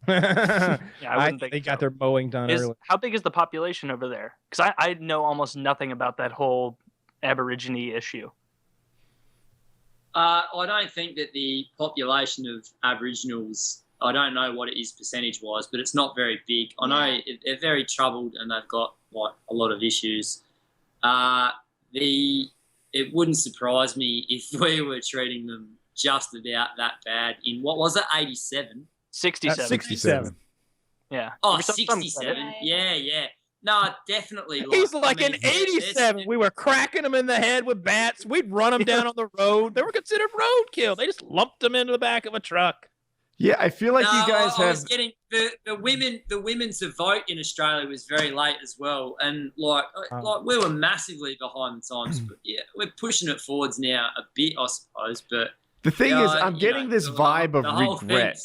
Yeah, I think they got their mowing done early. How big is the population over there? Because I know almost nothing about that whole Aborigine issue. I don't think that the population of Aboriginals, I don't know what it is percentage-wise, but it's not very big. I know they're very troubled and they've got like a lot of issues. It wouldn't surprise me if we were treating them just about that bad in, what was it, 87? 67. 67. Yeah. Oh, 67. Yeah. No, definitely. He's like in 87. We were cracking them in the head with bats. We'd run them down on the road. They were considered roadkill. They just lumped them into the back of a truck. Yeah, I feel like you guys I was getting the women to vote in Australia was very late as well, and like we were massively behind the times. But yeah, we're pushing it forwards now a bit, I suppose. But the thing is, I'm getting this vibe of regret.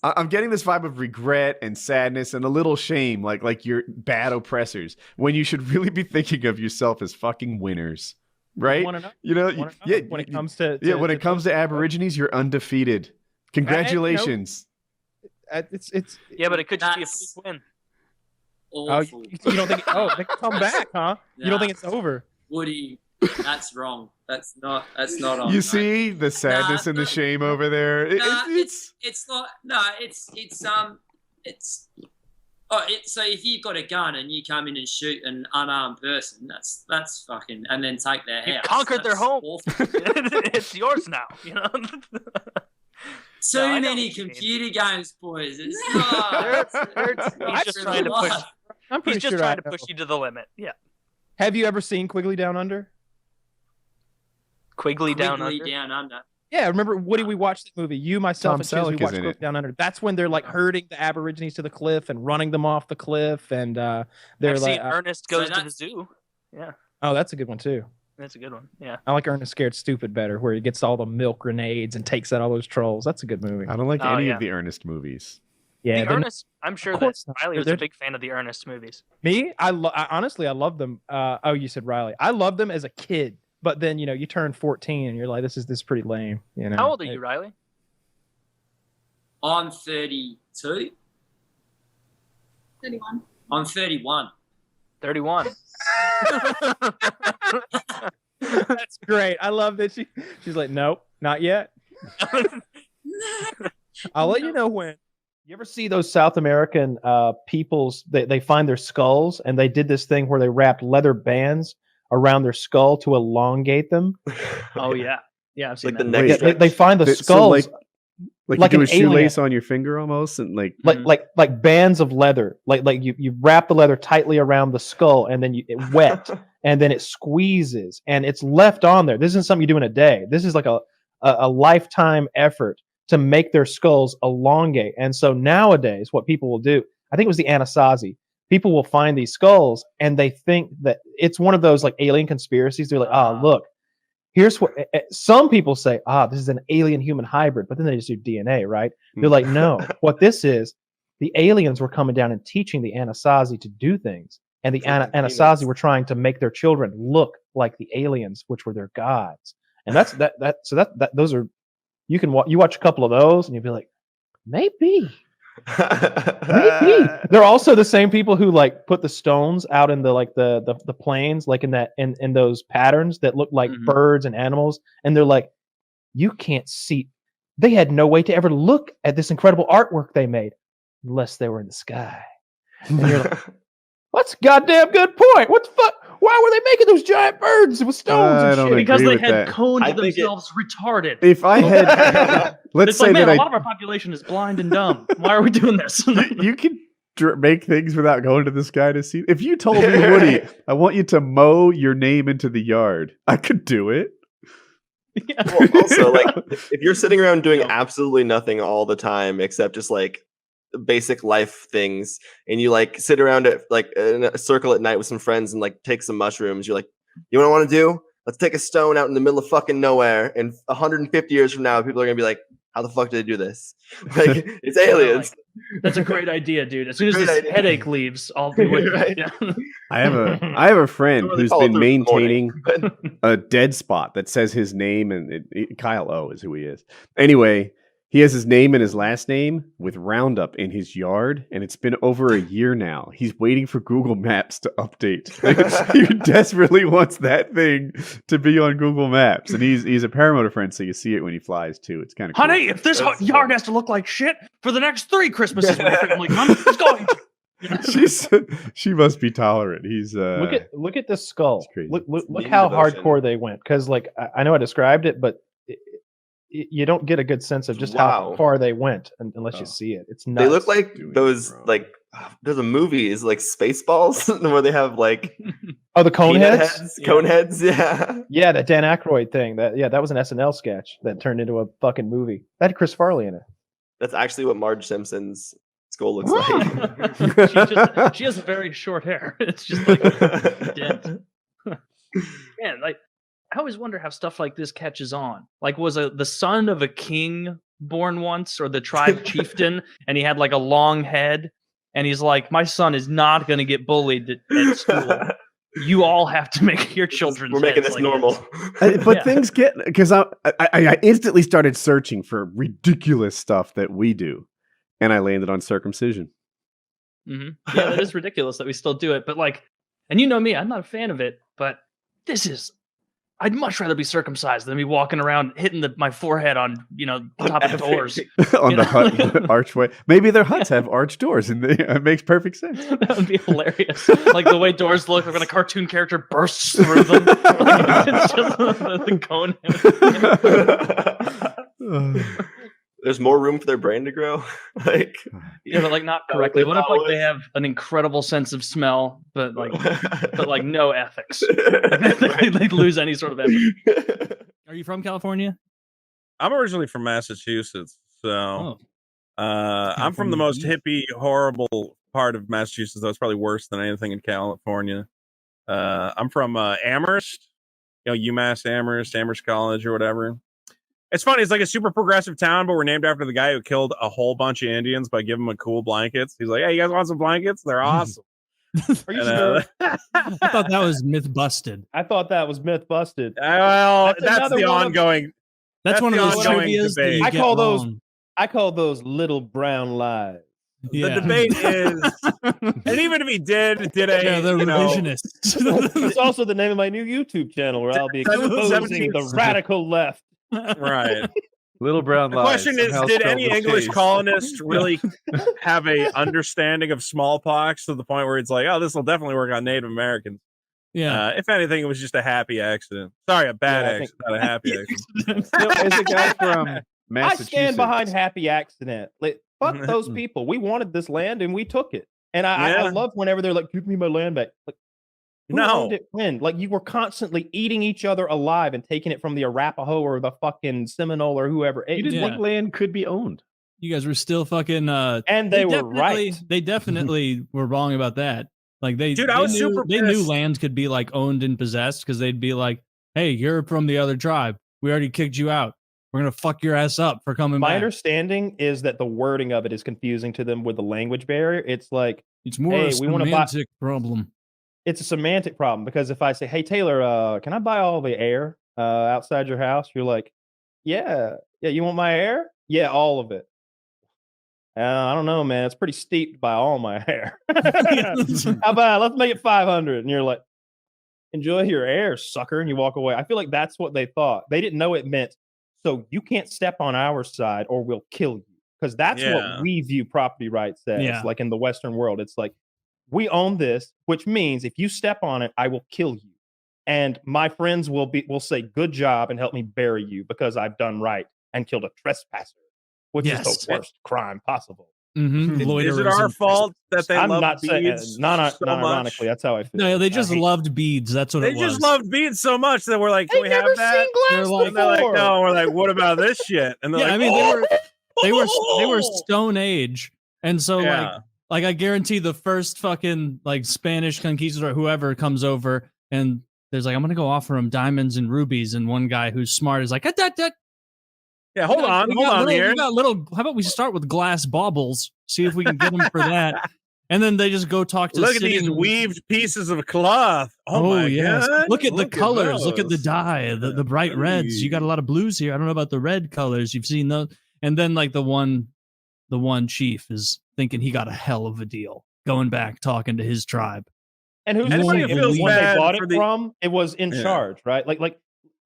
I'm getting this vibe of regret and sadness and a little shame, like you're bad oppressors, when you should really be thinking of yourself as fucking winners, right? You know, when it comes to Aborigines, you're undefeated. Congratulations. It's yeah, but it could just be a fluke win. Oh, you don't think? They come back, huh? You don't think it's over? Woody, that's wrong. That's not on. You see the sadness and the shame over there. It's not. No, so if you've got a gun and you come in and shoot an unarmed person, that's fucking, and then take their house. You conquered their home. It's yours now. You know. Too many computer games, boys. It's not. He's just trying to push. He's just trying to push you to the limit. Yeah. Have you ever seen Quigley Down Under? Quigley Down Under. Yeah, remember Woody? We watched the movie. You, myself, and Chiz, we watched Quigley Down Under. That's when they're like herding the Aborigines to the cliff and running them off the cliff, and they're I've like seen Ernest Goes to the Zoo. Yeah. Oh, that's a good one too. That's a good one. Yeah. I like Ernest Scared Stupid better, where he gets all the milk grenades and takes out all those trolls. That's a good movie. I don't like any of the Ernest movies. Yeah, the Ernest. I'm sure that Riley was a big fan of the Ernest movies. Me, I honestly love them. You said Riley. I loved them as a kid, but then you turn 14 and you're like, this is pretty lame. You know. How old are you, Riley? I'm 32. 31. I'm 31. 31. That's great. I love that she's like, nope, not yet. I'll let you know when. You ever see those South American peoples? They find their skulls, and they did this thing where they wrapped leather bands around their skull to elongate them. Oh yeah, I've seen like that. The neck they find the skulls. Like you do a shoelace on your finger almost, and like bands of leather. Like you wrap the leather tightly around the skull, and then it wet, and then it squeezes, and it's left on there. This isn't something you do in a day. This is like a lifetime effort to make their skulls elongate. And so nowadays, what people will do, I think it was the Anasazi, people will find these skulls, and they think that it's one of those like alien conspiracies. They're like, oh, look. Here's what some people say, this is an alien human hybrid, but then they just do DNA, right? They're like, no, what this is, the aliens were coming down and teaching the Anasazi to do things. And the Anasazi were trying to make their children look like the aliens, which were their gods. And that's those are, you watch a couple of those and you'll be like, maybe. Maybe. They're also the same people who like put the stones out in the plains, like in those patterns that look like birds and animals, and they're like, you can't see they had no way to ever look at this incredible artwork they made unless they were in the sky. And you're like, that's a goddamn good point. What the fuck? Why were they making those giant birds with stones and shit? Because they had coned themselves retarded. If I had, let's it's say like, man, that a lot of our population is blind and dumb. Why are we doing this? You can make things without going to the sky to see. If you told me, Woody, I want you to mow your name into the yard, I could do it. Yeah. Well, also, like, if you're sitting around doing absolutely nothing all the time except just like basic life things, and you like sit around at like in a circle at night with some friends and like take some mushrooms, you're like, you know what I want to do? Let's take a stone out in the middle of fucking nowhere, and 150 years from now, people are gonna be like, how the fuck did they do this? Like, it's aliens. That's a great idea, dude. As soon as this headache leaves, I'll do it. Right. Yeah. I have a friend who's been maintaining a dead spot that says his name, and Kyle O is who he is. Anyway, he has his name and his last name with Roundup in his yard, and it's been over a year now. He's waiting for Google Maps to update. He desperately wants that thing to be on Google Maps, and he's a paramotor friend, so you see it when he flies too. It's kind of cool. Honey, if this yard has to look like shit for the next 3 Christmases, my family comes, let's go. She must be tolerant. He's look at the skull. Look Deep how devotion. hardcore they went. Because like I know I described it, but you don't get a good sense of just how far they went unless you see it. It's nuts. They look like those like there's a movie is like Spaceballs where they have like the cone peanut heads? cone heads, yeah. That Dan Aykroyd thing. That was an SNL sketch that turned into a fucking movie. That had Chris Farley in it. That's actually what Marge Simpson's skull looks like. she has very short hair. It's just like dent. Man, like I always wonder how stuff like this catches on. Like, was the son of a king born once, or the tribe chieftain, and he had like a long head, and he's like, my son is not going to get bullied at school. You all have to make your children's. We're making this like normal. But things get, because I instantly started searching for ridiculous stuff that we do, and I landed on circumcision. Mm-hmm. Yeah, that is ridiculous that we still do it. But like, and you know me, I'm not a fan of it, but this is. I'd much rather be circumcised than be walking around hitting my forehead on, the top of doors. On the hut archway. Maybe their huts have arched doors, and it makes perfect sense. That would be hilarious. Like the way doors look when a cartoon character bursts through them. It's just the cone. There's more room for their brain to grow. Like, yeah, but like not correctly. What if like they have an incredible sense of smell, but like no ethics? They lose any sort of ethics. Are you from California? I'm originally from Massachusetts, so I'm from the most hippie, horrible part of Massachusetts. That's probably worse than anything in California. I'm from Amherst, UMass Amherst College or whatever. It's funny. It's like a super progressive town, but we're named after the guy who killed a whole bunch of Indians by giving them cool blankets. He's like, hey, you guys want some blankets? They're awesome. Are you sure? I thought that was myth busted. I thought that was myth busted. Well, that's the ongoing. That's one of those trivias that you I call those little brown lies. The debate is, and even if he did a, the revisionists. It's also the name of my new YouTube channel where I'll be exposing the radical left. Right. Little brown lies. The question is, did any English colonist really have a understanding of smallpox to the point where it's like, oh, this will definitely work on Native Americans? Yeah. If anything, it was just a happy accident. Sorry, a bad accident, not a happy accident. As a guy from Massachusetts, I stand behind happy accident. Like, fuck those people. We wanted this land and we took it. And I love whenever they're like, give me my land back. Like, who owned it when? Like, you were constantly eating each other alive and taking it from the Arapaho or the fucking Seminole or whoever. You didn't think land could be owned. You guys were still fucking and they were right. They definitely were wrong about that. Like they knew land could be like owned and possessed because they'd be like, hey, you're from the other tribe. We already kicked you out. We're gonna fuck your ass up for coming back. My understanding is that the wording of it is confusing to them with the language barrier. It's like it's more a semantic problem. It's a semantic problem because if I say, hey, Taylor, can I buy all the air outside your house? You're like, yeah, you want my air? Yeah, all of it. I don't know, man. It's pretty steep to buy all my hair. How about let's make it 500? And you're like, enjoy your air, sucker. And you walk away. I feel like that's what they thought. They didn't know it meant So you can't step on our side or we'll kill you. Because that's what we view property rights as. Like in the Western world, it's like, we own this, which means if you step on it, I will kill you. And my friends will say, good job, and help me bury you because I've done right and killed a trespasser, which is the worst crime possible. Is it our fault that they love beads? Not ironically, that's how I feel. No, they just loved beads. That's what they it was. just loved beads so much that we're like, can we have that? They're like, no. We're like, what about this shit? And they're like, I mean, they were Stone Age, and so like I guarantee the first fucking like Spanish conquistador or whoever comes over and there's like, I'm gonna go offer him diamonds and rubies, and one guy who's smart is like, yeah, hold on here. We got little. How about we start with glass baubles? See if we can get them for that. And then they just go talk to. Look at these weaved pieces of cloth. Oh my God. Look at the colors. Look at the dye. The bright reds. You got a lot of blues here. I don't know about the red colors. You've seen those. And then like the one chief is thinking he got a hell of a deal going back talking to his tribe. And who's when they bought it from? It was in charge, right? Like.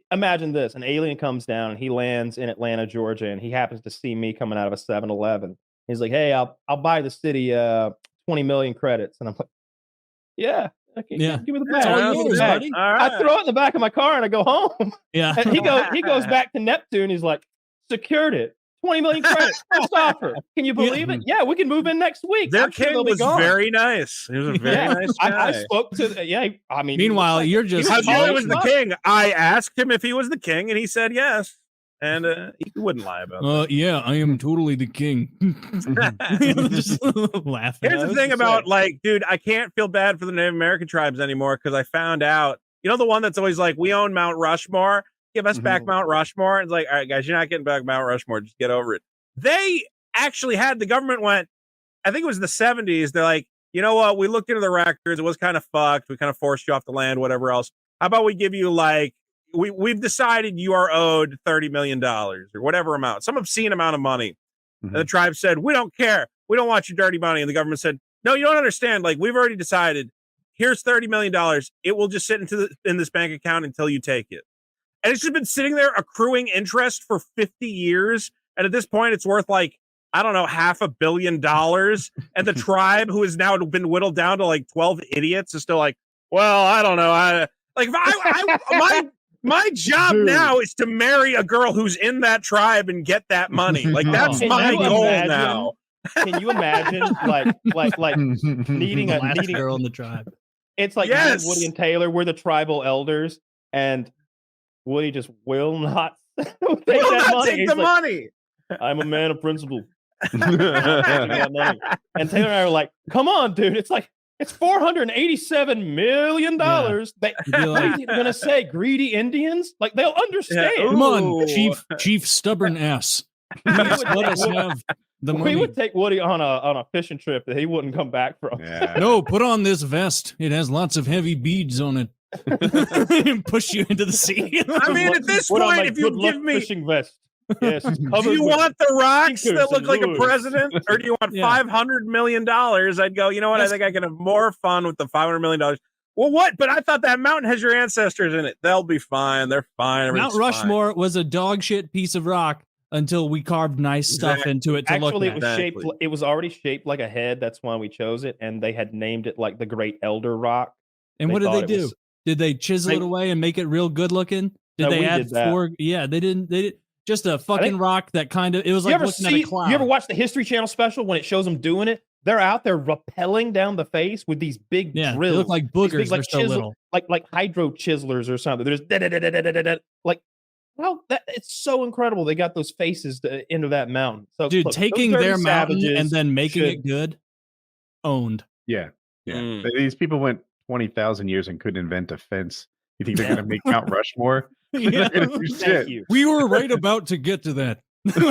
Imagine this, an alien comes down and he lands in Atlanta, Georgia, and he happens to see me coming out of a 7-Eleven. He's like, hey, I'll buy the city 20 million credits. And I'm like, yeah, give me the bag. I throw it in the back of my car and I go home. Yeah. And he goes back to Neptune. He's like, secured it. 20 million credits. First offer. Can you believe it? Yeah, we can move in next week. Their king was very nice. He was a very nice guy. I spoke to I mean, meanwhile, you're just how do you know he was the king? I asked him if he was the king, and he said yes. And he wouldn't lie about that. Yeah, I am totally the king. Just laughing. Here's the thing about like, dude, I can't feel bad for the Native American tribes anymore because I found out, you know, the one that's always like, we own Mount Rushmore. Give us back Mount Rushmore. And it's like, all right, guys, you're not getting back Mount Rushmore. Just get over it. They actually had, the government went, I think it was the 70s. They're like, you know what? We looked into the records. It was kind of fucked. We kind of forced you off the land, whatever else. How about we give you like, we've decided you are owed $30 million or whatever amount, some obscene amount of money. And the tribe said, we don't care. We don't want your dirty money. And the government said, no, you don't understand. Like, we've already decided. Here's $30 million. It will just sit in this bank account until you take it. And it's just been sitting there accruing interest for 50 years. And at this point, it's worth like, I don't know, $500 million. And the tribe, who has now been whittled down to like 12 idiots, is still like, well, I don't know. My job now is to marry a girl who's in that tribe and get that money. Like, that's my goal now. Can you imagine like needing a girl in the tribe? It's like Woody and Taylor, we're the tribal elders, and Woody just will not take the money. I'm a man of principle. And Taylor and I are like, come on, dude. It's like, it's $487 million. What are you gonna say? Greedy Indians? Like, they'll understand. Come on, chief stubborn ass. Let us have the money. We would take Woody on a fishing trip that he wouldn't come back from. No, put on this vest. It has lots of heavy beads on it. Push you into the sea. I mean, at this point, if you give me fishing vest, yes, do you want the rocks that look like a president, or do you want $500 million? I'd go, you know what? I think I can have more fun with the $500 million. Well, what? But I thought that mountain has your ancestors in it. They'll be fine. They're fine. Mount Rushmore was a dog shit piece of rock until we carved nice stuff into it to look at. It was shaped. It was already shaped like a head. That's why we chose it, and they had named it like the Great Elder Rock. And what did they do? Did they chisel it away and make it real good looking? Did they add four? Yeah, they didn't. Just a fucking rock that kind of, it was like looking at a cloud. You ever watch the History Channel special when it shows them doing it? They're out there rappelling down the face with these big drills. They look like boogers. Big, they're so little. Like hydro chiselers or something. There's like, well, it's so incredible. They got those faces into that mountain. So, dude, taking their mountain and then making it good, owned. Yeah. These people went 20,000 years and couldn't invent a fence. You think they're going to make Mount Rushmore? Yeah. Thank you. We were right about to get to that. That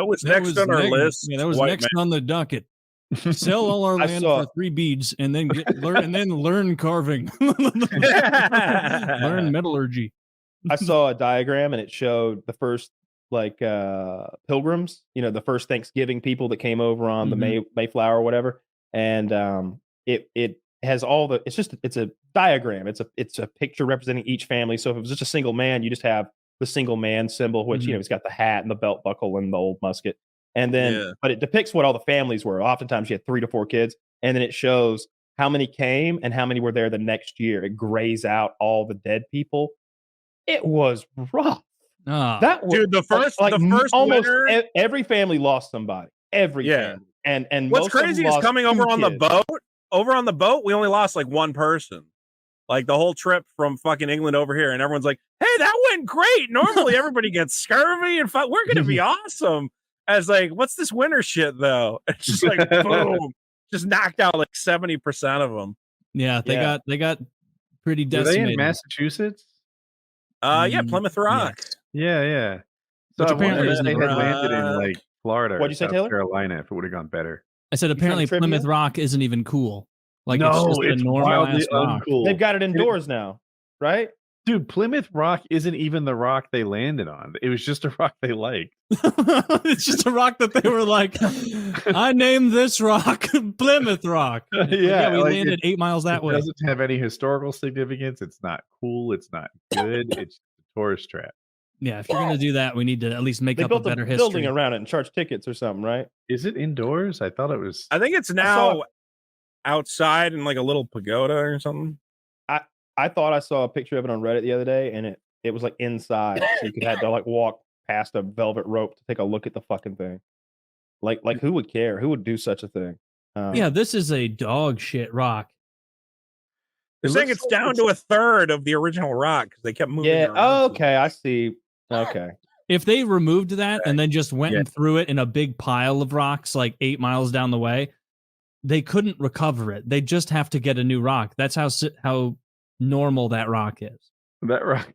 was next on our list. Yeah, that was next on the docket. Sell all our land for 3 beads, and then learn carving. Learn metallurgy. I saw a diagram, and it showed the first pilgrims. You know, the first Thanksgiving people that came over on the Mayflower or whatever, and it has all the. It's a diagram. It's a picture representing each family. So if it was just a single man, you just have the single man symbol, which he's got the hat and the belt buckle and the old musket. And then, but it depicts what all the families were. Oftentimes, you had 3 to 4 kids, and then it shows how many came and how many were there the next year. It grays out all the dead people. It was rough. That was, dude, the first almost winter, every family lost somebody. Every family. And what's most of them crazy is lost coming 2 over on the kids. boat. Over on the boat, we only lost like 1 person. Like the whole trip from fucking England over here, and everyone's like, "Hey, that went great." Normally, everybody gets scurvy, and we're gonna be awesome. As like, what's this winter shit though? It's just like boom, just knocked out like 70% of them. Yeah, they got pretty decimated. Were they in Massachusetts? Yeah, Plymouth Rock. Yeah. So Which apparently they had isn't landed in like Florida What'd or you say, South Taylor? Carolina if it would have gone better. I said apparently trivia? Plymouth Rock isn't even cool. Like No, it's just a it's normal wildly ass rock. uncool. They've got it indoors now, right? Dude, Plymouth Rock isn't even the rock they landed on. It was just a rock they liked. It's just a rock that they were like, I named this rock Plymouth Rock. Yeah, we like, landed 8 miles that way. It doesn't have any historical significance. It's not cool. It's not good. It's a tourist trap. Yeah, if you're gonna do that, we need to at least make They up a built better a history. building around it and charge tickets or something, right? Is it indoors? I thought it was. I think it's now outside in like a little pagoda or something. I thought I saw a picture of it on Reddit the other day, and it was like inside, so you could have to like walk past a velvet rope to take a look at the fucking thing. Like who would care? Who would do such a thing? Yeah, this is a dog shit rock. They're saying it's down to 1/3 of the original rock because they kept moving. Yeah. it around. Okay, I see. Okay. If they removed that and then just went and threw it in a big pile of rocks like 8 miles down the way, they couldn't recover it. They just have to get a new rock. That's how normal that rock is. That rock.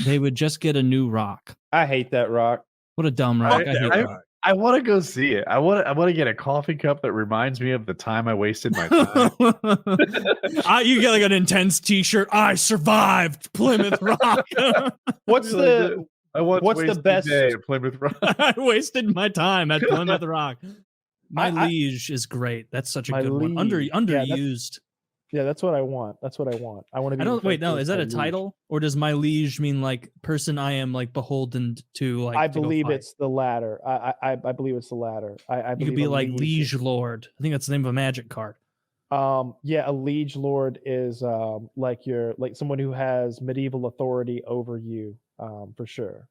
They would just get a new rock. I hate that rock. What a dumb rock. I hate that rock. I want to go see it. I want to get a coffee cup that reminds me of the time I wasted my time. You get like an intense T-shirt. I survived Plymouth Rock. What's the best day at Plymouth Rock? I wasted my time at Plymouth Rock. My liege is great. That's such a good one. Underused. Yeah, that's what I want. That's what I want. I want to be. I don't wait. No, referred to is as that my a liege. title, or does my liege mean like person I am like beholden to? Like I to go believe fight? it's the latter. I believe it's the latter. I You believe could be a like liege lord. I think that's the name of a magic card. Yeah, a liege lord is like someone who has medieval authority over you, for sure.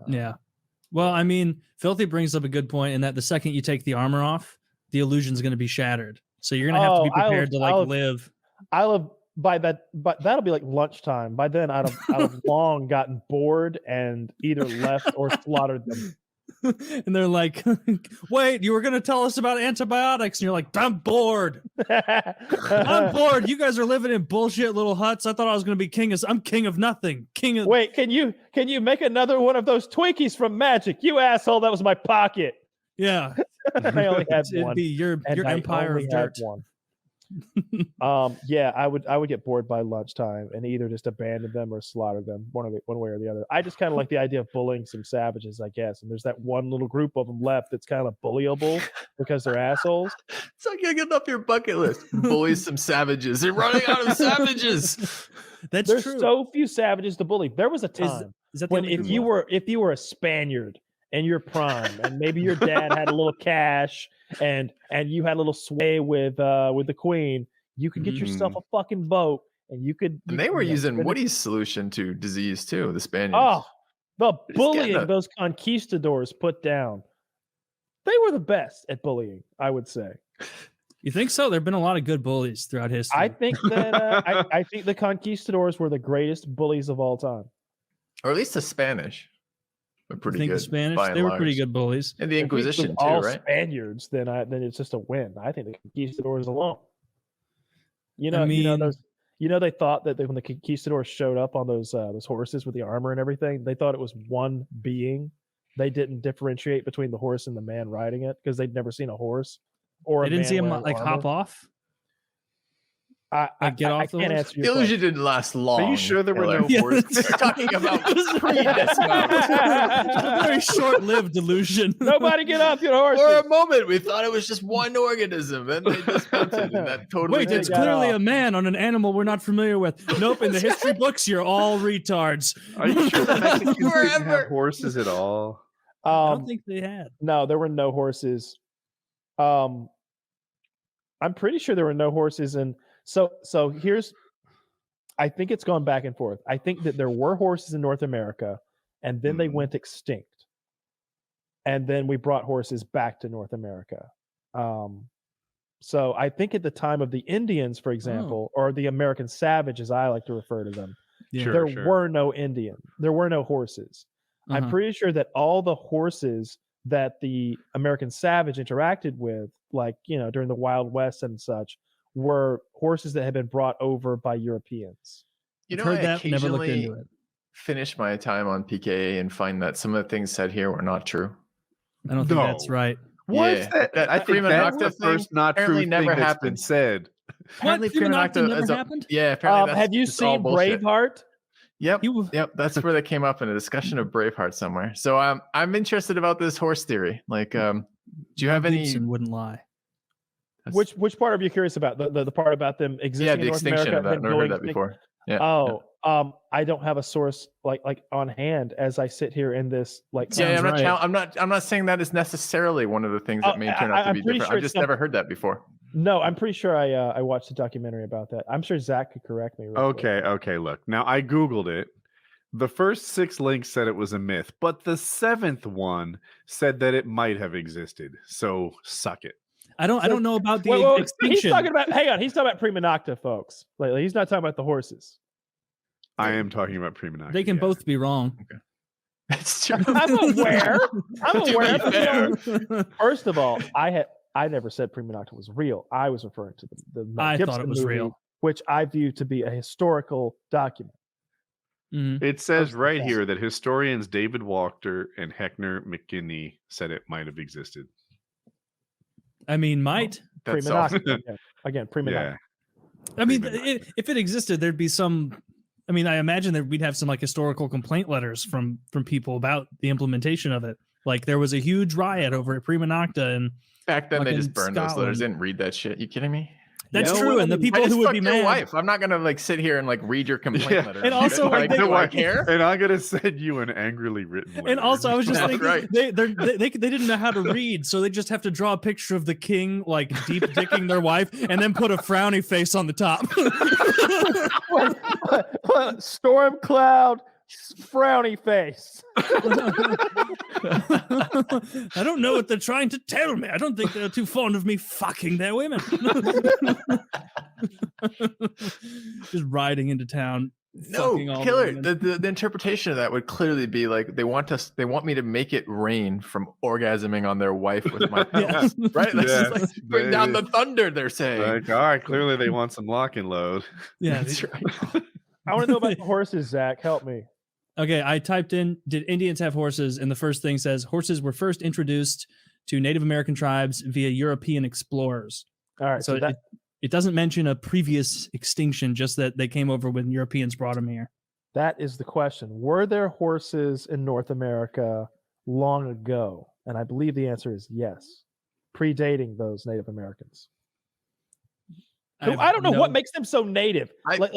Yeah. Well, I mean, Filthy brings up a good point in that the second you take the armor off, the illusion's going to be shattered. So you're going to have to be prepared to live. I'll have by that, but that'll be like lunchtime. By then, I'd have long gotten bored and either left or slaughtered them. And they're like, wait, you were going to tell us about antibiotics. And you're like, I'm bored. I'm bored. You guys are living in bullshit little huts. I thought I was going to be I'm king of nothing. Wait, can you make another one of those Twinkies from Magic? You asshole, that was my pocket. Yeah. I only had It'd one. be your empire of dirt. Yeah, I would get bored by lunchtime and either just abandon them or slaughter them, one way or the other. I just kind of like the idea of bullying some savages, I guess. And there's that one little group of them left that's kind of bullyable because they're assholes. It's not getting off your bucket list. Bully some savages. They're running out of savages. There's so few savages to bully. There was a time when if you were a Spaniard in your prime and maybe your dad had a little cash and you had a little sway with the queen, you could get yourself a fucking boat and you could. And they were using Woody's solution to disease too. The Spaniards. Oh, the bullying those conquistadors put down. They were the best at bullying, I would say. You think so? There've been a lot of good bullies throughout history. I think that I think the conquistadors were the greatest bullies of all time, or at least the Spanish. Pretty good. The Spanish, they were pretty good bullies. And the Inquisition too, all right? Spaniards, then it's just a win. I think the conquistadors alone. They thought that when the conquistadors showed up on those horses with the armor and everything, they thought it was one being. They didn't differentiate between the horse and the man riding it because they'd never seen a horse or. They didn't see him like hop off. I get off the can't horse? answer The your illusion didn't last long. Are you sure there were no Taylor. horses? We're talking about pre-dismount. A very short-lived delusion. Nobody get off your horse. For a moment, we thought it was just one organism, and they dismounted, and that totally. Wait, it's didn't. clearly a man on an animal we're not familiar with. Nope, in the history books, you're all retards. Are you sure the Mexicans didn't have horses at all? I don't think they had. No, there were no horses. I'm pretty sure there were no horses, and so here's. I think it's gone back and forth. I think that there were horses in North America, and then they went extinct, and then we brought horses back to North America. So I think at the time of the Indians, for example, or the American savage, as I like to refer to them, there were no horses. I'm pretty sure that all the horses that the American savage interacted with, like, during the Wild West and such, were horses that had been brought over by Europeans. You know, Heard I that, never looked occasionally into it. finish my time on PKA and find that some of the things said here were not true. I don't think that's right. What? Yeah. I think that's the first not true apparently thing never that's been happened. said. Apparently, Prima Nocta is never happened? Yeah, apparently Have you it's all seen bullshit. Braveheart? Yep, yep. That's where they came up in a discussion of Braveheart somewhere. So I'm interested about this horse theory. Like, do you have any? Gibson wouldn't lie. Which part are you curious about? The part about them existing Yeah, in the North extinction America? of that. I've and never going heard that extinct? before. Yeah. I don't have a source like on hand as I sit here in this Yeah, I'm not saying that is necessarily one of the things that may turn out to be different. Sure I've just never heard that before. No, I'm pretty sure I watched a documentary about that. I'm sure Zach could correct me. real quick. Okay. Look, now I Googled it. The first 6 links said it was a myth, but the 7th one said that it might have existed. So suck it. I don't know about the Wait, extinction. he's talking about Prima Nocta, folks. Lately, he's not talking about the horses. I am talking about Prima Nocta. They can both be wrong. Okay. That's true. I'm aware. To be fair. First of all, I never said Prima Nocta was real. I was referring to the Mel I Gibson thought it was movie, real. which I view to be a historical document. It says right here that historians David Walker and Heckner McKinney said it might have existed. I mean, might. That's Prima all. Nocta. Again, Prima Nocta. I mean, if it existed, there'd be some. I mean, I imagine that we'd have some like historical complaint letters from people about the implementation of it. Like there was a huge riot over at Prima Nocta, and back then they just burned those letters. Scotland. Didn't read that shit. You kidding me? That's true, and the people who would be mad. Wife. I'm not gonna like sit here and like read your complaint letter. And also, like, do I care? And I'm gonna send you an angrily written letter. And also, I was just thinking right. they didn't know how to read, so they just have to draw a picture of the king like deep dicking their wife, and then put a frowny face on the top. Storm cloud, frowny face. I don't know what they're trying to tell me. I don't think they're too fond of me fucking their women. Just riding into town. No, killer. The interpretation of that would clearly be like they want me to make it rain from orgasming on their wife with my pills, right? That's just like bring down the thunder. They're saying. Like, all right, clearly they want some lock and load. Yeah, that's right. I want to know about the horses, Zach. Help me. Okay, I typed in, did Indians have horses? And the first thing says, horses were first introduced to Native American tribes via European explorers. All right, so it doesn't mention a previous extinction, just that they came over when Europeans brought them here. That is the question. Were there horses in North America long ago? And I believe the answer is yes, predating those Native Americans. I don't know what makes them so native. I don't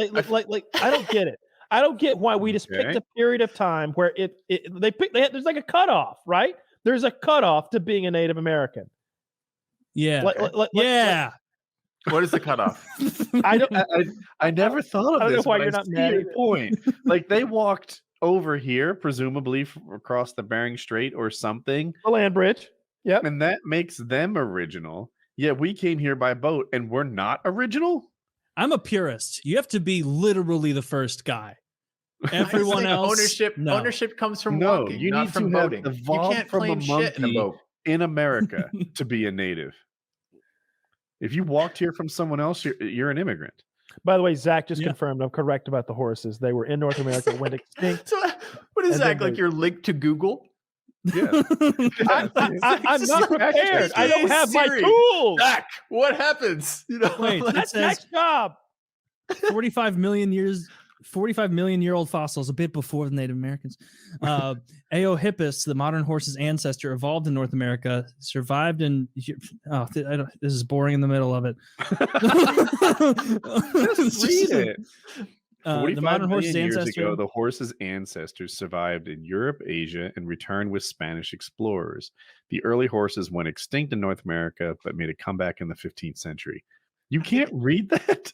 get it. I don't get why we just picked a period of time where there's like a cutoff, right? There's a cutoff to being a Native American. Yeah. Yeah. What is the cutoff? I never thought of I don't this. know why but you're I not see mad your at it. point. Like they walked over here, presumably across the Bering Strait or something. The land bridge. Yep. And that makes them original. Yet we came here by boat and we're not original. I'm a purist. You have to be literally the first guy. Everyone else, ownership comes from No, walking, you not need from to have boating. You evolved can't from a claim shit in a monkey boat. in America to be a native. If you walked here from someone else, you're an immigrant. By the way, Zach just confirmed I'm correct about the horses. They were in North America, went extinct. So, what is And Zach then like? Your link to Google? Yeah. I'm not prepared. I don't have my tools. Zach, what happens? You know, Wait, That's Zach's job. 45 million years. 45 million year old fossils, a bit before the Native Americans. Eohippus, the modern horse's ancestor, evolved in North America, survived in. This is boring in the middle of it. Just read it. The modern horse's years ancestor. ago, the horse's ancestors survived in Europe, Asia, and returned with Spanish explorers. The early horses went extinct in North America, but made a comeback in the 15th century. You can't read that?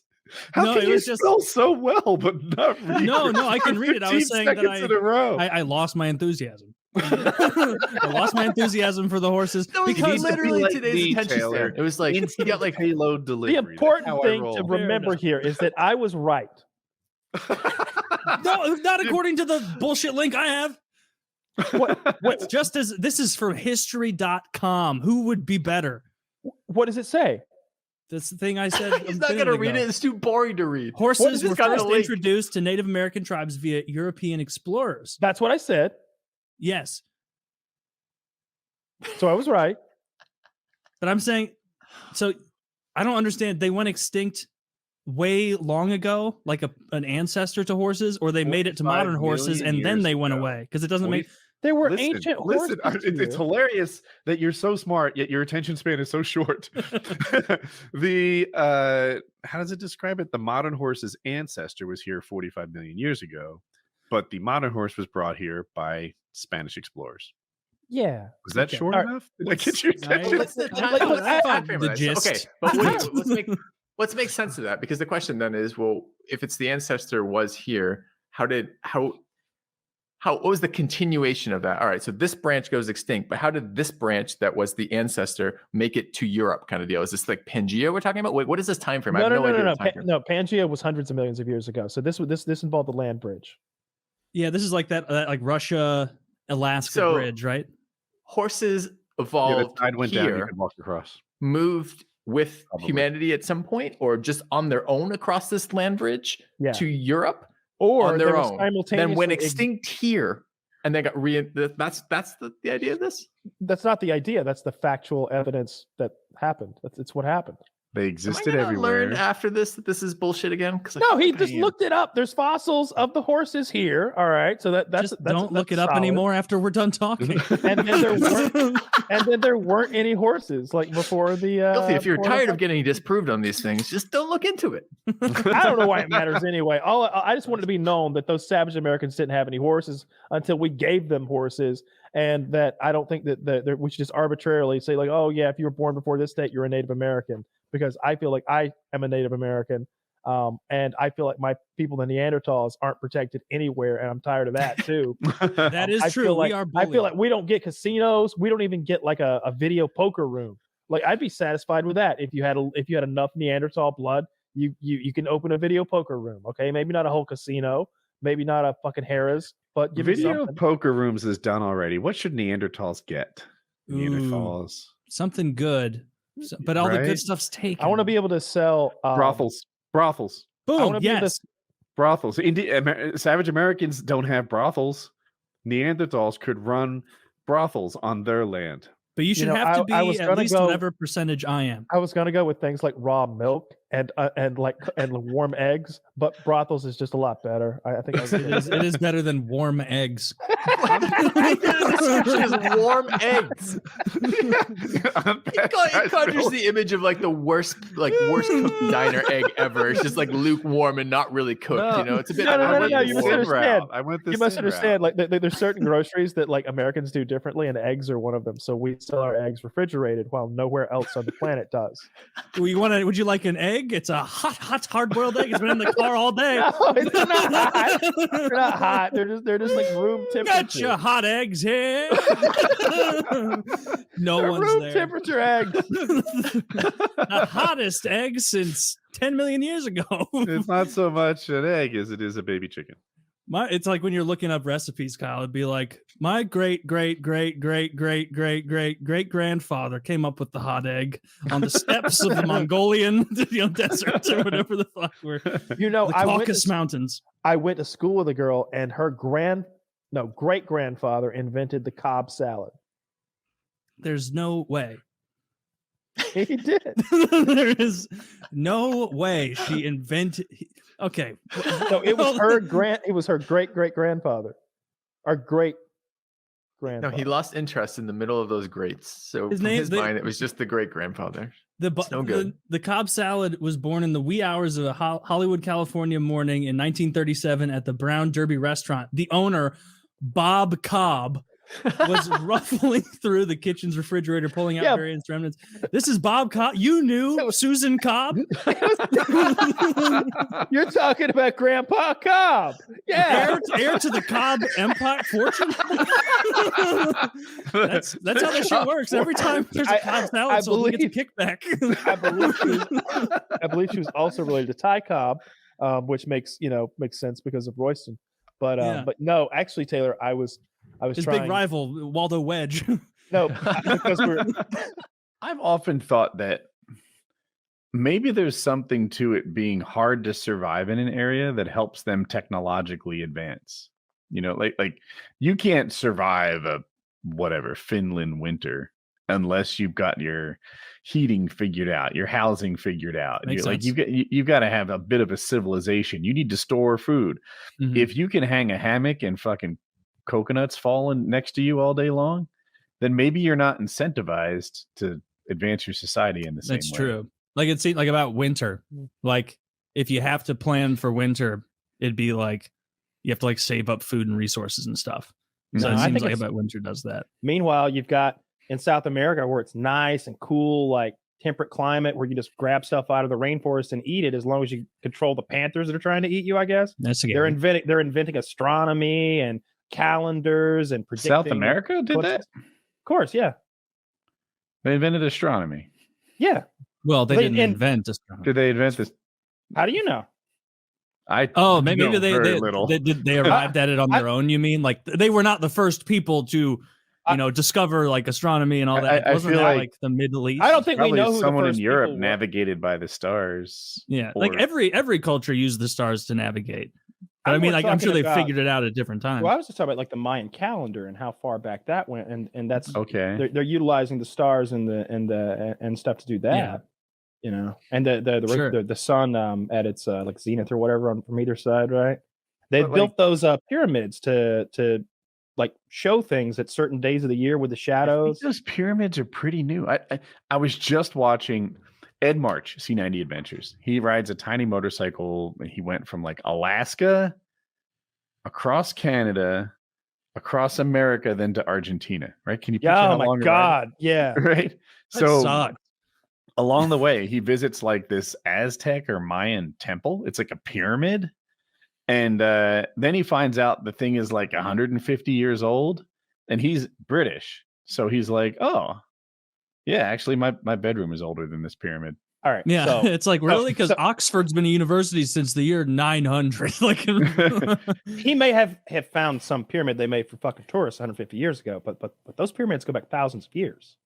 How can you spell so well, but not read? No, I can read it. I was saying that I lost my enthusiasm. I lost my enthusiasm for the horses because literally today's attention span. It was like you got like payload delivery. The important thing to remember here is that I was right. No, not according to the bullshit link I have. What? Just as this is from history.com. Who would be better? What does it say? That's the thing I said. He's not going to read it. It's too boring to read. Horses were first introduced to Native American tribes via European explorers. That's what I said. Yes. So I was right. But I'm saying, so I don't understand. They went extinct way long ago, like an ancestor to horses, or they made it to modern horses and then they went away because it doesn't make. They were ancient horses. It's hilarious that you're so smart, yet your attention span is so short. How does it describe it? The modern horse's ancestor was here 45 million years ago, but the modern horse was brought here by Spanish explorers. Yeah. Was that short enough? Did I get your attention? What's the time frame? Okay, but let's make sense of that, because the question then is, well, if it's the ancestor was here, what was the continuation of that? All right, so this branch goes extinct, but how did this branch that was the ancestor make it to Europe kind of deal? Is this like Pangea we're talking about? Wait, what is this time frame? No, Pangea was hundreds of millions of years ago. So this involved the land bridge. Yeah, this is like that like Russia-Alaska bridge, right? Horses evolved went here, down, you could walk across. Moved with humanity at some point, or just on their own across this land bridge to Europe? Or on their own, then went extinct here, and they got That's the idea of this. That's not the idea. That's the factual evidence that happened. It's what happened. They existed Am I everywhere. Learn after this that this is bullshit again? No, he just looked it up. There's fossils of the horses here. All right, so that's don't look it up anymore after we're done talking. and then there weren't any horses like before the. Guilty. If you're tired of getting disproved on these things, just don't look into it. I don't know why it matters anyway. I just wanted to be known that those savage Americans didn't have any horses until we gave them horses, and that I don't think that we should just arbitrarily say like, oh yeah, if you were born before this date, you're a Native American. Because I feel like I am a Native American, and I feel like my people, the Neanderthals, aren't protected anywhere, and I'm tired of that too. That is true. I feel like we don't get casinos. We don't even get like a video poker room. Like I'd be satisfied with that if you had enough Neanderthal blood. You can open a video poker room. Okay, maybe not a whole casino, maybe not a fucking Harrah's, but video poker rooms is done already. What should Neanderthals get? Neanderthals, something good. But all the good stuff's taken. I want to be able to sell brothels. Boom. Yes. Brothels. Savage Americans don't have brothels. Neanderthals could run brothels on their land. But you should have to be at least whatever percentage I am. I was gonna go with things like raw milk and warm eggs, but brothels is just a lot better. I think it is better than warm eggs. Warm eggs. It conjures the image of like the worst cooked diner egg ever. It's just like lukewarm and not really cooked. You know, it's a bit. No. You misunderstand. You misunderstand. Like there's certain groceries that like Americans do differently, and eggs are one of them. So we sell our eggs refrigerated, while nowhere else on the planet does. Would you like an egg? It's a hot hard-boiled egg. It's been in the car all day. No, it's not hot. They're not hot. They're just like room temperature. Got your hot eggs here. No one's room there. Temperature eggs. The hottest egg since 10 million years ago. It's not so much an egg as it is a baby chicken. It's like when you're looking up recipes, Kyle. It'd be like my great grandfather came up with the hot egg on the steppes of the Mongolian deserts or whatever the fuck were. The Caucasus Mountains. I went to school with a girl, and her great grandfather invented the Cobb salad. There's no way. He did. There is no way she invented. Okay. No, it was her great great grandfather. Our great grandfather. No, he lost interest in the middle of those greats. So His from name- his they- mind, it was just the great grandfather. The no good. The Cobb salad was born in the wee hours of a Hollywood, California morning in 1937 at the Brown Derby restaurant. The owner, Bob Cobb, was ruffling through the kitchen's refrigerator, pulling out various remnants. This is Bob Cobb. You knew Susan Cobb? You're talking about Grandpa Cobb. Yeah. Heir to the Cobb Empire fortune. that's how that shit works. Every time there's a Cobb salad, sold, he gets a kickback. I believe she was also related to Ty Cobb, which makes sense because of Royston. But no, actually, Taylor, I was his trying... big rival, Waldo Wedge. No, because I've often thought that maybe there's something to it being hard to survive in an area that helps them technologically advance. Like you can't survive a Finland winter unless you've got your heating figured out, your housing figured out. You've got to have a bit of a civilization. You need to store food. Mm-hmm. If you can hang a hammock and fucking coconuts falling next to you all day long, then maybe you're not incentivized to advance your society in the same way. That's true. Like it seems like about winter. Like if you have to plan for winter, it'd be like you have to like save up food and resources and stuff. So it seems like about winter does that. Meanwhile, you've got in South America where it's nice and cool, like temperate climate where you just grab stuff out of the rainforest and eat it as long as you control the panthers that are trying to eat you, I guess. They're inventing astronomy and calendars and predicting. South America did that? Of course, yeah. They invented astronomy. Yeah. Well, they didn't invent astronomy. Did they invent this? How do you know? Maybe they arrived at it on their own. You mean like they were not the first people to, discover like astronomy and all that? Wasn't that like the Middle East? I don't think we know who someone the in first Europe people were. navigated by the stars. Yeah, like every culture used the stars to navigate. But I'm sure they figured it out at different times. Well, I was just talking about like the Mayan calendar and how far back that went, and that's okay. They're utilizing the stars and stuff to do that. Yeah. And the sun at its like zenith or whatever from either side, right? They built those pyramids to like show things at certain days of the year with the shadows. Those pyramids are pretty new. I was just watching Ed March, C90 Adventures. He rides a tiny motorcycle. He went from like Alaska, across Canada, across America, then to Argentina. Right? Can you picture how long? Oh my God! Yeah. Right. That So sucked. along the way, he visits like this Aztec or Mayan temple. It's like a pyramid, and then he finds out the thing is like 150 years old, and he's British, so he's like, oh. Yeah, actually, my bedroom is older than this pyramid. All right. Yeah, so, it's like really because Oxford's been a university since the year 900. Like he may have found some pyramid they made for fucking tourists 150 years ago, but those pyramids go back thousands of years.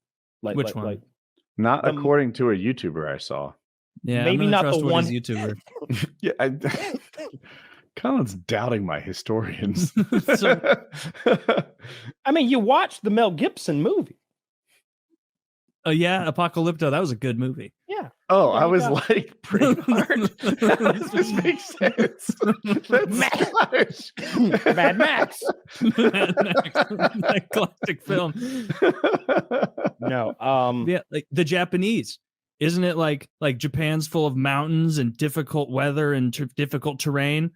Which one? Not according to a YouTuber I saw. Yeah, maybe not the one YouTuber. Yeah, Colin's doubting my historians. I mean, you watched the Mel Gibson movie. Yeah, Apocalypto. That was a good movie. Yeah. Oh, I was like, pretty hard. This makes sense. Mad Max. That classic film. No. Yeah, like the Japanese. Isn't it like Japan's full of mountains and difficult weather and difficult terrain?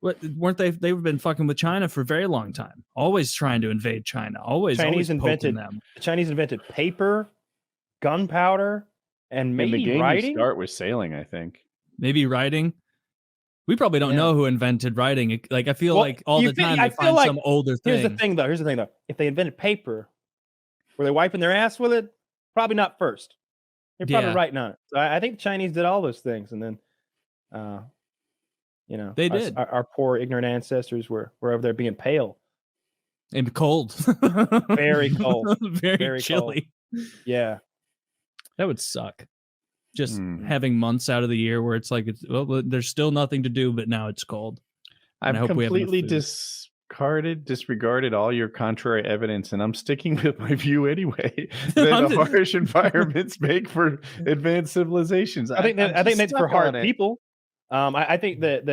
Weren't they? They've been fucking with China for a very long time. Always trying to invade China. Always poking them. The Chinese invented paper, gunpowder, and maybe the game writing. You start with sailing, I think. Maybe writing. We probably don't know who invented writing. Like I feel like all the time they find some older thing. Here's the thing, though. If they invented paper, were they wiping their ass with it? Probably not first. They're probably writing on it. So I think the Chinese did all those things, and then, they did. Our poor ignorant ancestors were over there being pale and cold, very cold, very chilly. Cold. Yeah, that would suck. Just having months out of the year where it's like, there's still nothing to do, but now it's cold. I've completely disregarded all your contrary evidence, and I'm sticking with my view anyway. That harsh environments make for advanced civilizations. I think that's for hard people. I think that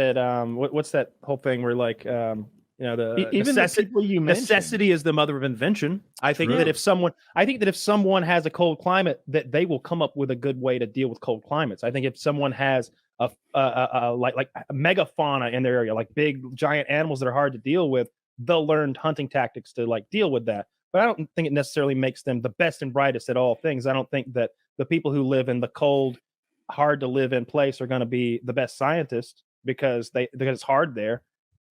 what's that whole thing where like the even the people you mentioned. necessity is the mother of invention. I think that if someone has a cold climate, that they will come up with a good way to deal with cold climates. I think if someone has a megafauna in their area, like big giant animals that are hard to deal with, they'll learn hunting tactics to like deal with that. But I don't think it necessarily makes them the best and brightest at all things. I don't think that the people who live in the cold, hard to live in place are going to be the best scientists because it's hard there.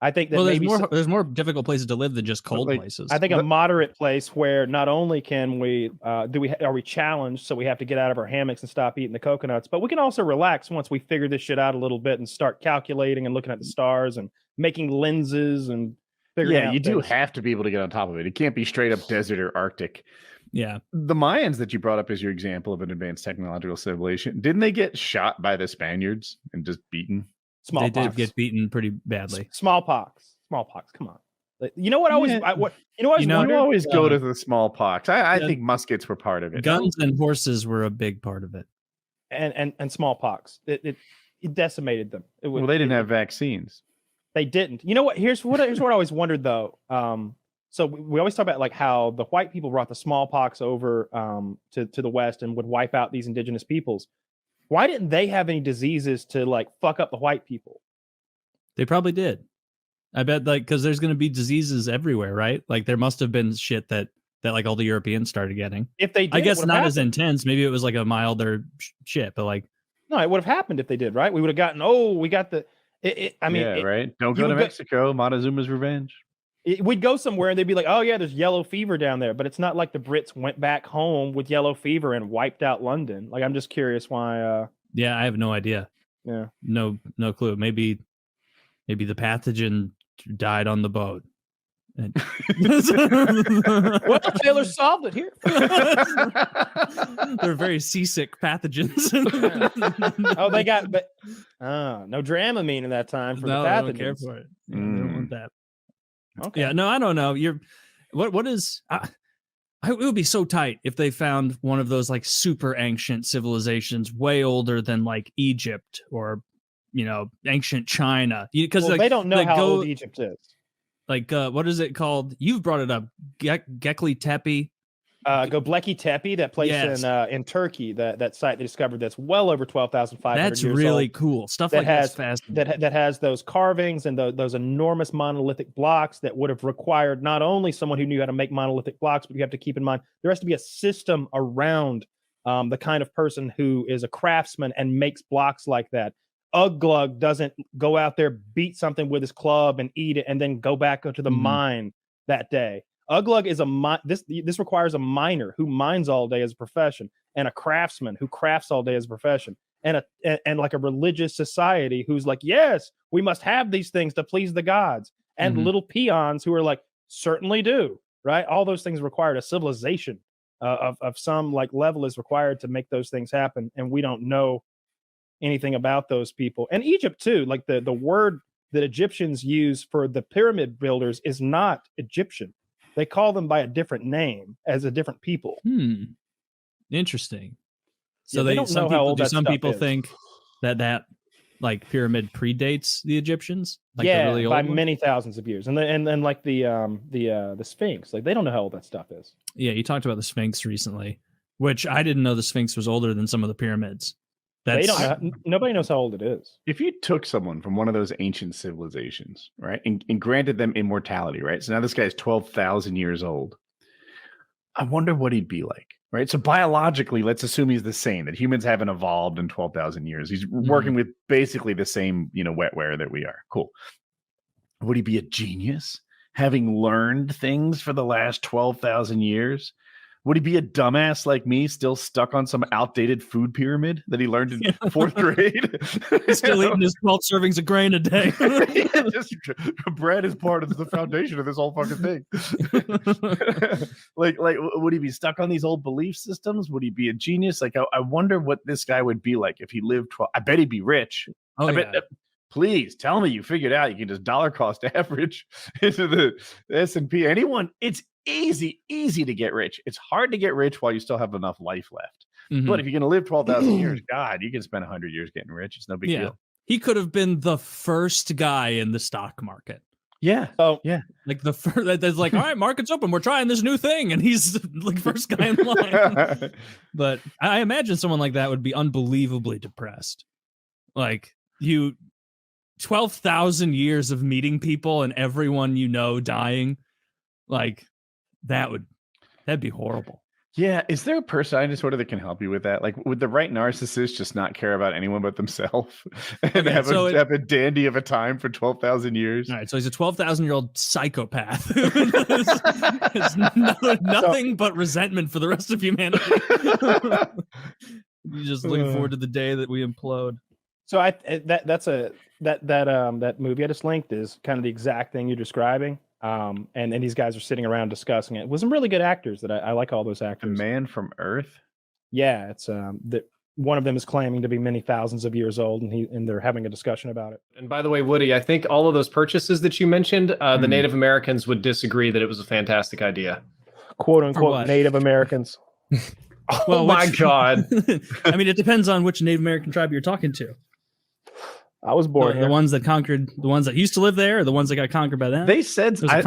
I think that there's more difficult places to live than just cold places. I think a moderate place where not only can we are we challenged, so we have to get out of our hammocks and stop eating the coconuts, but we can also relax once we figure this shit out a little bit and start calculating and looking at the stars and making lenses and figuring out you do things. have to be able to get on top of it. It can't be straight up desert or Arctic. Yeah. The Mayans that you brought up as your example of an advanced technological civilization, didn't they get shot by the Spaniards and just beaten? Smallpox. They did get beaten pretty badly. Smallpox. Come on. You know what? You always go to the smallpox. I think muskets were part of it. Guns and horses were a big part of it. And smallpox. It decimated them. They didn't have vaccines. They didn't. You know what? Here's what I always wondered though. So we always talk about like how the white people brought the smallpox over to the West and would wipe out these indigenous peoples. Why didn't they have any diseases to like fuck up the white people? They probably did. I bet because there's going to be diseases everywhere, right? Like there must have been shit that like all the Europeans started getting. If they did, I guess not as intense. Maybe it was like a milder shit, but like. No, it would have happened if they did, right? We would have gotten, we got the, right? Don't go to Mexico, Montezuma's revenge. We'd go somewhere and they'd be like, oh yeah, there's yellow fever down there. But it's not like the Brits went back home with yellow fever and wiped out London. Like, I'm just curious why. Yeah, I have no idea. Yeah. No clue. Maybe the pathogen died on the boat. Well, Taylor solved it here. They're very seasick pathogens. They got, no Dramamine in that time for the pathogens. I don't care for it. I don't want that. Okay. Yeah, no, I don't know. What is? It would be so tight if they found one of those like super ancient civilizations, way older than like Egypt or ancient China, because they don't know how old Egypt is. Like, what is it called? You've brought it up. Göbekli Tepe. Göbekli Tepe, that place in Turkey, that site they discovered that's well over 12,500 That's years really old, cool. Stuff like that's fascinating. That has those carvings and those enormous monolithic blocks that would have required not only someone who knew how to make monolithic blocks, but you have to keep in mind there has to be a system around the kind of person who is a craftsman and makes blocks like that. Uglug doesn't go out there, beat something with his club and eat it, and then go back to the mine that day. Uglug is this requires a miner who mines all day as a profession, and a craftsman who crafts all day as a profession, and like a religious society who's like, yes, we must have these things to please the gods, and little peons who are like, certainly do, right? All those things required a civilization of some like level is required to make those things happen, and we don't know anything about those people. And Egypt too, like the word that Egyptians use for the pyramid builders is not Egyptian. They call them by a different name as a different people. Interesting. So they don't know how old that some stuff people is. think that like pyramid predates the Egyptians, like yeah, the really old by one? many thousands of years. And then like the Sphinx, like they don't know how old that stuff is. Yeah, you talked about the Sphinx recently, which I didn't know the Sphinx was older than some of the pyramids. They don't know. Nobody knows how old it is. If you took someone from one of those ancient civilizations, right, and granted them immortality, right? So now this guy's 12,000 years old. I wonder what he'd be like, right? So biologically, let's assume he's the same, that humans haven't evolved in 12,000 years. He's working with basically the same, wetware that we are. Cool. Would he be a genius, having learned things for the last 12,000 years? Would he be a dumbass like me, still stuck on some outdated food pyramid that he learned in fourth grade? Still eating his 12 servings of grain a day. Just bread is part of the foundation of this whole fucking thing. like, would he be stuck on these old belief systems? Would he be a genius? Like, I wonder what this guy would be like if he lived 12. I bet he'd be rich. Please tell me you figured out you can just dollar cost average into the S&P. It's easy to get rich. It's hard to get rich while you still have enough life left. But if you're going to live 12,000 years, God, you can spend 100 years getting rich. It's no big deal. he could have been the first guy in the stock market. Yeah. Oh, yeah. Like the first that's like, all right, market's open. We're trying this new thing. And he's like first guy in line. But I imagine someone like that would be unbelievably depressed. Like 12,000 years of meeting people and everyone you know dying. Like that'd be horrible. Yeah, is there a person disorder that can help you with that? Like, would the right narcissist just not care about anyone but themselves and have a dandy of a time for 12,000 years? All right, so he's a 12,000-year-old psychopath. It's nothing but resentment for the rest of humanity. He's just looking forward to the day that we implode. So that movie I just linked is kind of the exact thing you're describing. And these guys are sitting around discussing it with some really good actors that I like all those actors. The Man from Earth. Yeah, it's that one of them is claiming to be many thousands of years old, and they're having a discussion about it. And by the way, Woody, I think all of those purchases that you mentioned, the Native Americans would disagree that it was a fantastic idea. Quote unquote Native Americans. Well, my God. I mean, it depends on which Native American tribe you're talking to. I was born the ones that conquered, the ones that used to live there, or the ones that got conquered by them. They said I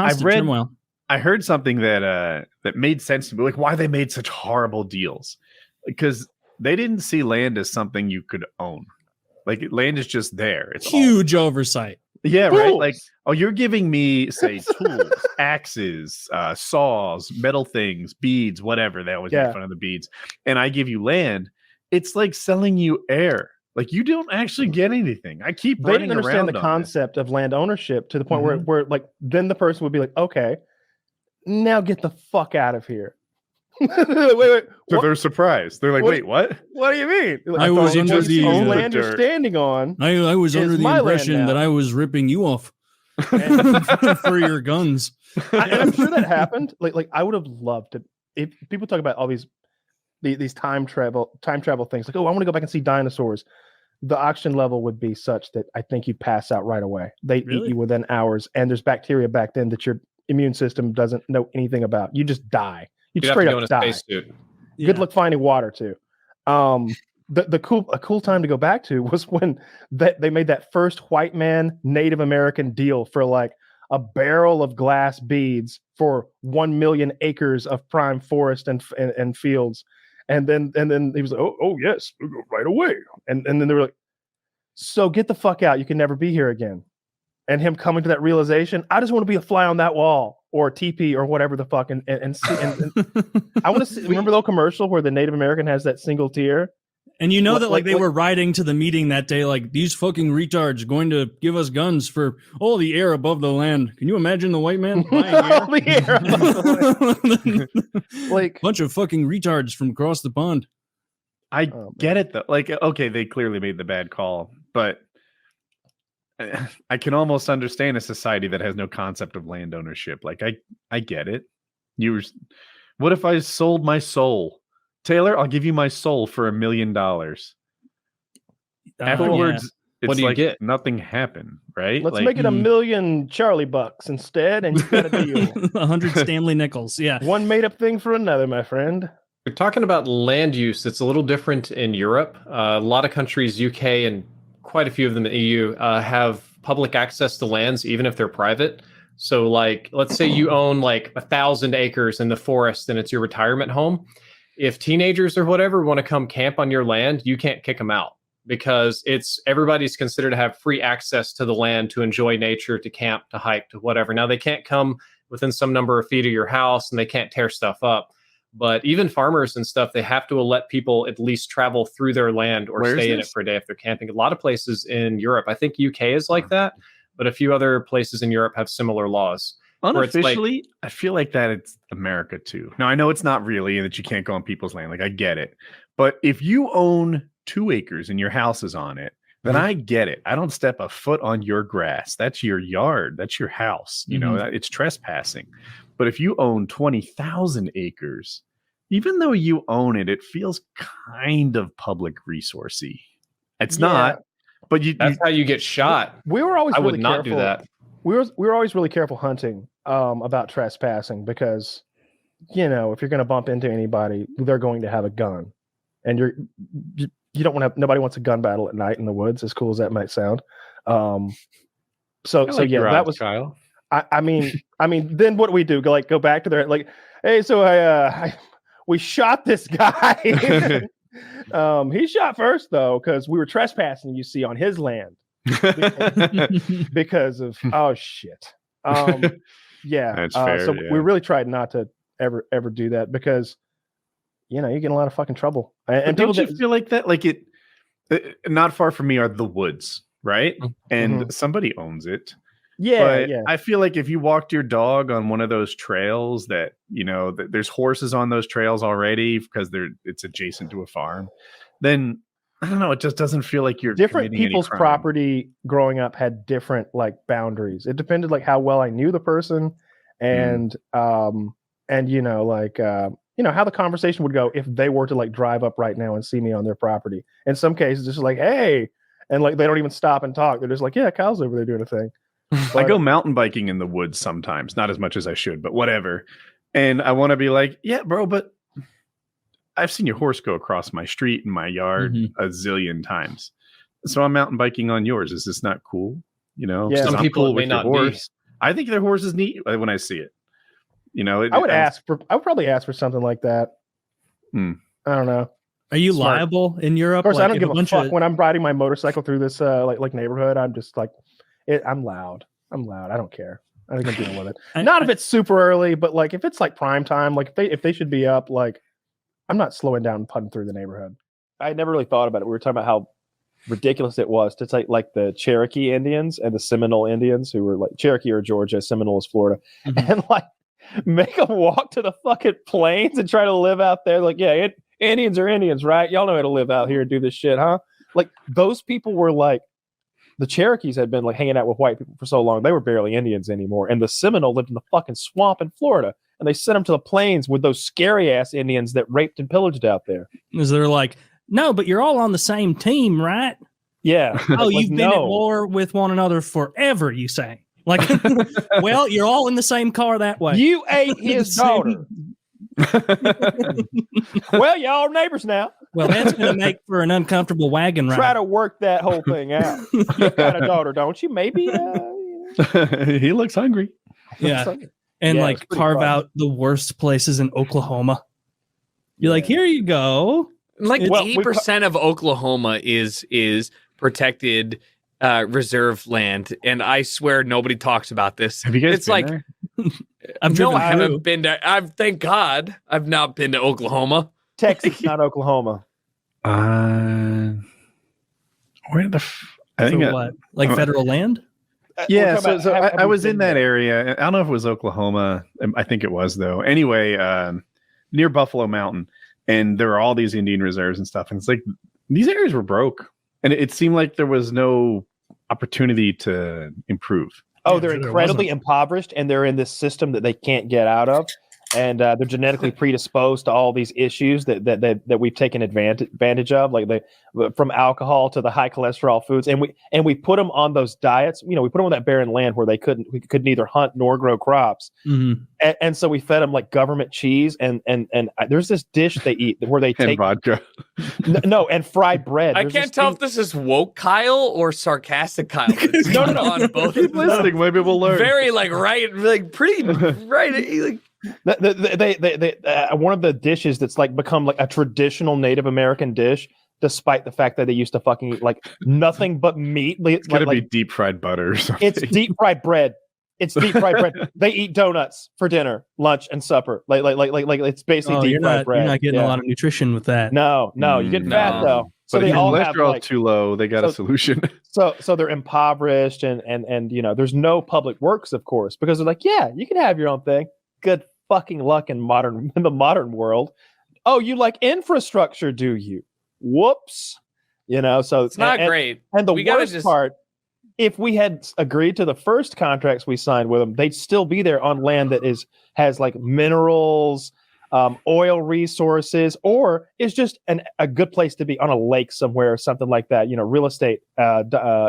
heard something that made sense to me, like why they made such horrible deals, because they didn't see land as something you could own. Like land is just there. It's huge oversight. Yeah, right. Like, oh, you're giving me, say, tools, axes, saws, metal things, beads, whatever. They always make fun of the beads, and I give you land. It's like selling you air. Like you don't actually get anything. I keep They running didn't understand around the on concept of land ownership to the point where like then the person would be like, okay, now get the fuck out of here. wait. So they're surprised. They're like, wait, what? What do you mean? Like, I was under the land you're standing on. I was under the impression that I was ripping you off for your guns. And I'm sure that happened. Like I would have loved to. If people talk about all these time travel things, like, oh, I want to go back and see dinosaurs. The oxygen level would be such that I think you pass out right away. They eat you within hours, and there's bacteria back then that your immune system doesn't know anything about. You just die. You straight up die. Good luck finding water too. A cool time to go back to was when they made that first white man Native American deal for like a barrel of glass beads for 1 million acres of prime forest and fields. And then he was like, oh yes, we'll go right away. And then they were like, so get the fuck out. You can never be here again. And him coming to that realization, I just want to be a fly on that wall or a teepee or whatever the fuck. And see, and I want to see, remember the commercial where the Native American has that single tear? And you know that like they were riding to the meeting that day, like these fucking retards are going to give us guns for all the air above the land. Can you imagine the white man buying all the air above the land? Like bunch of fucking retards from across the pond. I get it though. Like, okay, they clearly made the bad call, but I can almost understand a society that has no concept of land ownership. Like, I get it. What if I sold my soul? Taylor, I'll give you my soul for $1 million. Afterwards, it's what do you like get? Nothing happened, right? Let's like, make it $1 million Charlie bucks instead, and you got a deal. 100 Stanley nickels, yeah. One made up thing for another, my friend. You're talking about land use. It's a little different in Europe. A lot of countries, UK and quite a few of them in the EU, have public access to lands, even if they're private. So, like, let's say you own like 1,000 acres in the forest, and it's your retirement home. If teenagers or whatever want to come camp on your land, you can't kick them out because everybody's considered to have free access to the land to enjoy nature, to camp, to hike, to whatever. Now they can't come within some number of feet of your house and they can't tear stuff up. But even farmers and stuff, they have to let people at least travel through their land or stay in it for a day if they're camping. A lot of places in Europe, I think UK is like that, but a few other places in Europe have similar laws. Unofficially, I feel like that it's America too. Now, I know it's not really, and that you can't go on people's land. Like, I get it. But if you own 2 acres and your house is on it, then I get it. I don't step a foot on your grass. That's your yard. That's your house. You know, it's trespassing. But if you own 20,000 acres, even though you own it, it feels kind of public resourcey. It's not. But that's how you get shot. We were always I really would not careful. do that. We were always really careful hunting about trespassing because, you know, if you're going to bump into anybody, they're going to have a gun, and nobody wants a gun battle at night in the woods, as cool as that might sound. So yeah, that was Kyle. I mean, then what do we do? Go back to their like, hey, so we shot this guy. He shot first though, because we were trespassing, you see, on his land because of shit. Yeah. That's fair, yeah. We really tried not to ever do that because you get in a lot of fucking trouble. And people people feel like that, like it. Not far from me are the woods, right? And somebody owns it. Yeah, but I feel like if you walked your dog on one of those trails that there's horses on those trails already because it's adjacent to a farm, then I don't know. It just doesn't feel like you're different committing people's any crime. property growing up had different like boundaries. It depended like how well I knew the person, and how the conversation would go if they were to like drive up right now and see me on their property. In some cases, it's just like, hey, and like they don't even stop and talk. They're just like, yeah, Kyle's over there doing a thing. I go mountain biking in the woods sometimes, not as much as I should, but whatever. And I want to be like, yeah, bro, but I've seen your horse go across my street in my yard a zillion times. So I'm mountain biking on yours. Is this not cool? Yeah, some people may not be. I think their horse is neat when I see it. I would probably ask for something like that. I don't know. Are you liable in Europe? Of course, I don't give a fuck when I'm riding my motorcycle through this like neighborhood. I'm just like, I'm loud. I don't care. I think I'm dealing with it. Not if it's super early, but like if it's like prime time, like if they should be up, like I'm not slowing down and putting through the neighborhood. I never really thought about it. We were talking about how ridiculous it was to take like the Cherokee Indians and the Seminole Indians, who were like Cherokee or Georgia, Seminole is Florida, and like make them walk to the fucking plains and try to live out there. Like, yeah, Indians are Indians, right? Y'all know how to live out here and do this shit, huh? Like those people were like, the Cherokees had been like hanging out with white people for so long, they were barely Indians anymore. And the Seminole lived in the fucking swamp in Florida. And they sent them to the plains with those scary ass Indians that raped and pillaged out there. Because they're like, no, but you're all on the same team, right? Yeah. Oh, you've been at war with one another forever, you say. Like, well, you're all in the same car that way. You ate his daughter. Well, y'all are neighbors now. Well, that's going to make for an uncomfortable wagon ride. Try to work that whole thing out. You've got a daughter, don't you? Maybe. He looks hungry. Yeah. And like carve out the worst places in Oklahoma. You're like, here you go. Like 80% of Oklahoma is protected reserve land, and I swear nobody talks about this. Have you guys been there? I haven't been there. Thank God I've not been to Oklahoma. Texas, not Oklahoma. Where the? I think what? Like federal land? Yeah, so I was in that area. I don't know if it was Oklahoma. I think it was though. Anyway, near Buffalo Mountain, and there were all these Indian reserves and stuff. And it's like these areas were broke, and it seemed like there was no opportunity to improve. Oh, they're incredibly impoverished, and they're in this system that they can't get out of, and they're genetically predisposed to all these issues that we've taken advantage of, like from alcohol to the high cholesterol foods, and we put them on those diets. We put them on that barren land where we could neither hunt nor grow crops, and so we fed them like government cheese, and there's this dish they eat where they take vodka, no, and fried bread. I can't tell if this is woke Kyle or sarcastic Kyle. No. On both. Keep listening, maybe we'll learn. Very pretty right. They one of the dishes that's like become like a traditional Native American dish, despite the fact that they used to fucking eat like nothing but meat. It's gonna be deep fried butter or something. It's deep fried bread. They eat donuts for dinner, lunch, and supper. Like it's basically deep fried bread. You're not getting a lot of nutrition with that. No, you get fat though. So but they if all have cholesterol too low, they got a solution. So they're impoverished, and there's no public works, of course, because they're like, yeah, you can have your own thing. Good fucking luck in the modern world. Oh, you like infrastructure, do you? Whoops. So it's not great. And the worst part, if we had agreed to the first contracts we signed with them, they'd still be there on land that has like minerals, oil resources, or is just a good place to be on a lake somewhere or something like that. Real estate,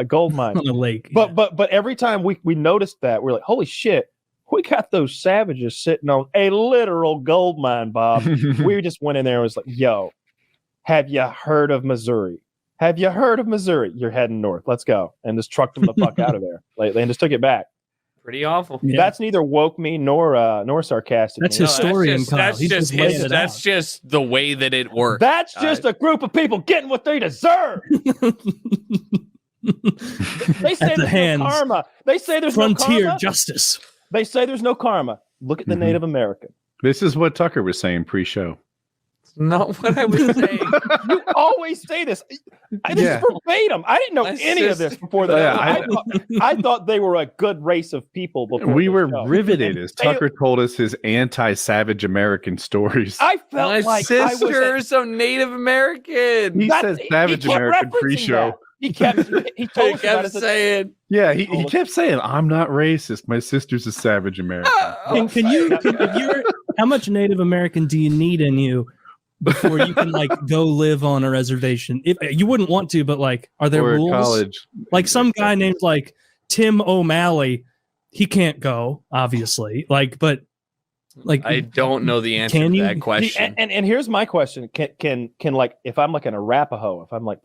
gold mine on a lake. But every time we noticed that, we're like, holy shit. We got those savages sitting on a literal gold mine, Bob. We just went in there and was like, yo, have you heard of Missouri? Have you heard of Missouri? You're heading north. Let's go. And just trucked them the fuck out of there. And just took it back. Pretty awful. Yeah. That's neither woke me nor sarcastic. That's historian Kyle. That's just the way that it works. That's just a group of people getting what they deserve. They say there's no karma. They say there's frontier no karma. Justice. They say there's no karma. Look at the Native American. This is what Tucker was saying pre-show. Not what I was saying. You always say this. This is verbatim. I didn't know any of this before that. I thought they were a good race of people. We were riveted as Tucker told us his anti-savage American stories. I felt My like sister is some Native American. He says savage American pre-show. He kept saying. Yeah, he kept saying, "I'm not racist. My sister's a savage American." How much Native American do you need in you before you can like go live on a reservation? If you wouldn't want to, but like, are there rules? College. Like some guy named like Tim O'Malley, he can't go, obviously. Like, but like, I don't know the answer to that question. And here's my question: Can like if I'm like an Arapaho, if I'm like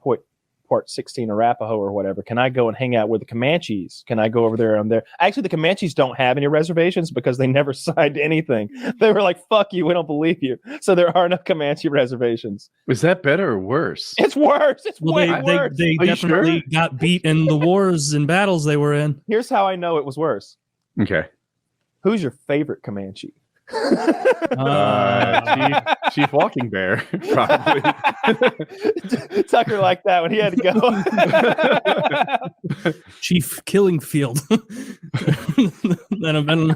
Part 16 Arapaho or whatever, can I go and hang out with the Comanches? Can I go over there? Actually, the Comanches don't have any reservations because they never signed anything. They were like, "Fuck you, we don't believe you." So there are no Comanche reservations. Is that better or worse? It's worse. It's way worse. They definitely got beat in the wars and battles they were in. Here's how I know it was worse. Okay. Who's your favorite Comanche? Chief Walking Bear, probably. Tucker liked that when he had to go. Chief Killing Field. I don't know.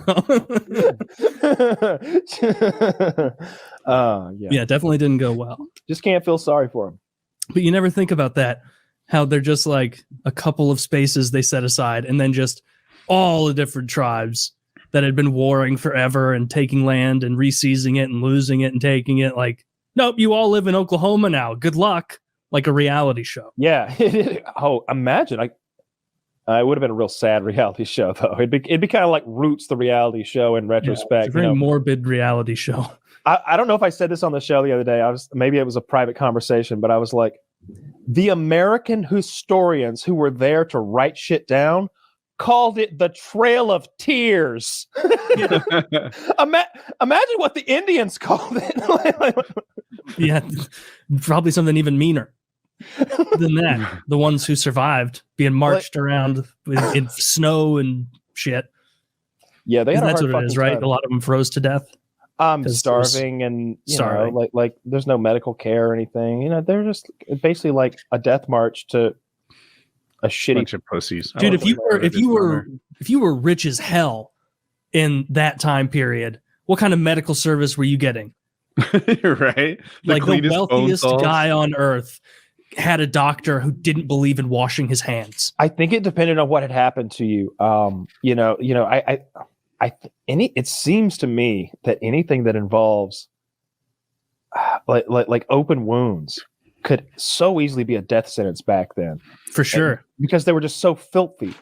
Yeah, definitely didn't go well. Just can't feel sorry for him. But you never think about that. How they're just like a couple of spaces they set aside, and then just all the different tribes that had been warring forever and taking land and reseizing it and losing it and taking it. Like, nope, you all live in Oklahoma now. Good luck. Like a reality show. Yeah. Oh, imagine. It would have been a real sad reality show, though. It'd be kind of like Roots, the reality show in retrospect. Yeah, it's a very morbid reality show. I don't know if I said this on the show the other day. Maybe it was a private conversation, but I was like, the American historians who were there to write shit down called it the Trail of Tears. Imagine what the Indians called it. Yeah, probably something even meaner than that. The ones who survived being marched around in snow and shit. Yeah, that's what it is, right? A lot of them froze to death. Starving and know, like there's no medical care or anything. They're just basically like a death march to a shitty bunch of pussies. Dude, if you were rich as hell in that time period, what kind of medical service were you getting? Right? Like the wealthiest guy on earth had a doctor who didn't believe in washing his hands. I think it depended on what had happened to you. It seems to me that anything that involves like open wounds could so easily be a death sentence back then. For sure. Because they were just so filthy.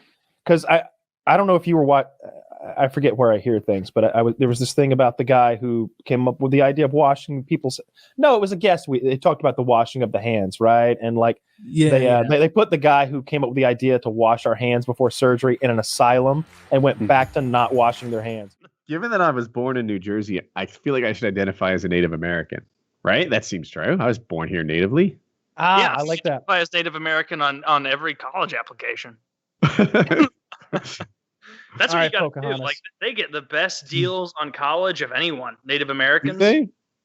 Because I don't know if you were I forget where I hear things, but there was this thing about the guy who came up with the idea of washing people's. No, it was a guest. They talked about the washing of the hands, right? And like, they put the guy who came up with the idea to wash our hands before surgery in an asylum and went back to not washing their hands. Given that I was born in New Jersey, I feel like I should identify as a Native American, right? That seems true. I was born here natively. Yeah, I like that. As Native American on every college application. That's what you got to do. Like, they get the best deals on college of anyone. Native Americans.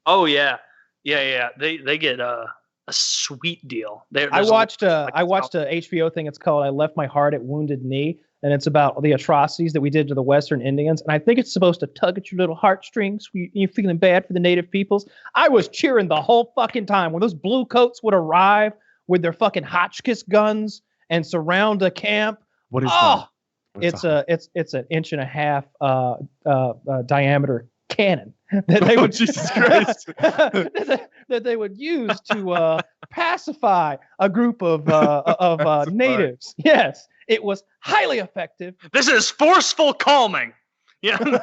Oh yeah. They get a sweet deal. I watched a HBO thing. It's called "I Left My Heart at Wounded Knee," and it's about the atrocities that we did to the Western Indians. And I think it's supposed to tug at your little heartstrings. You're feeling bad for the Native peoples. I was cheering the whole fucking time when those blue coats would arrive with their fucking Hotchkiss guns and surround a camp. What is that? It's an 1.5 inch diameter cannon that they would Jesus Christ that they would use to pacify a group of natives. Yes, it was highly effective. This is forceful calming. Yeah, dude.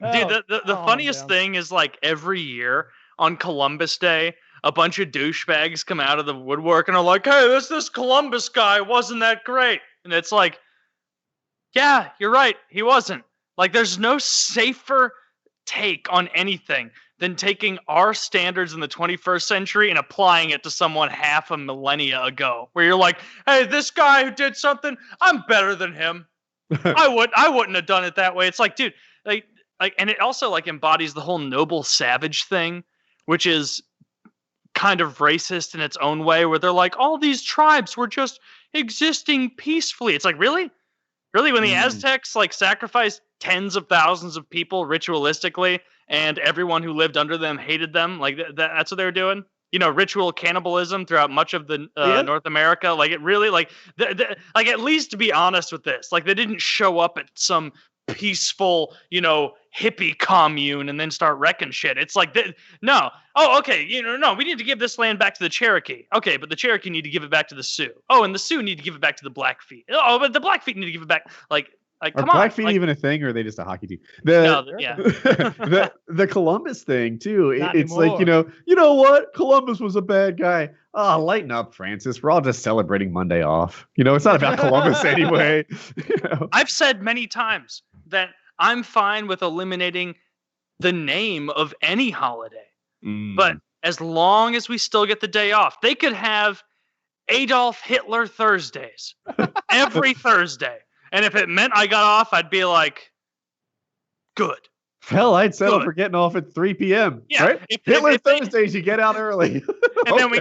The funniest thing is like every year on Columbus Day, a bunch of douchebags come out of the woodwork and are like, "Hey, this Columbus guy wasn't that great," and it's like, yeah, you're right, he wasn't. Like, there's no safer take on anything than taking our standards in the 21st century and applying it to someone half a millennia ago, where you're like, "Hey, this guy who did something, I'm better than him. I wouldn't have done it that way." It's like, dude, like, and it also like embodies the whole noble savage thing, which is kind of racist in its own way, where they're like, all these tribes were just existing peacefully. It's like, really? When the Aztecs like sacrificed tens of thousands of people ritualistically, and everyone who lived under them hated them, like that's what they were doing. You know, ritual cannibalism throughout much of the North America. Like, it really, like, like, at least to be honest with this, like, they didn't show up at some peaceful, you know, hippie commune and then start wrecking shit. It's like, no. Oh, okay. You know, no, we need to give this land back to the Cherokee. Okay, but the Cherokee need to give it back to the Sioux. Oh, and the Sioux need to give it back to the Blackfeet. Oh, but the Blackfeet need to give it back. Like, come on. Are Blackfeet like, even a thing, or are they just a hockey team? Yeah. the Columbus thing too. It's anymore. like, you know what? Columbus was a bad guy. Oh, lighten up, Francis. We're all just celebrating Monday off. You know, it's not about Columbus anyway. I've said many times that I'm fine with eliminating the name of any holiday, but as long as we still get the day off, they could have Adolf Hitler Thursdays every Thursday. And if it meant I got off, I'd be like, good. Hell, I'd settle for getting off at 3 p.m. Yeah, right? Hitler Thursdays, you get out early. And then we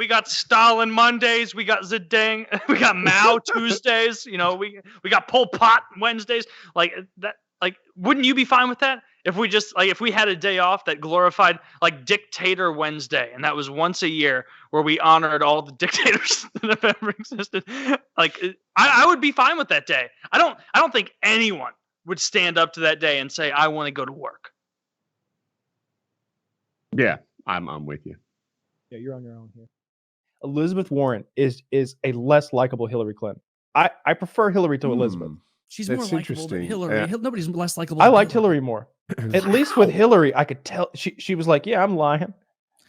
got Stalin Mondays, we got Zedong, we got Mao Tuesdays, you know, we got Pol Pot Wednesdays. Like that, like, wouldn't you be fine with that? If we just, like, if we had a day off that glorified, like, Dictator Wednesday, and that was once a year where we honored all the dictators that have ever existed, like, I would be fine with that day. I don't think anyone would stand up to that day and say, I want to go to work. Yeah, I'm with you. Yeah, you're on your own here. Elizabeth Warren is a less likable Hillary Clinton. I prefer Hillary to Elizabeth. She's more likable than Hillary. Nobody's less likable. I liked Hillary more. At least with Hillary, I could tell she was like, yeah, I'm lying.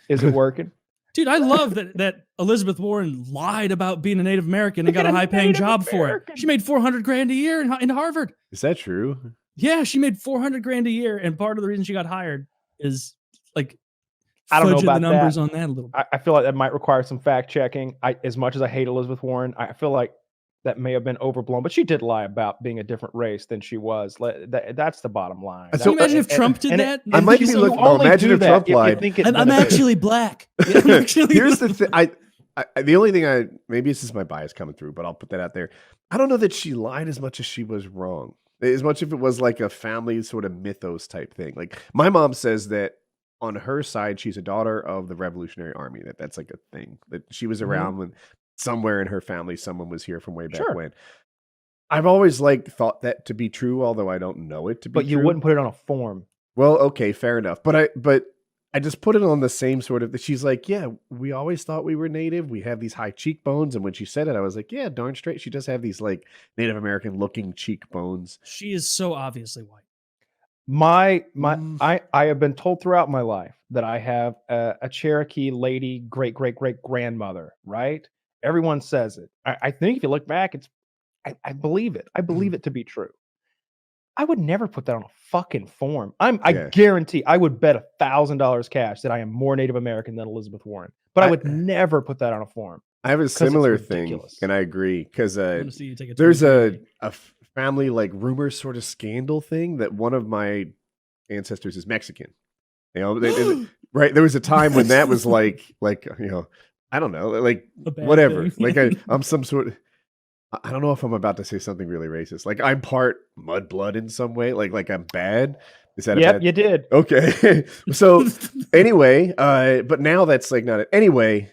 Is it working? Dude, I love that Elizabeth Warren lied about being a Native American and got a high-paying job for it. She made $400,000 a year in Harvard. Is that true? Yeah, she made $400,000 a year, and part of the reason she got hired is like I don't know about the numbers that. on that a little bit. I feel like that might require some fact checking. As much as I hate Elizabeth Warren, I feel like that may have been overblown, but she did lie about being a different race than she was. That's the bottom line. Can you imagine if Trump did that? I might be looking. Imagine if Trump lied. I'm actually black. Here's the thing. The only thing maybe it's just my bias coming through, but I'll put that out there. I don't know that she lied as much as she was wrong. As much if it was like a family sort of mythos type thing. Like, my mom says that on her side, she's a daughter of the Revolutionary Army. That's like a thing that she was around when somewhere in her family someone was here from way back when. I've always thought that to be true, although I don't know it to be true. But you wouldn't put it on a form. Well, okay, fair enough. But I just put it on the same sort of. She's like, yeah, we always thought we were Native. We have these high cheekbones, and when she said it, I was like, yeah, darn straight. She does have these like Native American looking cheekbones. She is so obviously white. I have been told throughout my life that I have a Cherokee lady great grandmother. Right? Everyone says it. I think if you look back, I believe it. I believe it to be true. I would never put that on a fucking form. I guarantee I would bet $1,000 cash that I am more Native American than Elizabeth Warren. But I would never put that on a form. I have a similar thing, and I agree because there's a family like rumor sort of scandal thing that one of my ancestors is Mexican. You know, right? There was a time when that was like you know, I don't know, like whatever. Like I'm some sort of. I don't know if I'm about to say something really racist. Like I'm part mudblood in some way. Like I'm bad. Is that? Yep, you did. Okay. So anyway, but now that's like not. Anyway,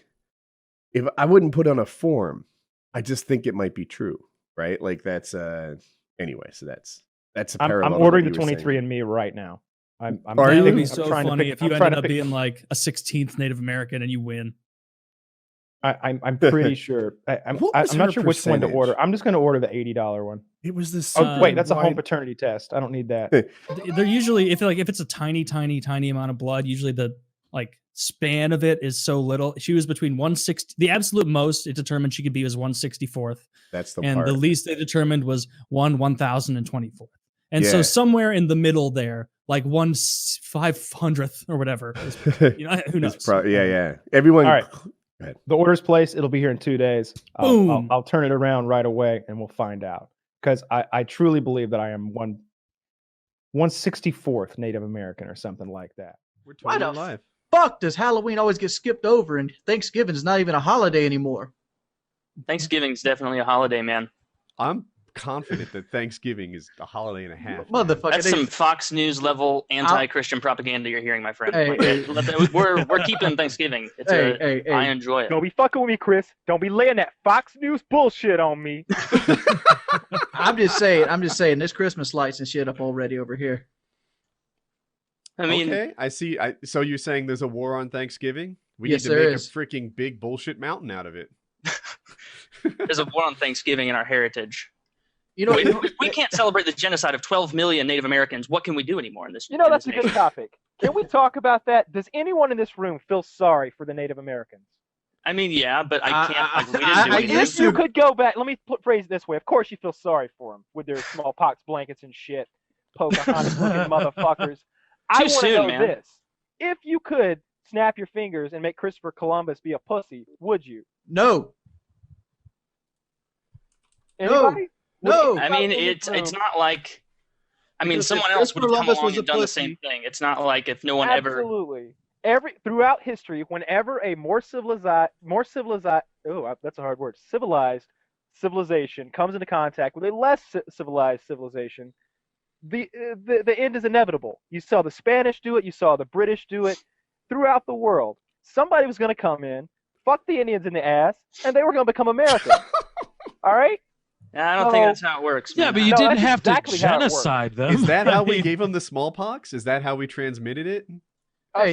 if I wouldn't put on a form, I just think it might be true, right? Like that's anyway. So that's a parallel. I'm ordering the 23andMe right now. Are you? It would be so funny if you ended up being like a 16th Native American and you win. I'm pretty sure. I'm not sure which one to order. I'm just going to order the $80 one. It was this. Oh wait, that's a home paternity test. I don't need that. They're usually if it's a tiny amount of blood, usually the like span of it is so little. She was between 160. The absolute most it determined she could be was 164th. That's the and part. the least they determined was 1024th. And Yeah. so somewhere in the middle there, like 1/500th or whatever. Is, who knows? Yeah. Everyone. All right. The order's placed. It'll be here in 2 days. I'll turn it around right away, and we'll find out. Because I truly believe that I am 164th Native American or something like that. We're Why totally the alive. fuck does Halloween always get skipped over and Thanksgiving is not even a holiday anymore? Thanksgiving's definitely a holiday, man. I'm confident that Thanksgiving is a holiday and a half. Motherfucker. That's some Fox News level anti-Christian propaganda you're hearing, my friend. Hey, We're keeping Thanksgiving. I enjoy it. Don't be fucking with me, Chris. Don't be laying that Fox News bullshit on me. I'm just saying, there's Christmas lights and shit up already over here. I mean, okay, I see. So you're saying there's a war on Thanksgiving? We Yes, need to there make is. a freaking big bullshit mountain out of it. there's a war on Thanksgiving in our heritage. You know, if we can't celebrate the genocide of 12 million Native Americans, what can we do anymore in this? That's a good topic. Can we talk about that? Does anyone in this room feel sorry for the Native Americans? I mean, yeah, but I can't. We didn't do anything. If you could go back, let me phrase it this way. Of course, you feel sorry for them with their smallpox blankets and shit, Pocahontas-looking motherfuckers. I want to know this: if you could snap your fingers and make Christopher Columbus be a pussy, would you? No. Anybody? No. I mean, it's not like. I mean, Because someone if else would have come Columbus along was and a done the pussy- same thing. It's not like if no one ever. Absolutely. Throughout history, whenever a more civilized, that's a hard word, civilization comes into contact with a less civilized civilization, the end is inevitable. You saw the Spanish do it, you saw the British do it. Throughout the world, somebody was going to come in, fuck the Indians in the ass, and they were going to become American. All right? I don't think that's how it works. Yeah, man. but you didn't have to genocide them. Is that how we gave them the smallpox? Is that how we transmitted it?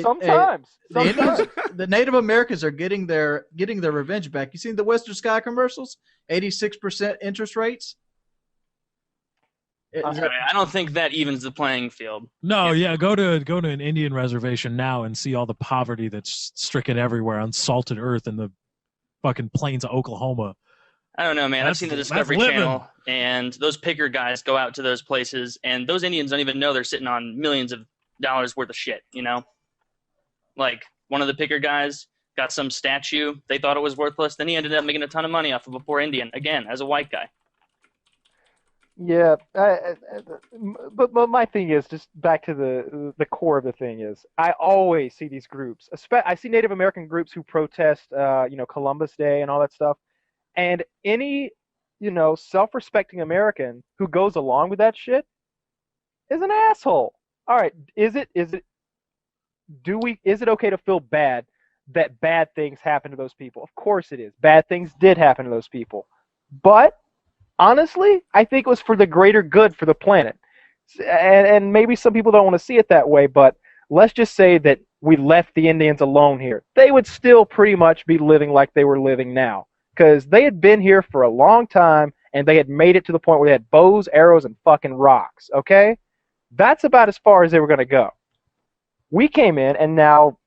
Sometimes. The Native Americans are getting their revenge back. You seen the Western Sky commercials? 86% interest rates. I don't think that evens the playing field. No, go to an Indian reservation now and see all the poverty that's stricken everywhere on salted earth in the fucking plains of Oklahoma. I don't know, man. I've seen the Discovery living. Channel, and those picker guys go out to those places, and those Indians don't even know they're sitting on millions of dollars worth of shit, you know? Like, one of the picker guys got some statue. They thought it was worthless. Then he ended up making a ton of money off of a poor Indian, again, as a white guy. Yeah, but my thing is, just back to the core of the thing is, I always see these groups. I see Native American groups who protest, Columbus Day and all that stuff, and any, self-respecting American who goes along with that shit is an asshole. All right, is it okay to feel bad that bad things happen to those people? Of course it is. Bad things did happen to those people, but honestly, I think it was for the greater good for the planet. And maybe some people don't want to see it that way, but let's just say that we left the Indians alone here. They would still pretty much be living like they were living now, because they had been here for a long time, and they had made it to the point where they had bows, arrows, and fucking rocks, okay? That's about as far as they were going to go. We came in, and now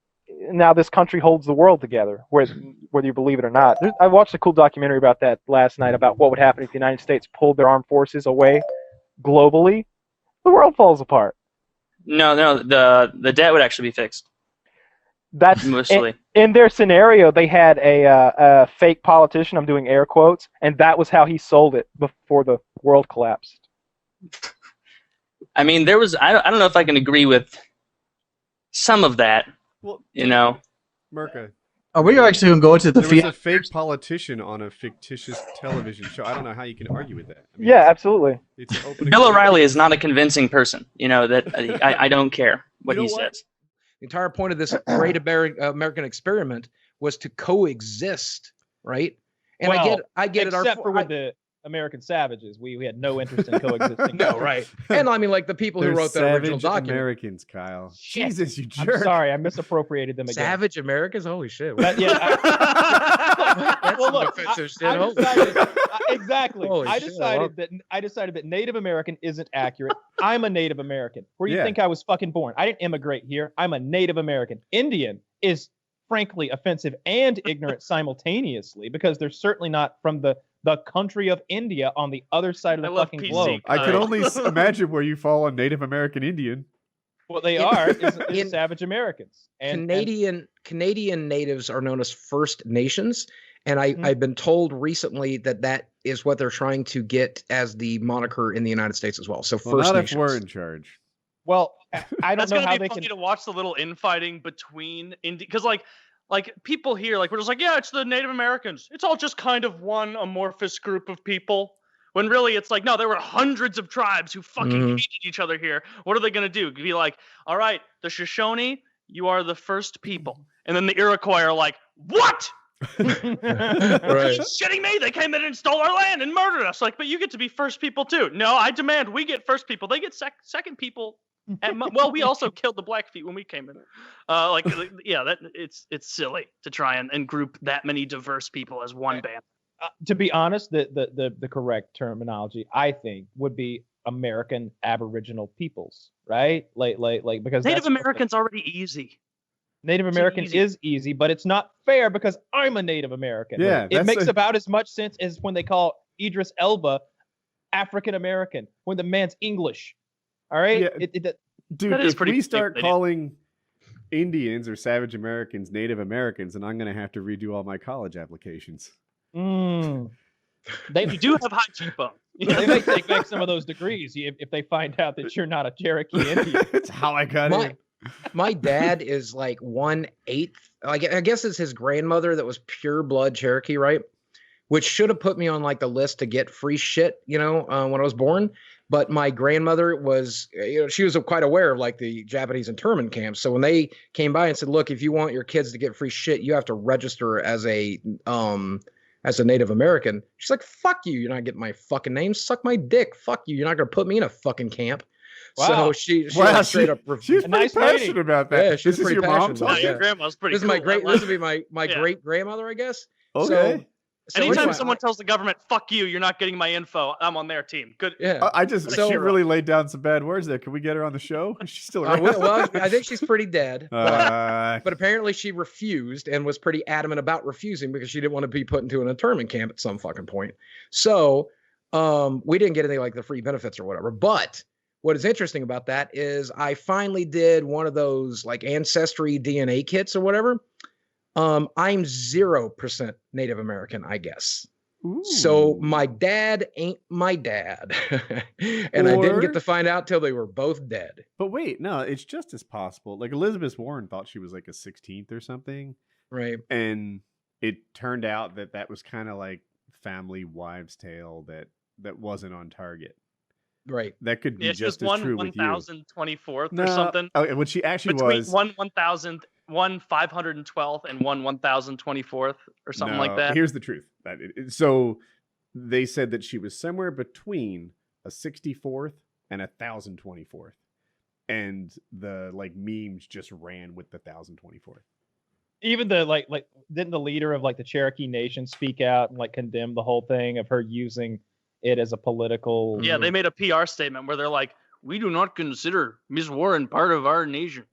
this country holds the world together, whether you believe it or not. I watched a cool documentary about that last night, about what would happen if the United States pulled their armed forces away globally. The world falls apart. No, the debt would actually be fixed. That's mostly in their scenario. They had a fake politician. I'm doing air quotes, and that was how he sold it before the world collapsed. I mean, there was. I don't know if I can agree with some of that. Well, Merca. Are we actually going to go into the There was a fake politician on a fictitious television show. I don't know how you can argue with that. I mean, yeah, absolutely. It's open. Bill O'Reilly is not a convincing person. That I don't care what he says. The entire point of this great American experiment was to coexist, right? And well, I get it. Except for with the American savages. We had no interest in coexisting. No, right. And I mean, like the people who They're wrote the original savage document. Americans, Kyle. Shit. Jesus, you I'm jerk. sorry, I misappropriated them again. Savage Americans? Holy shit. But, yeah. That's Well, some look, offensive shit. I Holy decided, shit. exactly. Holy I shit, decided that Native American isn't accurate. I'm a Native American. Where do you Yeah. think I was fucking born? I didn't immigrate here. I'm a Native American. Indian is frankly offensive and ignorant simultaneously because they're certainly not from the country of India on the other side of the fucking globe. I could only imagine where you fall on Native American Indian. What they are is savage Americans. Canadian natives are known as First Nations, and I've been told recently that is what they're trying to get as the moniker in the United States as well. So Well, First not Nations. if we're in charge. Well, I don't That's know gonna how be they funny can. to watch the little infighting between because like people here, like we're just like, yeah, it's the Native Americans. It's all just kind of one amorphous group of people. When really it's like, no, there were hundreds of tribes who fucking hated each other here. What are they gonna do? Be like, all right, the Shoshone, you are the first people, and then the Iroquois are like, what? Are you shitting me? They came in and stole our land and murdered us. Like, but you get to be first people too. No, I demand we get first people. They get second people. Well, we also killed the Blackfeet when we came in. Yeah, that it's silly to try and group that many diverse people as one band. To be honest, the correct terminology I think would be American Aboriginal peoples, right? Like because Native that's American's already easy. Native American is easy, but it's not fair because I'm a Native American. Yeah, it makes about as much sense as when they call Idris Elba African American when the man's English. All right, Yeah. Dude, if we start calling Indians or Savage Americans Native Americans, then I'm going to have to redo all my college applications. They do have high cheekbones. They may take back some of those degrees if they find out that you're not a Cherokee Indian. That's how I got in. My dad is like 1/8. I guess it's his grandmother that was pure blood Cherokee, right? Which should have put me on like the list to get free shit, when I was born. But my grandmother was, she was quite aware of like the Japanese internment camps. So when they came by and said, "Look, if you want your kids to get free shit, you have to register as a Native American," she's like, "Fuck you! You're not getting my fucking name. Suck my dick. Fuck you! You're not gonna put me in a fucking camp." Wow. So she Wow, straight up. she's pretty passionate about that. Yeah, she's This is pretty your mom passionate. talking? Your grandma's pretty This is cool. my great. This would be my great grandmother, I guess. Okay. So anytime anyway, someone tells the government, "Fuck you, you're not getting my info," I'm on their team. Good. Yeah. She really laid down some bad words there. Can we get her on the show? Is she still around? Well, I think she's pretty dead. Uh, But apparently she refused and was pretty adamant about refusing because she didn't want to be put into an internment camp at some fucking point. So we didn't get any like the free benefits or whatever. But what is interesting about that is I finally did one of those like Ancestry DNA kits or whatever. I'm 0% Native American, I guess. So my dad ain't my dad. And I didn't get to find out till they were both dead. But wait, no, it's just as possible. Like Elizabeth Warren thought she was like a 16th or something. Right. And it turned out that was kind of like family wives' tale that wasn't on target. Right. That could be Yeah, just just as true with you. 1,024th No, or something. okay, what she actually Between was. one 512th and one 1,024th or something like No, that. Here's the truth. So they said that she was somewhere between a 64th and a 1,024th. And the like memes just ran with the 1,024th. Even the like didn't the leader of like the Cherokee Nation speak out and like condemn the whole thing of her using it as a political? Yeah, they made a PR statement where they're like, "We do not consider Ms. Warren part of our nation.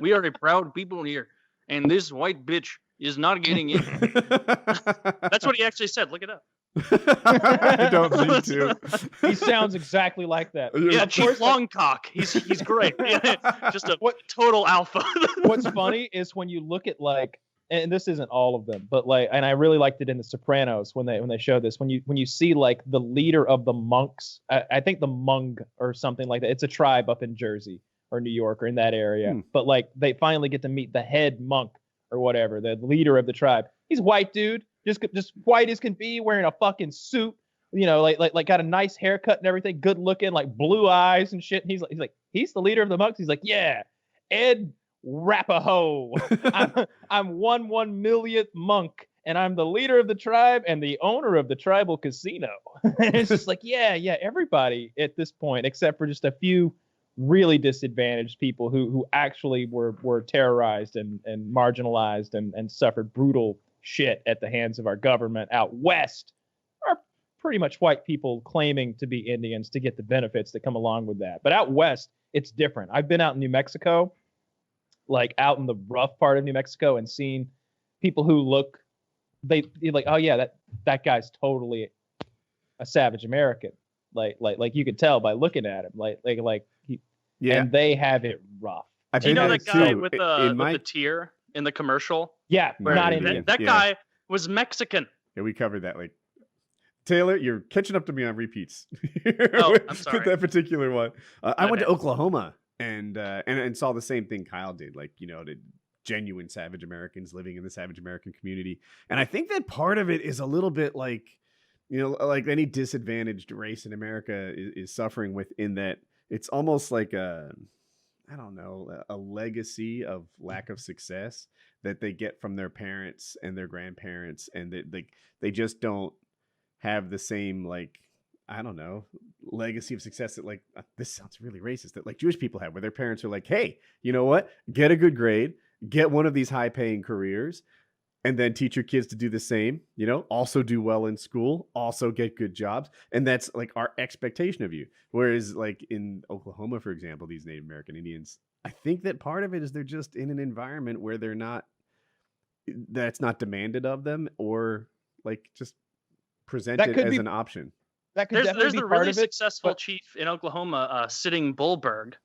We are a proud people here, and this white bitch is not getting in." That's what he actually said. Look it up. I don't need to. He sounds exactly like that. Yeah, Chief Longcock. He's great. Just a total alpha. What's funny is when you look at like, and this isn't all of them, but like, and I really liked it in The Sopranos when they show this. When you see like the leader of the monks, I think the Hmong or something like that. It's a tribe up in Jersey or New York or in that area. But like they finally get to meet the head monk or whatever, the leader of the tribe. He's a white dude, just white as can be, wearing a fucking suit. Like got a nice haircut and everything, good looking, like blue eyes and shit. And he's the leader of the monks. He's like, yeah, Ed Rapahoe. I'm 1/1 millionth monk, and I'm the leader of the tribe and the owner of the tribal casino. And it's just like, yeah, everybody at this point, except for just a few really disadvantaged people who actually were terrorized and marginalized and suffered brutal shit at the hands of our government out west, are pretty much white people claiming to be Indians to get the benefits that come along with that. But out west, it's different. I've been out in New Mexico, like out in the rough part of New Mexico, and seen people who look, they're like, oh yeah, that guy's totally a savage American. Like you could tell by looking at him, and they have it rough. Do you know that guy with the tear in the commercial? Yeah, not Indian. That guy was Mexican. Yeah, we covered that. Like, Taylor, you're catching up to me on repeats. I'm sorry. With that particular one. I went to Oklahoma and saw the same thing Kyle did. Like, the genuine savage Americans living in the savage American community. And I think that part of it is a little bit like, like any disadvantaged race in America is suffering within that. It's almost like a legacy of lack of success that they get from their parents and their grandparents, and that they just don't have the same legacy of success that this sounds really racist, that like Jewish people have, where their parents are like, hey, you know what? Get a good grade, get one of these high paying careers, and then teach your kids to do the same, also do well in school, also get good jobs. And that's like our expectation of you. Whereas like in Oklahoma, for example, these Native American Indians, I think that part of it is they're just in an environment where that's not demanded of them, or like just presented as an option. That could there's be the part really of it, successful chief in Oklahoma, Sitting Bullberg.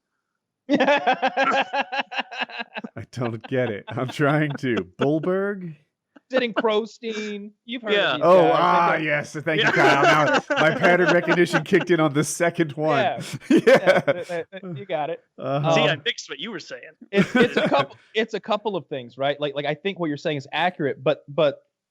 I don't get it. I'm trying to. Bullberg? Sitting Prostein. You've heard of these Oh, guys. yes. Thank you, Kyle. Now my pattern recognition kicked in on the second one. Yeah. You got it. See, I fixed what you were saying. It's a couple of things, right? Like I think what you're saying is accurate, but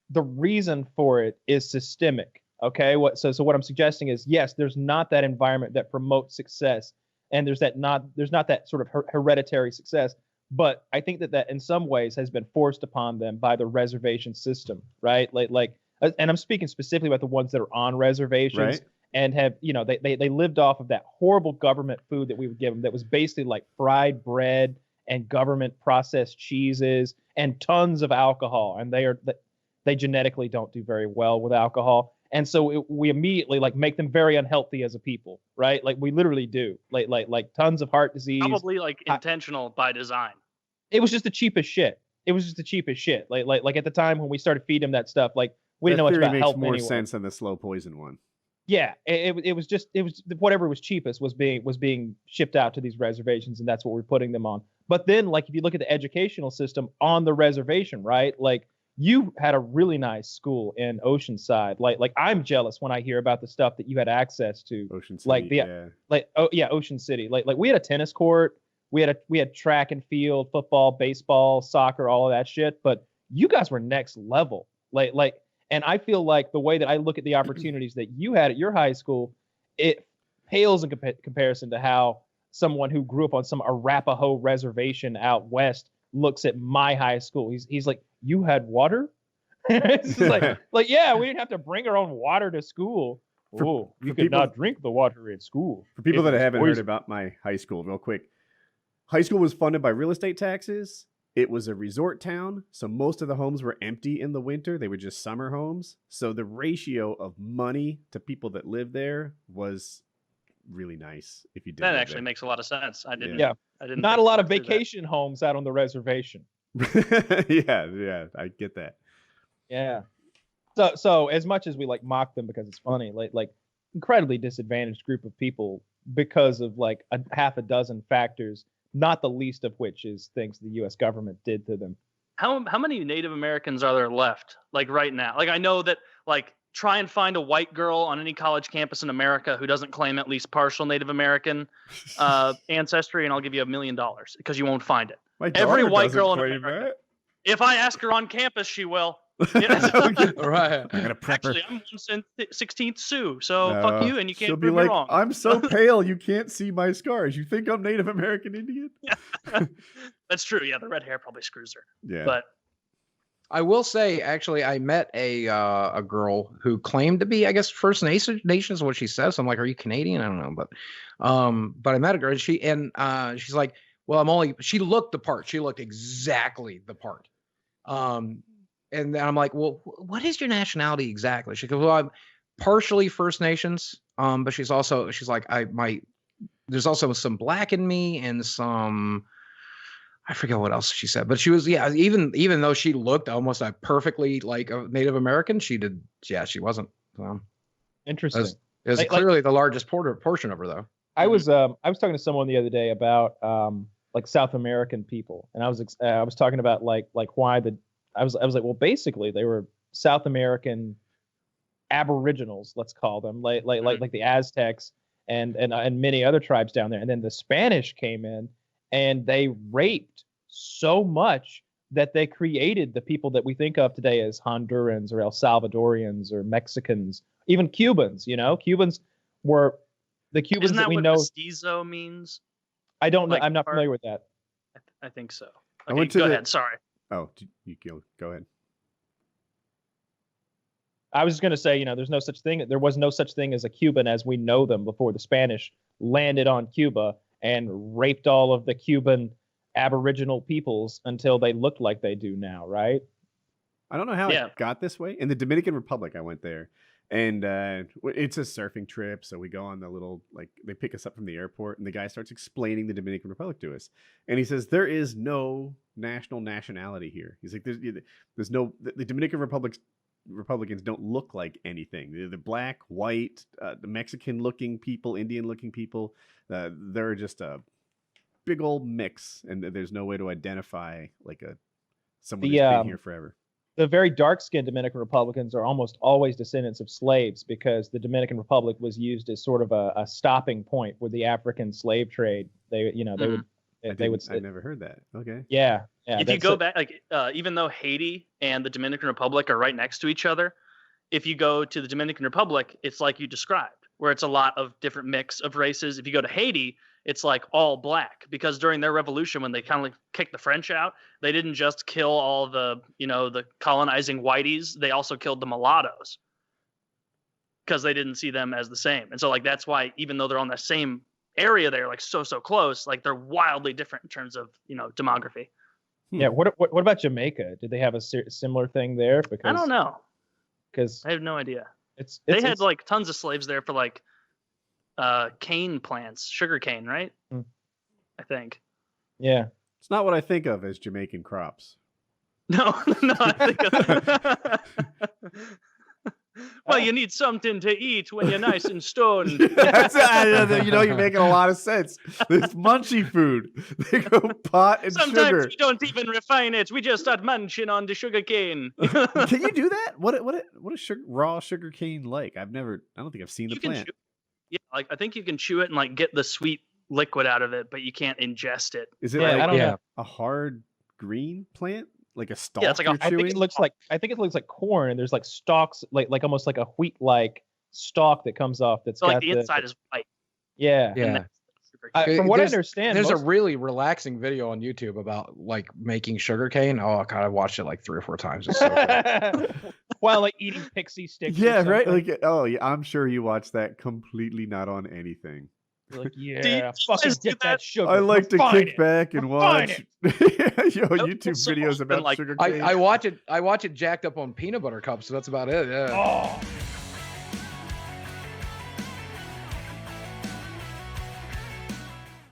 the reason for it is systemic. Okay. So what I'm suggesting is, yes, there's not that environment that promotes success, and there's not that sort of hereditary success. But I think that in some ways has been forced upon them by the reservation system, right? And I'm speaking specifically about the ones that are on reservations, right, and have, they lived off of that horrible government food that we would give them, that was basically like fried bread and government processed cheeses and tons of alcohol. And they genetically don't do very well with alcohol. And so we immediately make them very unhealthy as a people, right? Like we literally do, like tons of heart disease. Probably intentional by design. It was just the cheapest shit. Like at the time when we started feeding them that stuff, we didn't know much about health anyway. Makes more sense than the slow poison one. Yeah, it was whatever was cheapest was being shipped out to these reservations, and that's what we're putting them on. But then, if you look at the educational system on the reservation, right? You had a really nice school in Oceanside. Like I'm jealous when I hear about the stuff that you had access to. Ocean City, Ocean City. Like we had a tennis court, we had track and field, football, baseball, soccer, all of that shit. But you guys were next level. And I feel like the way that I look at the opportunities that you had at your high school, it pales in comparison to how someone who grew up on some Arapaho reservation out west looks at my high school. He's like, you had water? It's like, yeah, we didn't have to bring our own water to school. You could not drink the water in school. For people that haven't heard about my high school, real quick, high school was funded by real estate taxes. It was a resort town, so most of the homes were empty in the winter. They were just summer homes. So the ratio of money to people that lived there was really nice. If you did that, actually makes a lot of sense. I didn't. Not a lot of vacation homes out on the reservation. yeah, I get that. Yeah. So as much as we mock them because it's funny, like incredibly disadvantaged group of people because of a half a dozen factors, not the least of which is things the U.S. government did to them. How many Native Americans are there left? Right now? I know that try and find a white girl on any college campus in America who doesn't claim at least partial Native American ancestry, and I'll give you $1 million because you won't find it. Every white girl in America. If I ask her on campus, she will. Right. I'm gonna prep her. Actually, I'm 1/16th Sioux, so fuck you, and you can't prove me me wrong. I'm so pale you can't see my scars. You think I'm Native American Indian? That's true. Yeah, the red hair probably screws her. Yeah. But I will say, actually, I met a girl who claimed to be, I guess, First Nation is what she says. I'm like, are you Canadian? I don't know, but I met a girl, and she's like, well, she looked the part. She looked exactly the part. And then I'm like, well, what is your nationality exactly? She goes, well, I'm partially First Nations, but she's like, there's also some black in me and some, I forget what else she said, but she was, even though she looked almost perfectly like a Native American, she wasn't. Interesting. It was clearly the largest portion of her, though. I was talking to someone the other day about like South American people, and I was talking about like why I was like, well, basically they were South American Aboriginals, let's call them, like the Aztecs and many other tribes down there, and then the Spanish came in and they raped so much that they created the people that we think of today as Hondurans or El Salvadorians or Mexicans, even Cubans. Cubans were the Cubans that we know. Isn't that what mestizo means? I don't know. I'm not familiar with that. I think so. I Okay, went to go ahead. Sorry. Oh, you go ahead. I was just going to say, there was no such thing as a Cuban as we know them before the Spanish landed on Cuba and raped all of the Cuban Aboriginal peoples until they looked like they do now, right? I don't know how it got this way. In the Dominican Republic, I went there, and it's a surfing trip. So we go on the little, they pick us up from the airport, and the guy starts explaining the Dominican Republic to us. And he says, there is no nationality here. He's like, there's no, the Dominican Republicans don't look like anything. They're the black, white, the Mexican-looking people, Indian-looking people. They're just a big old mix, and there's no way to identify someone who's been here forever. The very dark-skinned Dominican Republicans are almost always descendants of slaves, because the Dominican Republic was used as sort of a stopping point with the African slave trade. I never heard that. Okay. Yeah. If you go back, even though Haiti and the Dominican Republic are right next to each other, if you go to the Dominican Republic, it's like you described, where it's a lot of different mix of races. If you go to Haiti, it's like all black, because during their revolution, when they kind of kicked the French out, they didn't just kill all the colonizing whiteys. They also killed the mulattoes because they didn't see them as the same. And so that's why, even though they're on the same area, they're so close, they're wildly different in terms of, demography. Yeah. What about Jamaica? Did they have a similar thing there? Because I don't know. Because I have no idea. They had tons of slaves there for cane plants, sugar cane, right? I think. Yeah. It's not what I think of as Jamaican crops. No, I think well, you need something to eat when you're nice and stoned. You're making a lot of sense. There's munchy food. They go pot and Sometimes sugar. we don't even refine it. We just start munching on the sugar cane. Can you do that? What is raw sugar cane like? I don't think I've seen the plant. Yeah, I think you can chew it and like get the sweet liquid out of it, but you can't ingest it. Is it a hard green plant? Like a stalk? Yeah, it's like I think it looks like corn, and there's like stalks, like almost like a wheat-like stalk that comes off. That's so got like the inside is white. Yeah, yeah. From what I understand, there's a really relaxing video on YouTube about like making sugarcane. Oh god, I watched it like 3 or 4 times. It's so good. While like eating pixie sticks. Yeah, right. Like, oh yeah, I'm sure you watched that completely not on anything. You're like, yeah, fucking get that sugar. I like to Refine kick it. back and watch YouTube videos about I sugarcane. watch it jacked up on peanut butter cups, so that's about it. Yeah. Oh.